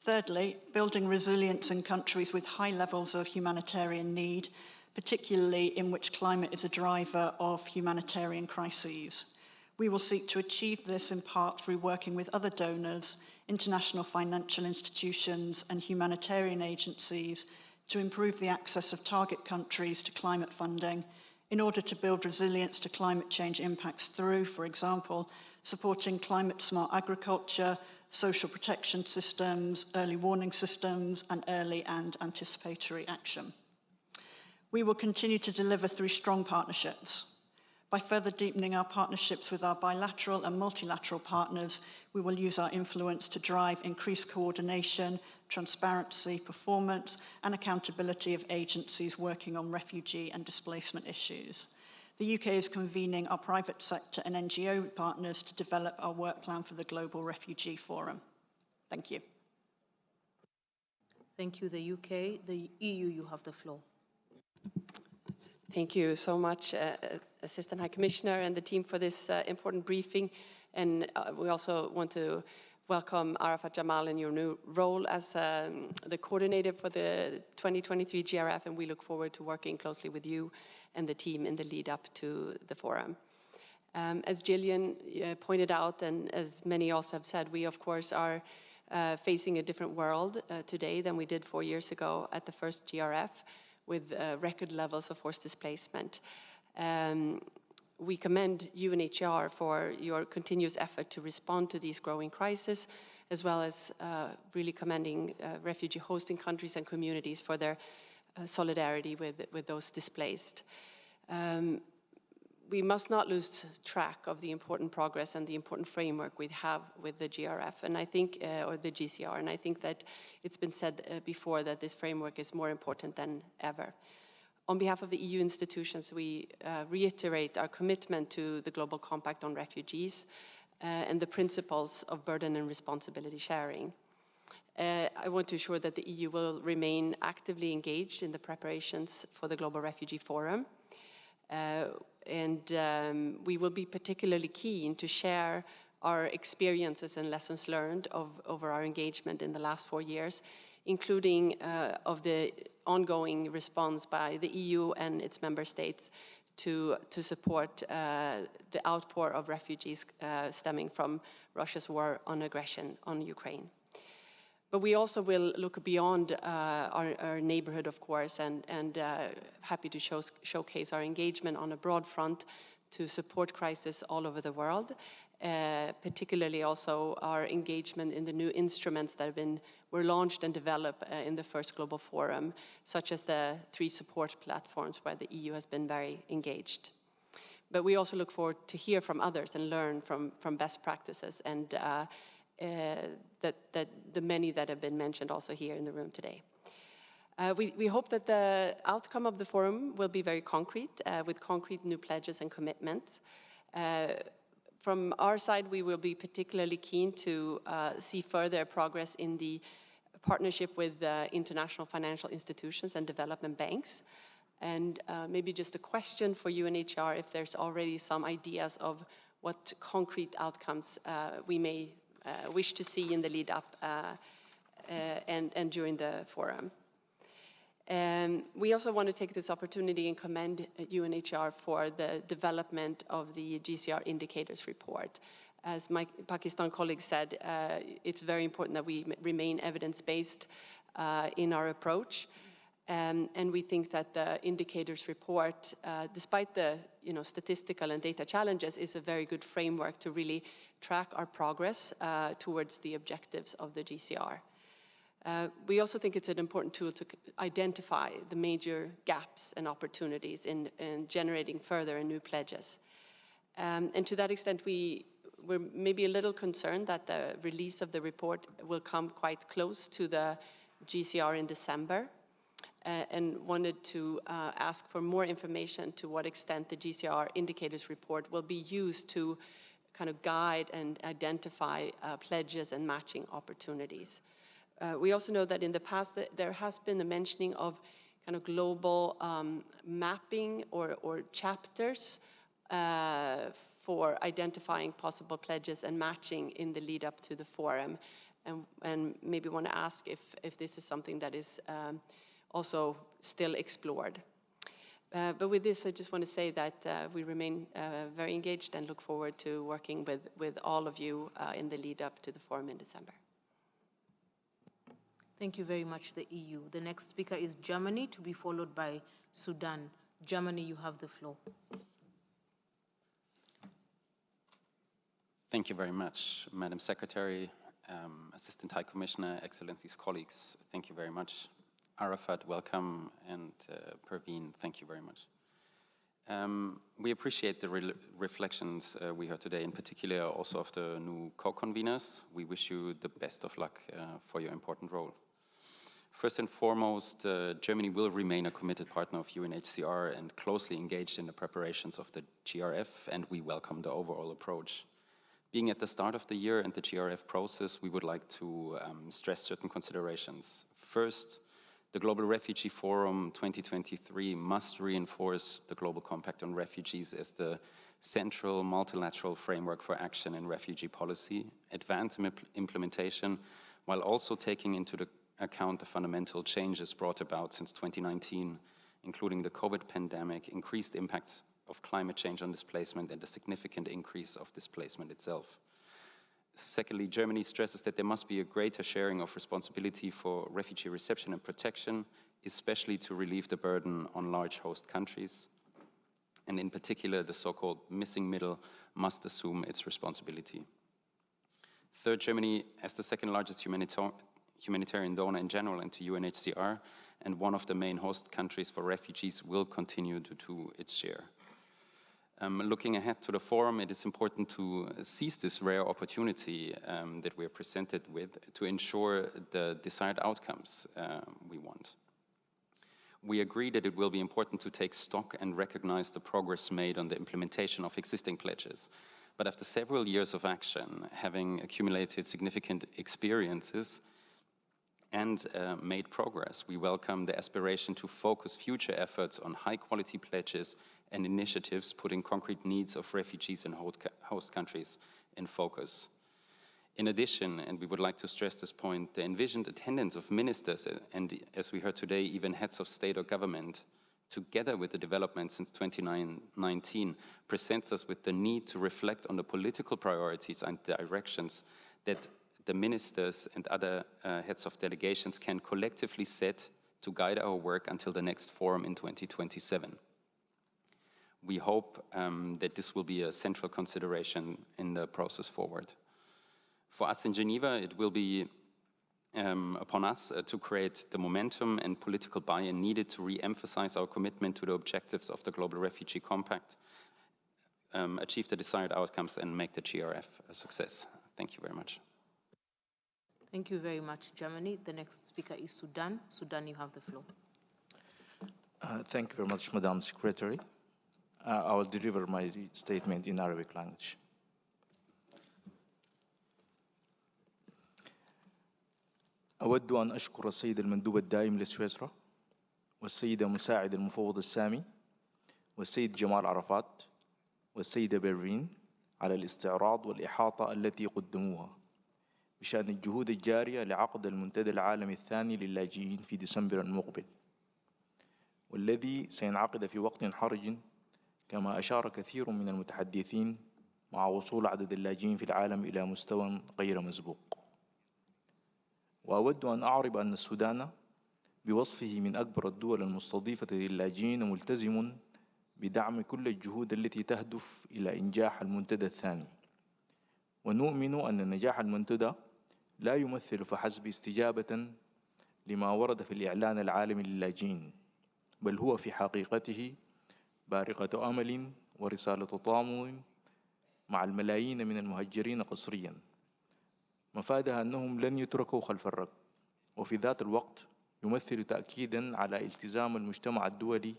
Thirdly, building resilience in countries with high levels of humanitarian need, particularly in which climate is a driver of humanitarian crises. We will seek to achieve this in part through working with other donors, international financial institutions, and humanitarian agencies to improve the access of target countries to climate funding in order to build resilience to climate change impacts through, for example, supporting climate-smart agriculture, social protection systems, early warning systems, and early and anticipatory action. We will continue to deliver through strong partnerships. By further deepening our partnerships with our bilateral and multilateral partners, we will use our influence to drive increased coordination, transparency, performance, and accountability of agencies working on refugee and displacement issues. The UK is convening our private sector and NGO partners to develop our work plan for the Global Refugee Forum. Thank you. Thank you, the UK. The EU, you have the floor. Thank you so much, Assistant High Commissioner and the team for this important briefing. And we also want to welcome Arafat Jamal in your new role as the coordinator for the 2023 GRF, and we look forward to working closely with you and the team in the lead up to the forum. As Gillian pointed out, and as many also have said, we of course are facing a different world today than we did 4 years ago at the first GRF, with record levels of forced displacement. We commend UNHCR for your continuous effort to respond to these growing crises, as well as really commending refugee hosting countries and communities for their solidarity with those displaced. We must not lose track of the important progress and the important framework we have with the GRF, and I think, or the GCR, and I think that it's been said before that this framework is more important than ever. On behalf of the EU institutions, we reiterate our commitment to the Global Compact on Refugees and the principles of burden and responsibility sharing. I want to assure that the EU will remain actively engaged in the preparations for the Global Refugee Forum. We will be particularly keen to share our experiences and lessons learned over our engagement in the last 4 years, including of the ongoing response by the EU and its member states to support the outpour of refugees stemming from Russia's war on aggression on Ukraine. But we also will look beyond our neighborhood, of course, and happy to showcase our engagement on a broad front to support crisis all over the world, particularly also our engagement in the new instruments that were launched and developed in the first Global Forum, such as the 3 support platforms where the EU has been very engaged. But we also look forward to hear from others and learn from best practices, and that the many that have been mentioned also here in the room today. We hope that the outcome of the forum will be very concrete, with concrete new pledges and commitments. From our side, we will be particularly keen to see further progress in the partnership with international financial institutions and development banks. And maybe just a question for UNHCR, if there's already some ideas of what concrete outcomes we may wish to see in the lead up and during the forum. We also want to take this opportunity and commend UNHCR for the development of the GCR indicators report. As my Pakistan colleague said, it's very important that we remain evidence-based in our approach. And we think that the indicators report, despite the statistical and data challenges, is a very good framework to really track our progress towards the objectives of the GCR. We also think it's an important tool to identify the major gaps and opportunities in generating further and new pledges. And to that extent, we're maybe a little concerned that the release of the report will come quite close to the GCR in December, and wanted to ask for more information to what extent the GCR indicators report will be used to kind of guide and identify pledges and matching opportunities. We also know that in the past there has been the mentioning of kind of global mapping or chapters for identifying possible pledges and matching in the lead up to the forum, and maybe want to ask if this is something that is also still explored. But with this, I just want to say that we remain very engaged and look forward to working with all of you in the lead up to the forum in December. Thank you very much, the EU. The next speaker is Germany, to be followed by Sudan. Germany, you have the floor. Thank you very much, Madam Secretary, Assistant High Commissioner, Excellencies, colleagues. Thank you very much. Arafat, welcome, and Perveen, thank you very much. We appreciate the reflections we heard today, in particular also of the new co-conveners. We wish you the best of luck for your important role. First and foremost, Germany will remain a committed partner of UNHCR and closely engaged in the preparations of the GRF, and we welcome the overall approach. Being at the start of the year and the GRF process, we would like to stress certain considerations. First, the Global Refugee Forum 2023 must reinforce the Global Compact on Refugees as the central multilateral framework for action in refugee policy, advance implementation, while also taking into account the fundamental changes brought about since 2019, including the COVID pandemic, increased impacts of climate change on displacement, and the significant increase of displacement itself. Secondly, Germany stresses that there must be a greater sharing of responsibility for refugee reception and protection, especially to relieve the burden on large host countries. And in particular, the so-called missing middle must assume its responsibility. Third, Germany, as the second largest humanitarian donor in general and to UNHCR, and one of the main host countries for refugees, will continue to do its share. Looking ahead to the forum, it is important to seize this rare opportunity that we are presented with to ensure the desired outcomes we want. We agree that it will be important to take stock and recognize the progress made on the implementation of existing pledges. But after several years of action, having accumulated significant experiences and made progress, we welcome the aspiration to focus future efforts on high-quality pledges and initiatives putting concrete needs of refugees and host countries in focus. In addition, and we would like to stress this point, the envisioned attendance of ministers and, as we heard today, even heads of state or government, together with the developments since 2019, presents us with the need to reflect on the political priorities and directions that the ministers and other heads of delegations can collectively set to guide our work until the next forum in 2027. We hope that this will be a central consideration in the process forward. For us in Geneva, it will be upon us to create the momentum and political buy-in needed to re-emphasize our commitment to the objectives of the Global Refugee Compact, achieve the desired outcomes, and make the GRF a success. Thank you very much. Thank you very much, Germany. The next speaker is Sudan. Sudan, you have the floor. Thank you very much, Madam Secretary. I will deliver my statement in Arabic language. أود أن أشكر السيد المندوب الدائم لسويسرا والسيدة مساعد المفوض السامي والسيد جمال عرفات والسيدة بيرفين على الاستعراض والإحاطة التي قدموها بشأن الجهود الجارية لعقد المنتدى العالمي الثاني للاجئين في ديسمبر المقبل، والذي سينعقد في وقت حرج كما أشار كثير من المتحدثين مع وصول عدد اللاجئين في العالم إلى مستوى غير مسبوق. وأود أن أعرب أن السودان بوصفه من أكبر الدول المستضيفة للاجئين ملتزم بدعم كل الجهود التي تهدف إلى إنجاح المنتدى الثاني. ونؤمن أن نجاح المنتدى لا يمثل فحسب استجابة لما ورد في الإعلان العالمي للاجئين، بل هو في حقيقته بارقة أمل ورسالة تضامن مع الملايين من المهجرين قسريا، مفادها أنهم لن يتركوا خلف الركب، وفي ذات الوقت يمثل تأكيدا على التزام المجتمع الدولي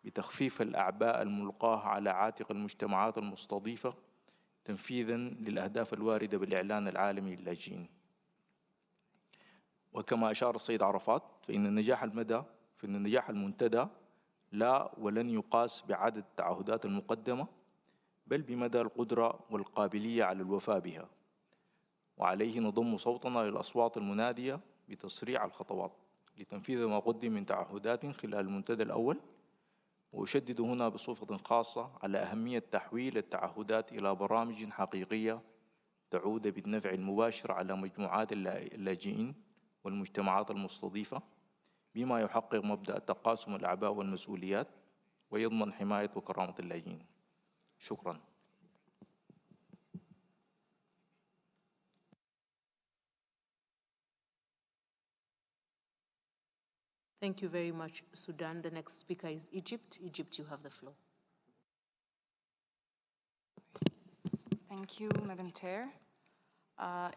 بتخفيف الأعباء الملقاة على عاتق المجتمعات المستضيفة تنفيذا للأهداف الواردة بالإعلان العالمي للاجئين. وكما أشار السيد عرفات فإن نجاح المنتدى لا ولن يقاس بعدد التعهدات المقدمة، بل بمدى القدرة والقابلية على الوفاء بها، وعليه نضم صوتنا للأصوات المنادية بتسريع الخطوات لتنفيذ ما قدم من تعهدات خلال المنتدى الأول. وأشدد هنا بصفة خاصة على أهمية تحويل التعهدات إلى برامج حقيقية تعود بالنفع المباشر على مجموعات اللاجئين والمجتمعات المستضيفة، بما يحقق مبدأ تقاسم الأعباء والمسؤوليات ويضمن حماية وكرامة اللاجئين. شكرا. Thank you very much, Sudan. The next speaker is Egypt. Egypt, you have the floor. Thank you, Madam Chair.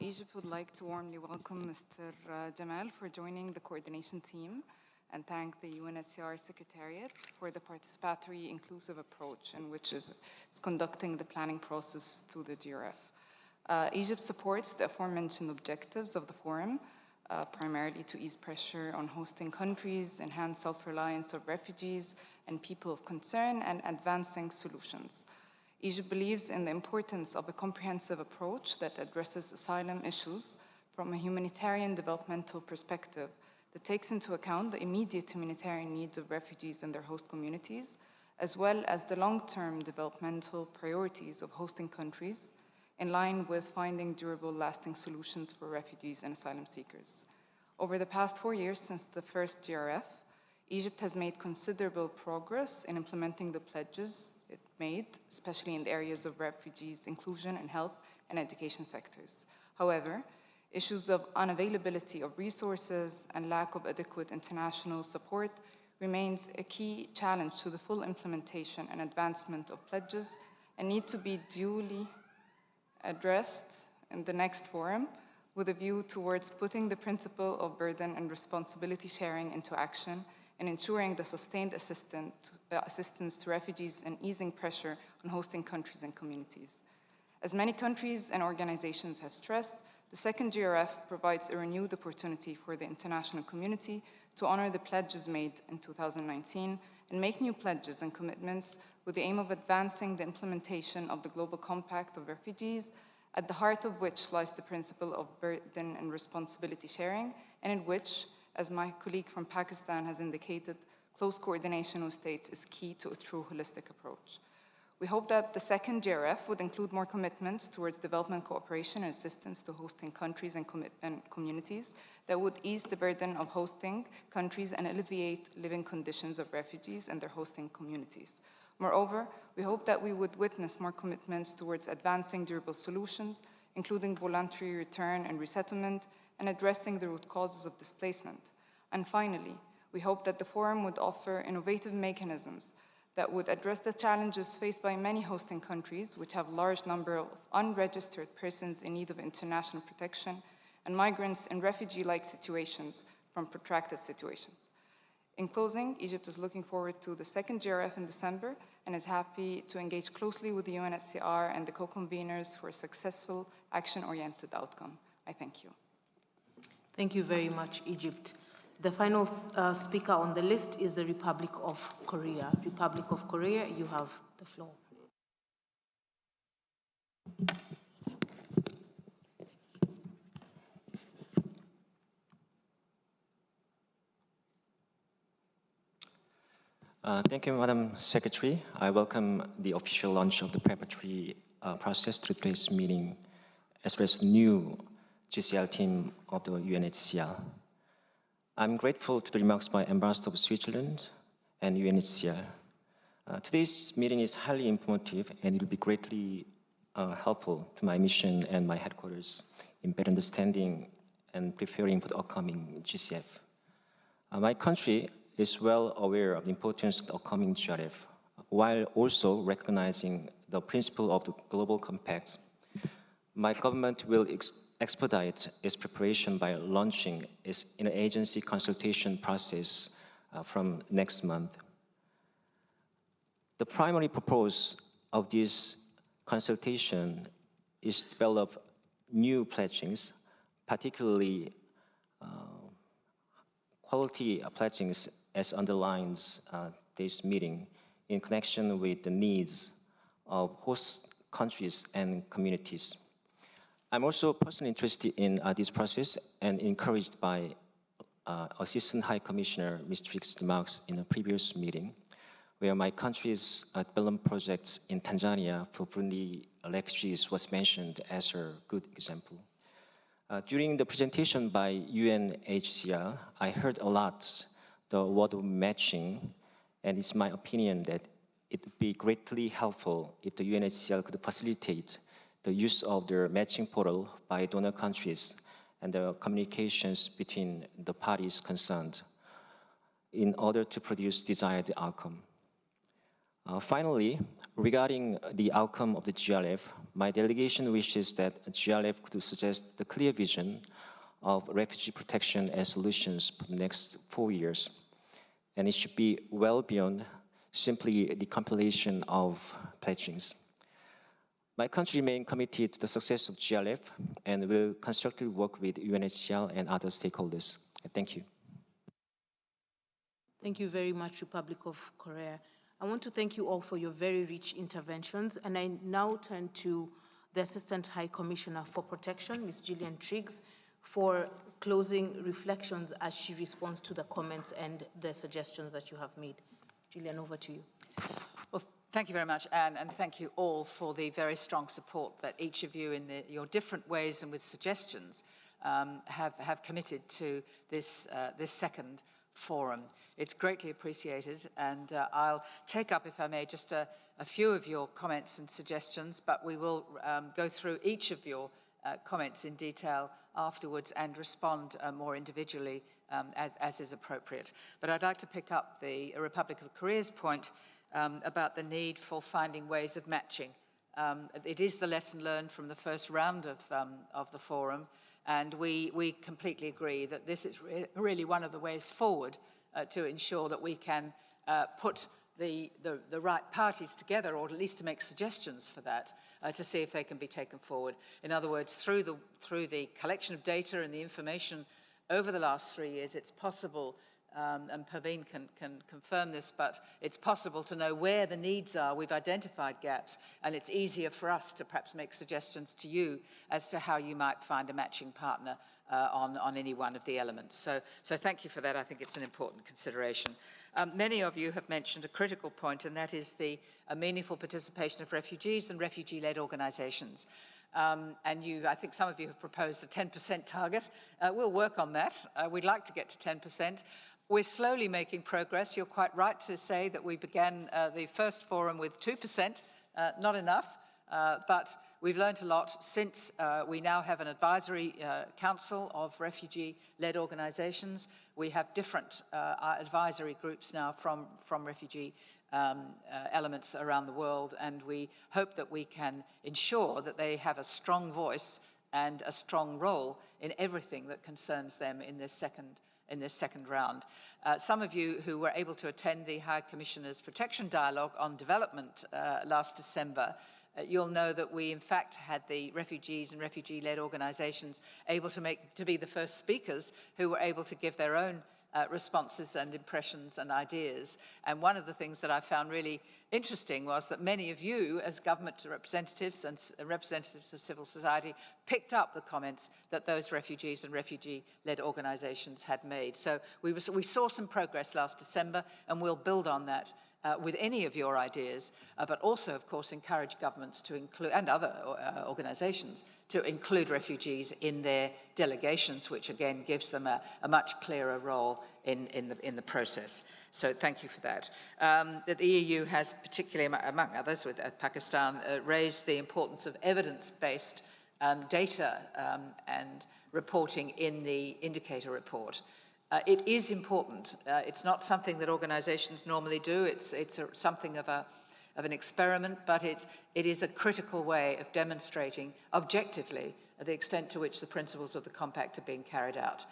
Egypt would like to warmly welcome Mr. Jamal for joining the coordination team and thank the UNHCR Secretariat for the participatory, inclusive approach in which is conducting the planning process to the GRF. Egypt supports the aforementioned objectives of the forum, primarily to ease pressure on hosting countries, enhance self-reliance of refugees and people of concern, and advancing solutions. Egypt believes in the importance of a comprehensive approach that addresses asylum issues from a humanitarian developmental perspective that takes into account the immediate humanitarian needs of refugees and their host communities, as well as the long-term developmental priorities of hosting countries, in line with finding durable, lasting solutions for refugees and asylum seekers. Over the past 4 years since the first GRF, Egypt has made considerable progress in implementing the pledges it made, especially in the areas of refugees, inclusion, and health and education sectors. However, issues of unavailability of resources and lack of adequate international support remains a key challenge to the full implementation and advancement of pledges and need to be duly addressed in the next forum with a view towards putting the principle of burden and responsibility sharing into action and ensuring the sustained assistance to refugees and easing pressure on hosting countries and communities. As many countries and organizations have stressed, the second GRF provides a renewed opportunity for the international community to honor the pledges made in 2019 and make new pledges and commitments with the aim of advancing the implementation of the Global Compact of Refugees, at the heart of which lies the principle of burden and responsibility sharing, and in which, as my colleague from Pakistan has indicated, close coordination with states is key to a true holistic approach. We hope that the second GRF would include more commitments towards development cooperation and assistance to hosting countries and communities that would ease the burden of hosting countries and alleviate living conditions of refugees and their hosting communities. Moreover, we hope that we would witness more commitments towards advancing durable solutions, including voluntary return and resettlement, and addressing the root causes of displacement. And finally, we hope that the forum would offer innovative mechanisms that would address the challenges faced by many hosting countries, which have a large number of unregistered persons in need of international protection, and migrants in refugee-like situations from protracted situations. In closing, Egypt is looking forward to the second GRF in December and is happy to engage closely with the UNHCR and the co-conveners for a successful, action-oriented outcome. I thank you. Thank you very much, Egypt. The final speaker on the list is the Republic of Korea. Republic of Korea, you have the floor. Thank you, Madam Secretary. I welcome the official launch of the preparatory process to today's meeting, as well as the new GCL team of the UNHCR. I'm grateful to the remarks by Ambassador of Switzerland and UNHCR. Today's meeting is highly informative and it will be greatly helpful to my mission and my headquarters in better understanding and preparing for the upcoming GCF. My country is well aware of the importance of the upcoming GRF, while also recognizing the principle of the Global Compact. My government will expedite its preparation by launching its interagency consultation process from next month. The primary purpose of this consultation is to develop new pledgings, particularly quality pledgings as underlines this meeting in connection with the needs of host countries and communities. I'm also personally interested in this process and encouraged by Assistant High Commissioner Ms. Triggs' remarks in a previous meeting, where my country's development projects in Tanzania for Burundi refugees was mentioned as a good example. During the presentation by UNHCR, I heard a lot the word matching, and it's my opinion that it would be greatly helpful if the UNHCR could facilitate the use of their matching portal by donor countries and the communications between the parties concerned in order to produce desired outcome. Finally, regarding the outcome of the GRF, my delegation wishes that GRF could suggest the clear vision of refugee protection and solutions for the next 4 years. And it should be well beyond simply the compilation of pledgings. My country remains committed to the success of GRF and will constructively work with UNHCR and other stakeholders. Thank you. Thank you very much, Republic of Korea. I want to thank you all for your very rich interventions, and I now turn to the Assistant High Commissioner for Protection, Ms. Gillian Triggs, for closing reflections as she responds to the comments and the suggestions that you have made. Gillian, over to you. Well, thank you very much, Anne, and thank you all for the very strong support that each of you in your different ways and with suggestions have committed to this second forum. It's greatly appreciated, and I'll take up, if I may, just a few of your comments and suggestions, but we will go through each of your comments in detail afterwards and respond more individually as is appropriate. But I'd like to pick up the Republic of Korea's point about the need for finding ways of matching. It is the lesson learned from the first round of the forum, and we completely agree that this is really one of the ways forward to ensure that we can put the right parties together, or at least to make suggestions for that, to see if they can be taken forward. In other words, through the collection of data and the information over the last 3 years, it's possible, and Paveen can confirm this, but it's possible to know where the needs are. We've identified gaps, and it's easier for us to perhaps make suggestions to you as to how you might find a matching partner on any one of the elements. So thank you for that. I think it's an important consideration. Many of you have mentioned a critical point, and that is the meaningful participation of refugees and refugee-led organizations. And I think some of you have proposed a 10% target. We'll work on that. We'd like to get to 10%. We're slowly making progress. You're quite right to say that we began the first forum with 2%, not enough, but we've learned a lot since we now have an advisory council of refugee-led organizations. We have different advisory groups now from refugee elements around the world, and we hope that we can ensure that they have a strong voice and a strong role in everything that concerns them in this second round. Some of you who were able to attend the High Commissioner's Protection Dialogue on Development last December, you'll know that we in fact had the refugees and refugee-led organizations able to be the first speakers who were able to give their own responses and impressions and ideas. And one of the things that I found really interesting was that many of you, as government representatives and representatives of civil society, picked up the comments that those refugees and refugee-led organizations had made. So we saw some progress last December, and we'll build on that with any of your ideas, but also, of course, encourage governments to include, and other organizations, to include refugees in their delegations, which again gives them a much clearer role in the process. So thank you for that. The EU has, particularly among others with Pakistan, raised the importance of evidence-based data and reporting in the indicator report. It is important. It's not something that organizations normally do. It's something of an experiment, but it is a critical way of demonstrating objectively the extent to which the principles of the compact are being carried out.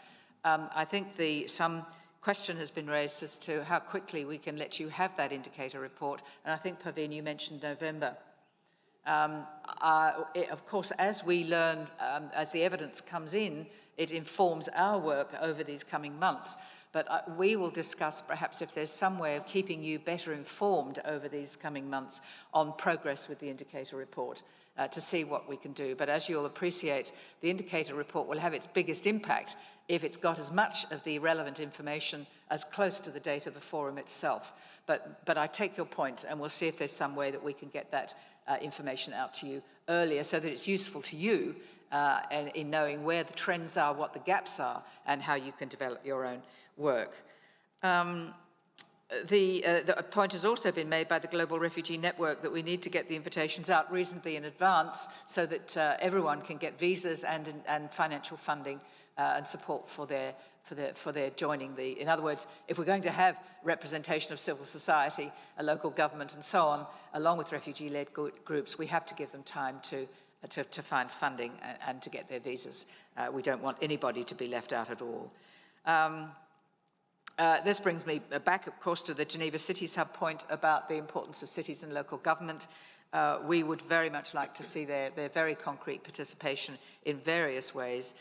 I think some question has been raised as to how quickly we can let you have that indicator report, and I think, Paveen, you mentioned November. Of course, as we learn, as the evidence comes in, it informs our work over these coming months. But we will discuss perhaps if there's some way of keeping you better informed over these coming months on progress with the indicator report to see what we can do. But as you'll appreciate, the indicator report will have its biggest impact if it's got as much of the relevant information as close to the date of the forum itself. But I take your point, and we'll see if there's some way that we can get that information out to you earlier so that it's useful to you and in knowing where the trends are, what the gaps are, and how you can develop your own work. The point has also been made by the Global Refugee Network that we need to get the invitations out reasonably in advance so that everyone can get visas and financial funding and support for their joining the. In other words, if we're going to have representation of civil society, a local government, and so on, along with refugee-led groups, we have to give them time to find funding and to get their visas. We don't want anybody to be left out at all. This brings me back, of course, to the Geneva Cities Hub point about the importance of cities and local government. We would very much like to see their very concrete participation in various ways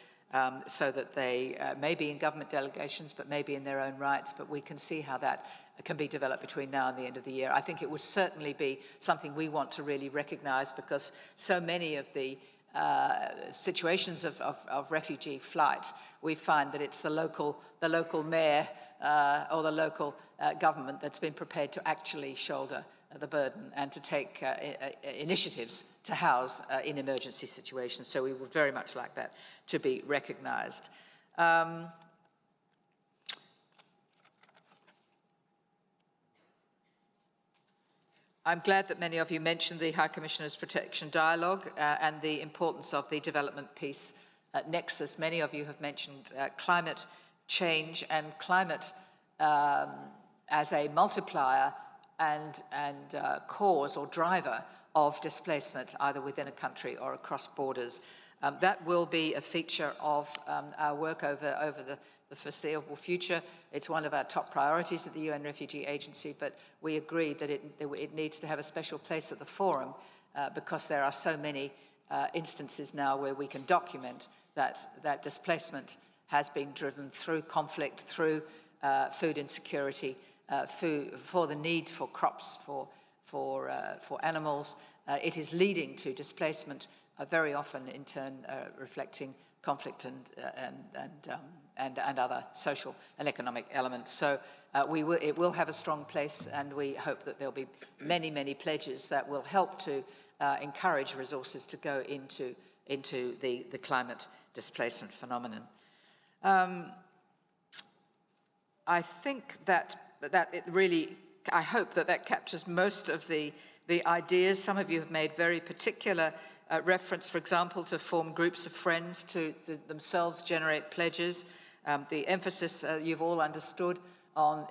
so that they may be in government delegations, but maybe in their own rights, but we can see how that can be developed between now and the end of the year. I think it would certainly be something we want to really recognize because so many of the situations of refugee flight, we find that it's the local mayor or the local government that's been prepared to actually shoulder the burden and to take initiatives to house in emergency situations. So we would very much like that to be recognized. I'm glad that many of you mentioned the High Commissioner's Protection Dialogue and the importance of the development peace nexus. Many of you have mentioned climate change and climate as a multiplier and cause or driver of displacement, either within a country or across borders. That will be a feature of our work over the foreseeable future. It's one of our top priorities at the UN Refugee Agency, but we agree that it needs to have a special place at the forum because there are so many instances now where we can document that displacement has been driven through conflict, through food insecurity, for the need for crops, for animals. It is leading to displacement, very often in turn reflecting conflict and other social and economic elements. So it will have a strong place, and we hope that there'll be many, many pledges that will help to encourage resources to go into the climate displacement phenomenon. I think that it really, I hope that captures most of the ideas. Some of you have made very particular reference, for example, to form groups of friends to themselves generate pledges. The emphasis you've all understood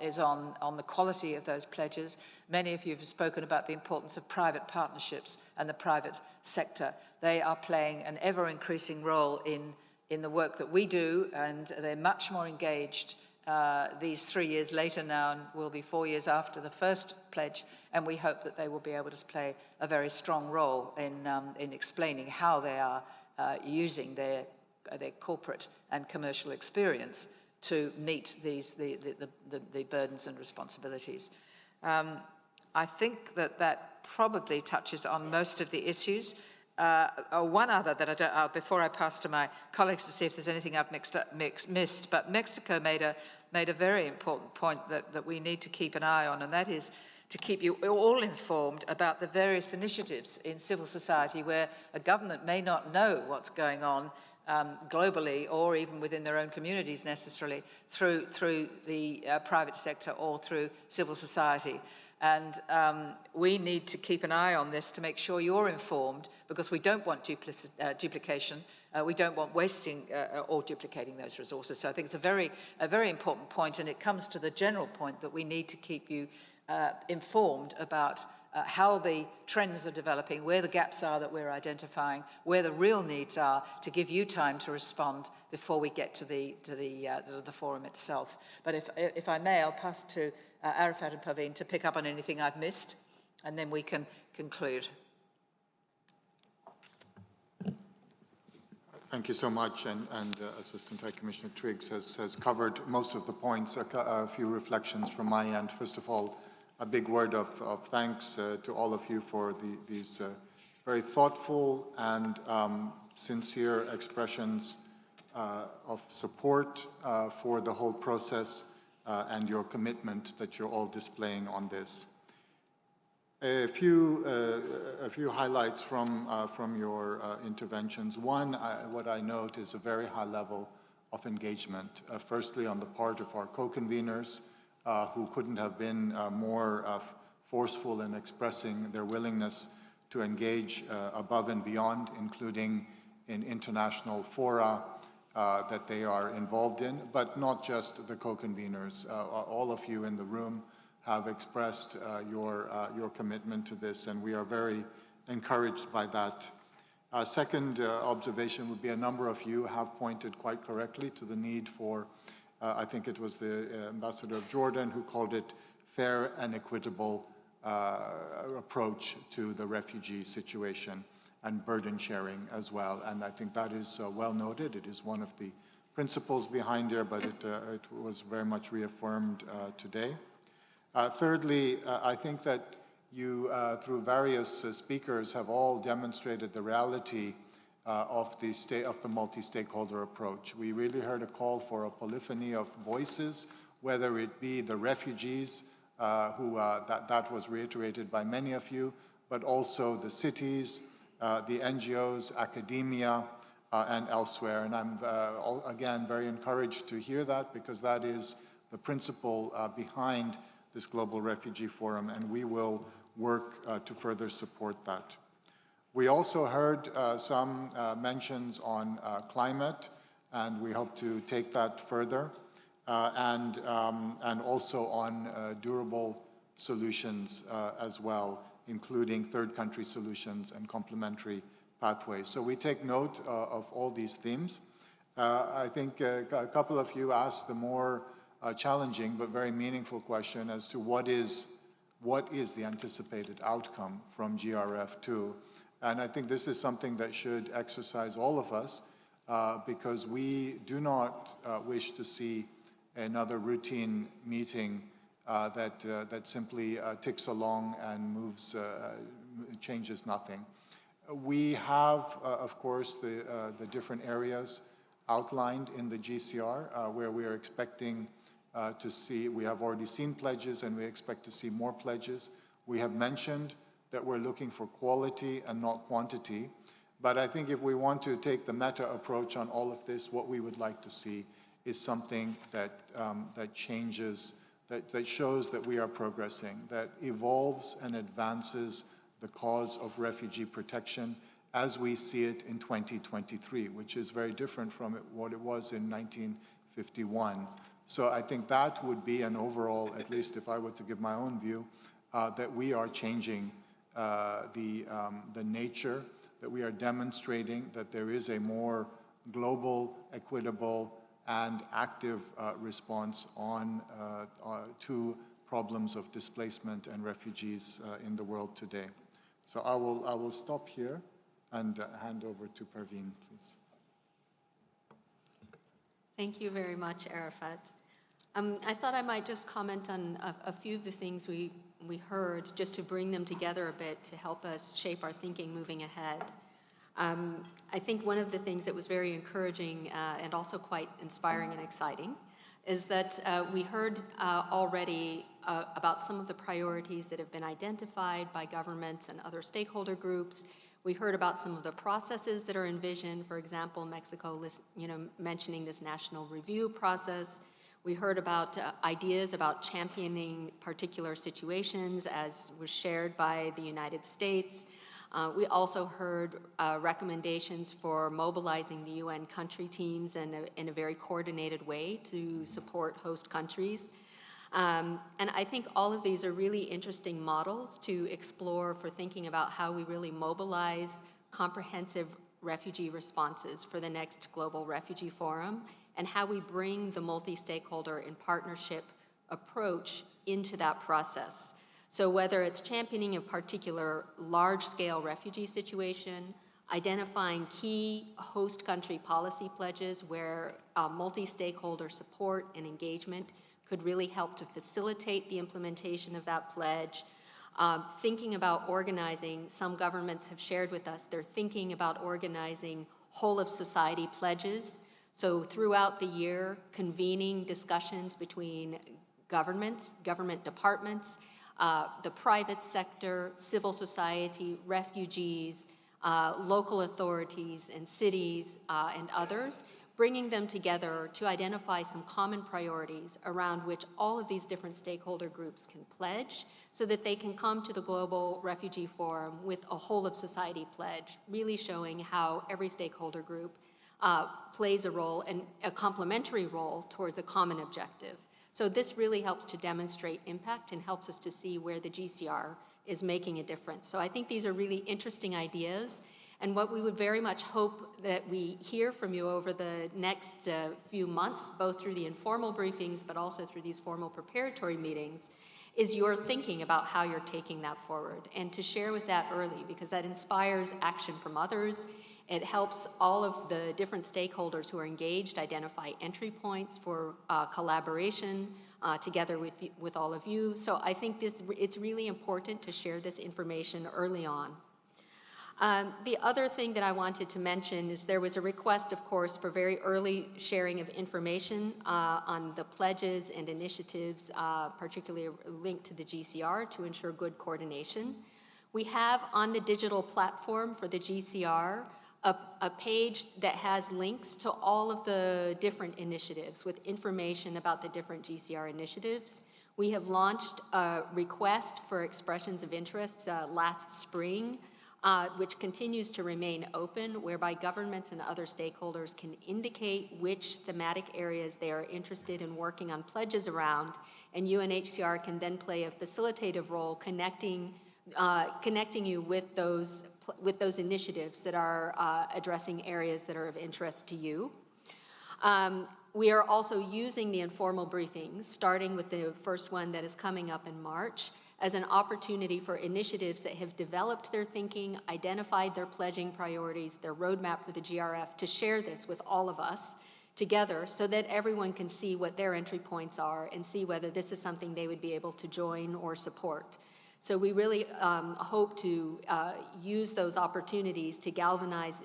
is on the quality of those pledges. Many of you have spoken about the importance of private partnerships and the private sector. They are playing an ever-increasing role in the work that we do, and they're much more engaged these 3 years later now, and will be 4 years after the first pledge, and we hope that they will be able to play a very strong role in explaining how they are using their corporate and commercial experience to meet the burdens and responsibilities. I think that probably touches on most of the issues. One other that I don't, before I pass to my colleagues to see if there's anything I've missed, but Mexico made a very important point that we need to keep an eye on, and that is to keep you all informed about the various initiatives in civil society where a government may not know what's going on globally or even within their own communities necessarily through the private sector or through civil society. And we need to keep an eye on this to make sure you're informed, because we don't want duplication. We don't want wasting or duplicating those resources. So I think it's a very important point, and it comes to the general point that we need to keep you informed about how the trends are developing, where the gaps are that we're identifying, where the real needs are, to give you time to respond before we get to the forum itself. But if I may, I'll pass to Arafat and Paveen to pick up on anything I've missed, and then we can conclude. Thank you so much, and Assistant High Commissioner Triggs has covered most of the points. A few reflections from my end. First of all, a big word of thanks to all of you for these very thoughtful and sincere expressions of support for the whole process and your commitment that you're all displaying on this. A few highlights from your interventions. One, what I note is a very high level of engagement. Firstly, on the part of our co-conveners, who couldn't have been more forceful in expressing their willingness to engage above and beyond, including in international fora that they are involved in, but not just the co-conveners. All of you in the room have expressed your commitment to this, and we are very encouraged by that. Second observation would be a number of you have pointed quite correctly to the need for, I think it was the Ambassador of Jordan who called it fair and equitable approach to the refugee situation and burden sharing as well. And I think that is well noted. It is one of the principles behind here, but it was very much reaffirmed today. Thirdly, I think that you, through various speakers, have all demonstrated the reality of the multi-stakeholder approach. We really heard a call for a polyphony of voices, whether it be the refugees, that was reiterated by many of you, but also the cities, the NGOs, academia, and elsewhere. And I'm, again, very encouraged to hear that, because that is the principle behind this Global Refugee Forum, and we will work to further support that. We also heard some mentions on climate, and we hope to take that further, and also on durable solutions as well, including third country solutions and complementary pathways. So we take note of all these themes. I think a couple of you asked the more challenging but very meaningful question as to what is the anticipated outcome from GRF2. And I think this is something that should exercise all of us, because we do not wish to see another routine meeting that simply ticks along and changes nothing. We have, of course, the different areas outlined in the GCR where we are expecting to see, we have already seen pledges and we expect to see more pledges. We have mentioned that we're looking for quality and not quantity. But I think if we want to take the meta approach on all of this, what we would like to see is something that changes, that shows that we are progressing, that evolves and advances the cause of refugee protection as we see it in 2023, which is very different from what it was in 1951. So I think that would be an overall, at least if I were to give my own view, that we are changing the nature, that we are demonstrating that there is a more global, equitable, and active response to problems of displacement and refugees in the world today. So I will stop here and hand over to Parveen, please. Thank you very much, Arafat. I thought I might just comment on a few of the things we heard, just to bring them together a bit to help us shape our thinking moving ahead. I think one of the things that was very encouraging and also quite inspiring and exciting is that we heard already about some of the priorities that have been identified by governments and other stakeholder groups. We heard about some of the processes that are envisioned, for example, Mexico mentioning this national review process. We heard about ideas about championing particular situations, as was shared by the United States. We also heard recommendations for mobilizing the UN country teams in a very coordinated way to support host countries. And I think all of these are really interesting models to explore for thinking about how we really mobilize comprehensive refugee responses for the next Global Refugee Forum, and how we bring the multi-stakeholder and partnership approach into that process. So whether it's championing a particular large-scale refugee situation, identifying key host country policy pledges where multi-stakeholder support and engagement could really help to facilitate the implementation of that pledge, thinking about organizing, some governments have shared with us, they're thinking about organizing whole of society pledges. So throughout the year, convening discussions between governments, government departments, the private sector, civil society, refugees, local authorities and cities and others, bringing them together to identify some common priorities around which all of these different stakeholder groups can pledge so that they can come to the Global Refugee Forum with a whole of society pledge, really showing how every stakeholder group plays a role and a complementary role towards a common objective. So this really helps to demonstrate impact and helps us to see where the GCR is making a difference. So I think these are really interesting ideas. And what we would very much hope that we hear from you over the next few months, both through the informal briefings, but also through these formal preparatory meetings, is your thinking about how you're taking that forward. And to share with that early, because that inspires action from others. It helps all of the different stakeholders who are engaged identify entry points for collaboration together with all of you. So I think it's really important to share this information early on. The other thing that I wanted to mention is there was a request, of course, for very early sharing of information on the pledges and initiatives, particularly linked to the GCR, to ensure good coordination. We have on the digital platform for the GCR a page that has links to all of the different initiatives with information about the different GCR initiatives. We have launched a request for expressions of interest last spring, which continues to remain open, whereby governments and other stakeholders can indicate which thematic areas they are interested in working on pledges around, and UNHCR can then play a facilitative role connecting you with those initiatives that are addressing areas that are of interest to you. We are also using the informal briefings, starting with the first one that is coming up in March, as an opportunity for initiatives that have developed their thinking, identified their pledging priorities, their roadmap for the GRF, to share this with all of us together so that everyone can see what their entry points are and see whether this is something they would be able to join or support. So we really hope to use those opportunities to galvanize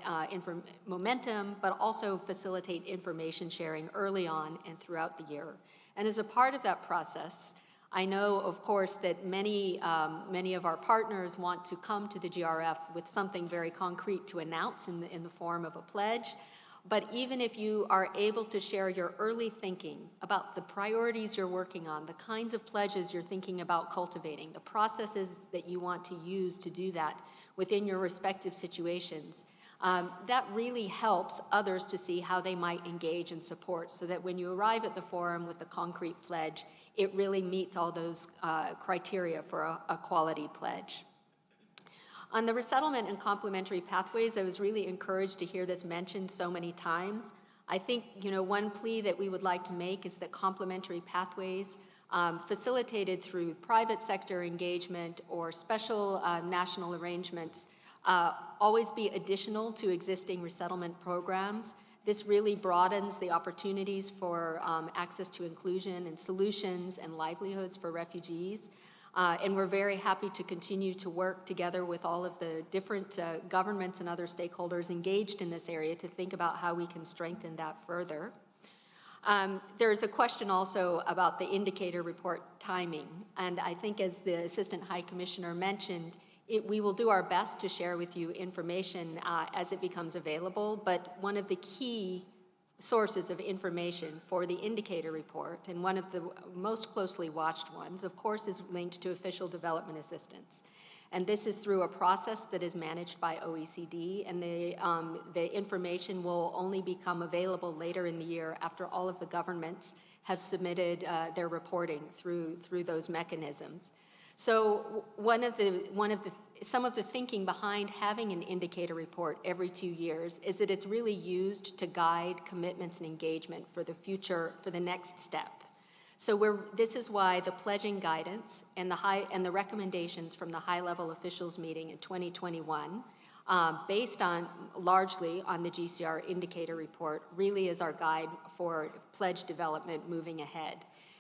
momentum, but also facilitate information sharing early on and throughout the year. And as a part of that process, I know, of course, that many of our partners want to come to the GRF with something very concrete to announce in the form of a pledge. But even if you are able to share your early thinking about the priorities you're working on, the kinds of pledges you're thinking about cultivating, the processes that you want to use to do that within your respective situations, that really helps others to see how they might engage and support, so that when you arrive at the forum with a concrete pledge, it really meets all those criteria for a quality pledge. On the resettlement and complementary pathways, I was really encouraged to hear this mentioned so many times. I think, one plea that we would like to make is that complementary pathways facilitated through private sector engagement or special national arrangements always be additional to existing resettlement programs. This really broadens the opportunities for access to inclusion and solutions and livelihoods for refugees. And we're very happy to continue to work together with all of the different governments and other stakeholders engaged in this area to think about how we can strengthen that further. There's a question also about the indicator report timing. And I think as the Assistant High Commissioner mentioned, we will do our best to share with you information as it becomes available. But one of the key sources of information for the indicator report, and one of the most closely watched ones, of course, is linked to official development assistance. And this is through a process that is managed by OECD, and the information will only become available later in the year after all of the governments have submitted their reporting through those mechanisms. So some of the thinking behind having an indicator report every 2 years is that it's really used to guide commitments and engagement for the future, for the next step. So this is why the pledging guidance and the recommendations from the high-level officials meeting in 2021, based largely on the GCR indicator report, really is our guide for pledge development moving ahead.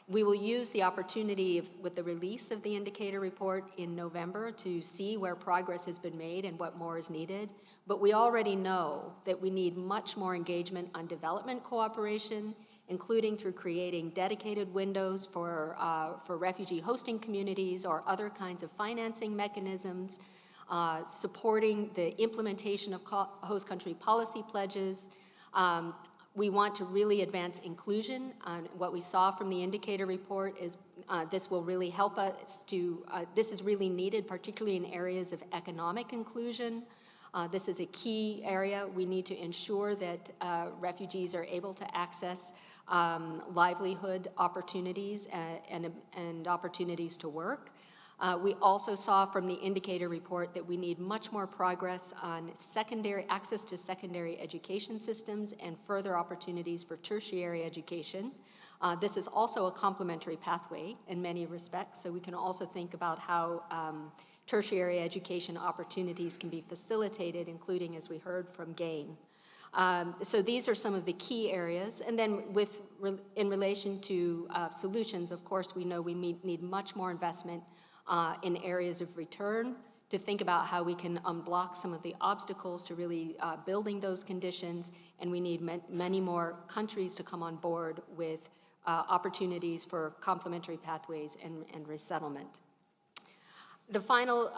We will use the opportunity with the release of the indicator report in November to see where progress has been made and what more is needed. But we already know that we need much more engagement on development cooperation, including through creating dedicated windows for refugee hosting communities or other kinds of financing mechanisms, supporting the implementation of host country policy pledges. We want to really advance inclusion. What we saw from the indicator report is this will really help us to, this is really needed, particularly in areas of economic inclusion. This is a key area. We need to ensure that refugees are able to access livelihood opportunities and opportunities to work. We also saw from the indicator report that we need much more progress on access to secondary education systems and further opportunities for tertiary education. This is also a complementary pathway in many respects, so we can also think about how tertiary education opportunities can be facilitated, including, as we heard, from GAIN. So these are some of the key areas. And then in relation to solutions, of course, we know we need much more investment in areas of return to think about how we can unblock some of the obstacles to really building those conditions. And we need many more countries to come on board with opportunities for complementary pathways and resettlement. The final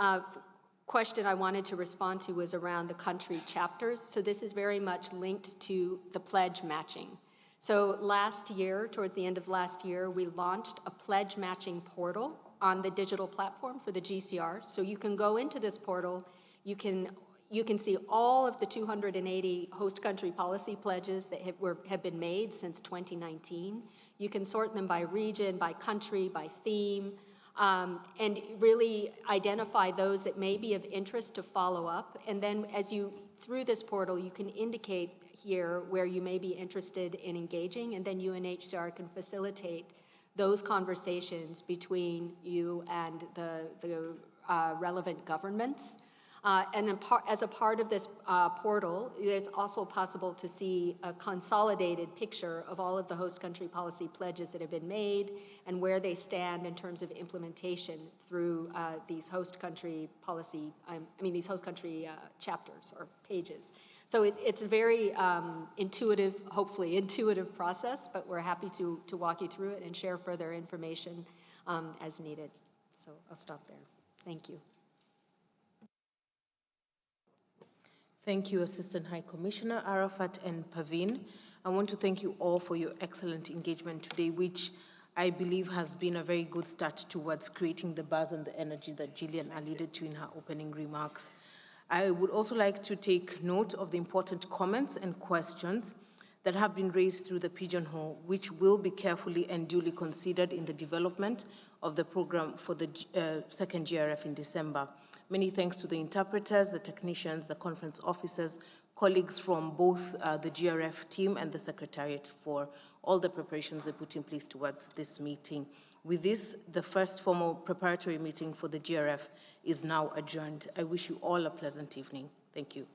question I wanted to respond to was around the country chapters. So this is very much linked to the pledge matching. So last year, towards the end of last year, we launched a pledge matching portal on the digital platform for the GCR. So you can go into this portal, you can see all of the 280 host country policy pledges that have been made since 2019. You can sort them by region, by country, by theme, and really identify those that may be of interest to follow up. And then through this portal, you can indicate here where you may be interested in engaging, and then UNHCR can facilitate those conversations between you and the relevant governments. And as a part of this portal, it's also possible to see a consolidated picture of all of the host country policy pledges that have been made and where they stand in terms of implementation through these host country policy, these host country chapters or pages. So it's a very intuitive, hopefully intuitive process, but we're happy to walk you through it and share further information as needed. So I'll stop there. Thank you. Thank you, Assistant High Commissioner Arafat and Paveen. I want to thank you all for your excellent engagement today, which I believe has been a very good start towards creating the buzz and the energy that Gillian alluded to in her opening remarks. I would also like to take note of the important comments and questions that have been raised through the pigeonhole, which will be carefully and duly considered in the development of the program for the second GRF in December. Many thanks to the interpreters, the technicians, the conference officers, colleagues from both the GRF team and the Secretariat for all the preparations they put in place towards this meeting. With this, the first formal preparatory meeting for the GRF is now adjourned. I wish you all a pleasant evening. Thank you.